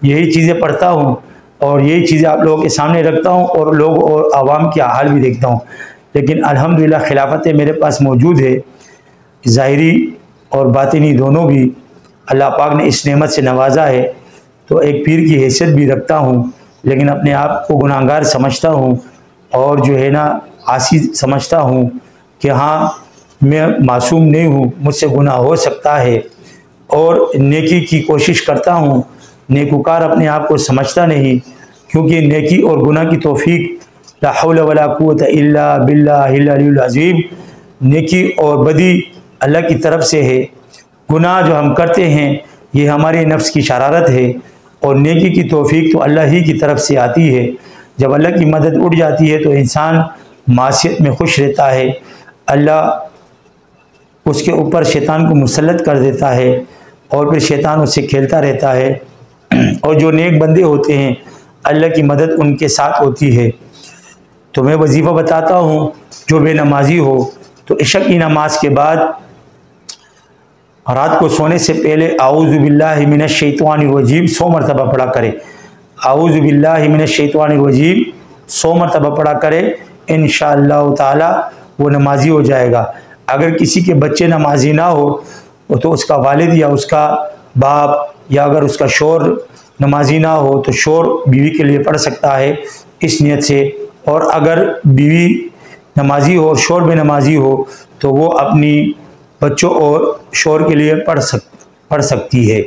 यही चीज़ें पढ़ता हूँ और यही चीज़ें आप लोगों के सामने रखता हूँ और लोग और आवाम की हाल भी देखता हूँ। लेकिन अल्हम्दुलिल्लाह खिलाफत मेरे पास मौजूद है, ज़ाहिरी और बातिनी दोनों भी अल्लाह पाक ने इस नेमत से नवाजा है। तो एक पीर की हैसियत भी रखता हूँ, लेकिन अपने आप को गुनाहगार समझता हूँ और जो है ना आसी समझता हूँ कि हाँ मैं मासूम नहीं हूँ, मुझसे गुनाह हो सकता है और नेकी की कोशिश करता हूँ। नेकुकार अपने आप को समझता नहीं, क्योंकि नेकी और गुनाह की तौफीक ला हौला वला कुव्वता इल्ला बिल्लाहिल अलीयुल अज़ीम, नेकी और बदी अल्लाह की तरफ से है। गुनाह जो हम करते हैं ये हमारे नफ्स की शरारत है और नेकी की तौफीक तो अल्लाह ही की तरफ से आती है। जब अल्लाह की मदद उठ जाती है तो इंसान मासियत में खुश रहता है, अल्लाह उसके ऊपर शैतान को मुसल्लत कर देता है और फिर शैतान उससे खेलता रहता है। और जो नेक बंदे होते हैं अल्लाह की मदद उनके साथ होती है। तो मैं वजीफ़ा बताता हूँ, जो बेनमाजी हो तो इशा की नमाज के बाद रात को सोने से पहले आऊज़ु बिल्लाहि मिनश शैतानिर रजीम 100 मरतबा पढ़ा करे। आऊज़ु बिल्लाहि मिनश शैतानिर रजीम 100 मरतबा पढ़ा करे, इंशाअल्लाह ताला वो नमाजी हो जाएगा। अगर किसी के बच्चे नमाजी ना हो तो उसका वालिद या उसका बाप या अगर उसका शोर नमाजी ना हो तो शोर बीवी के लिए पढ़ सकता है इस नियत से। और अगर बीवी नमाजी हो और शोर भी नमाजी हो तो वो अपनी बच्चों और शोर के लिए पढ़ सकती है।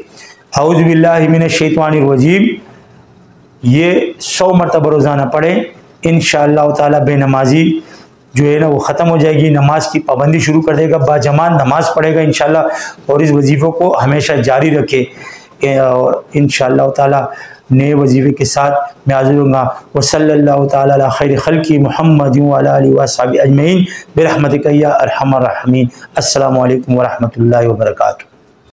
औज़ु बिल्लाहि मिनश शैतानिर रजीम ये 100 मरतबा रोज़ाना पढ़ें, इंशाअल्लाह ताला बेनमाजी जो है ना वो ख़त्म हो जाएगी। नमाज की पाबंदी शुरू कर देगा, बाजमात नमाज पढ़ेगा इंशाअल्लाह और इस वजीफ़ों को हमेशा जारी रखे और इंशाअल्लाह ताला नए वजीफ़े के साथ मैं हाज़िर होऊंगा। व सल्लल्लाहु ताला अला खैरि खल्क़ि मुहम्मदिन व अला आलिहि व अस्हाबिहि अजमईन बिरहमतिका या अरहमर राहिमीन। अस्सलामु अलैकुम व रहमतुल्लाहि व बरकातुहू।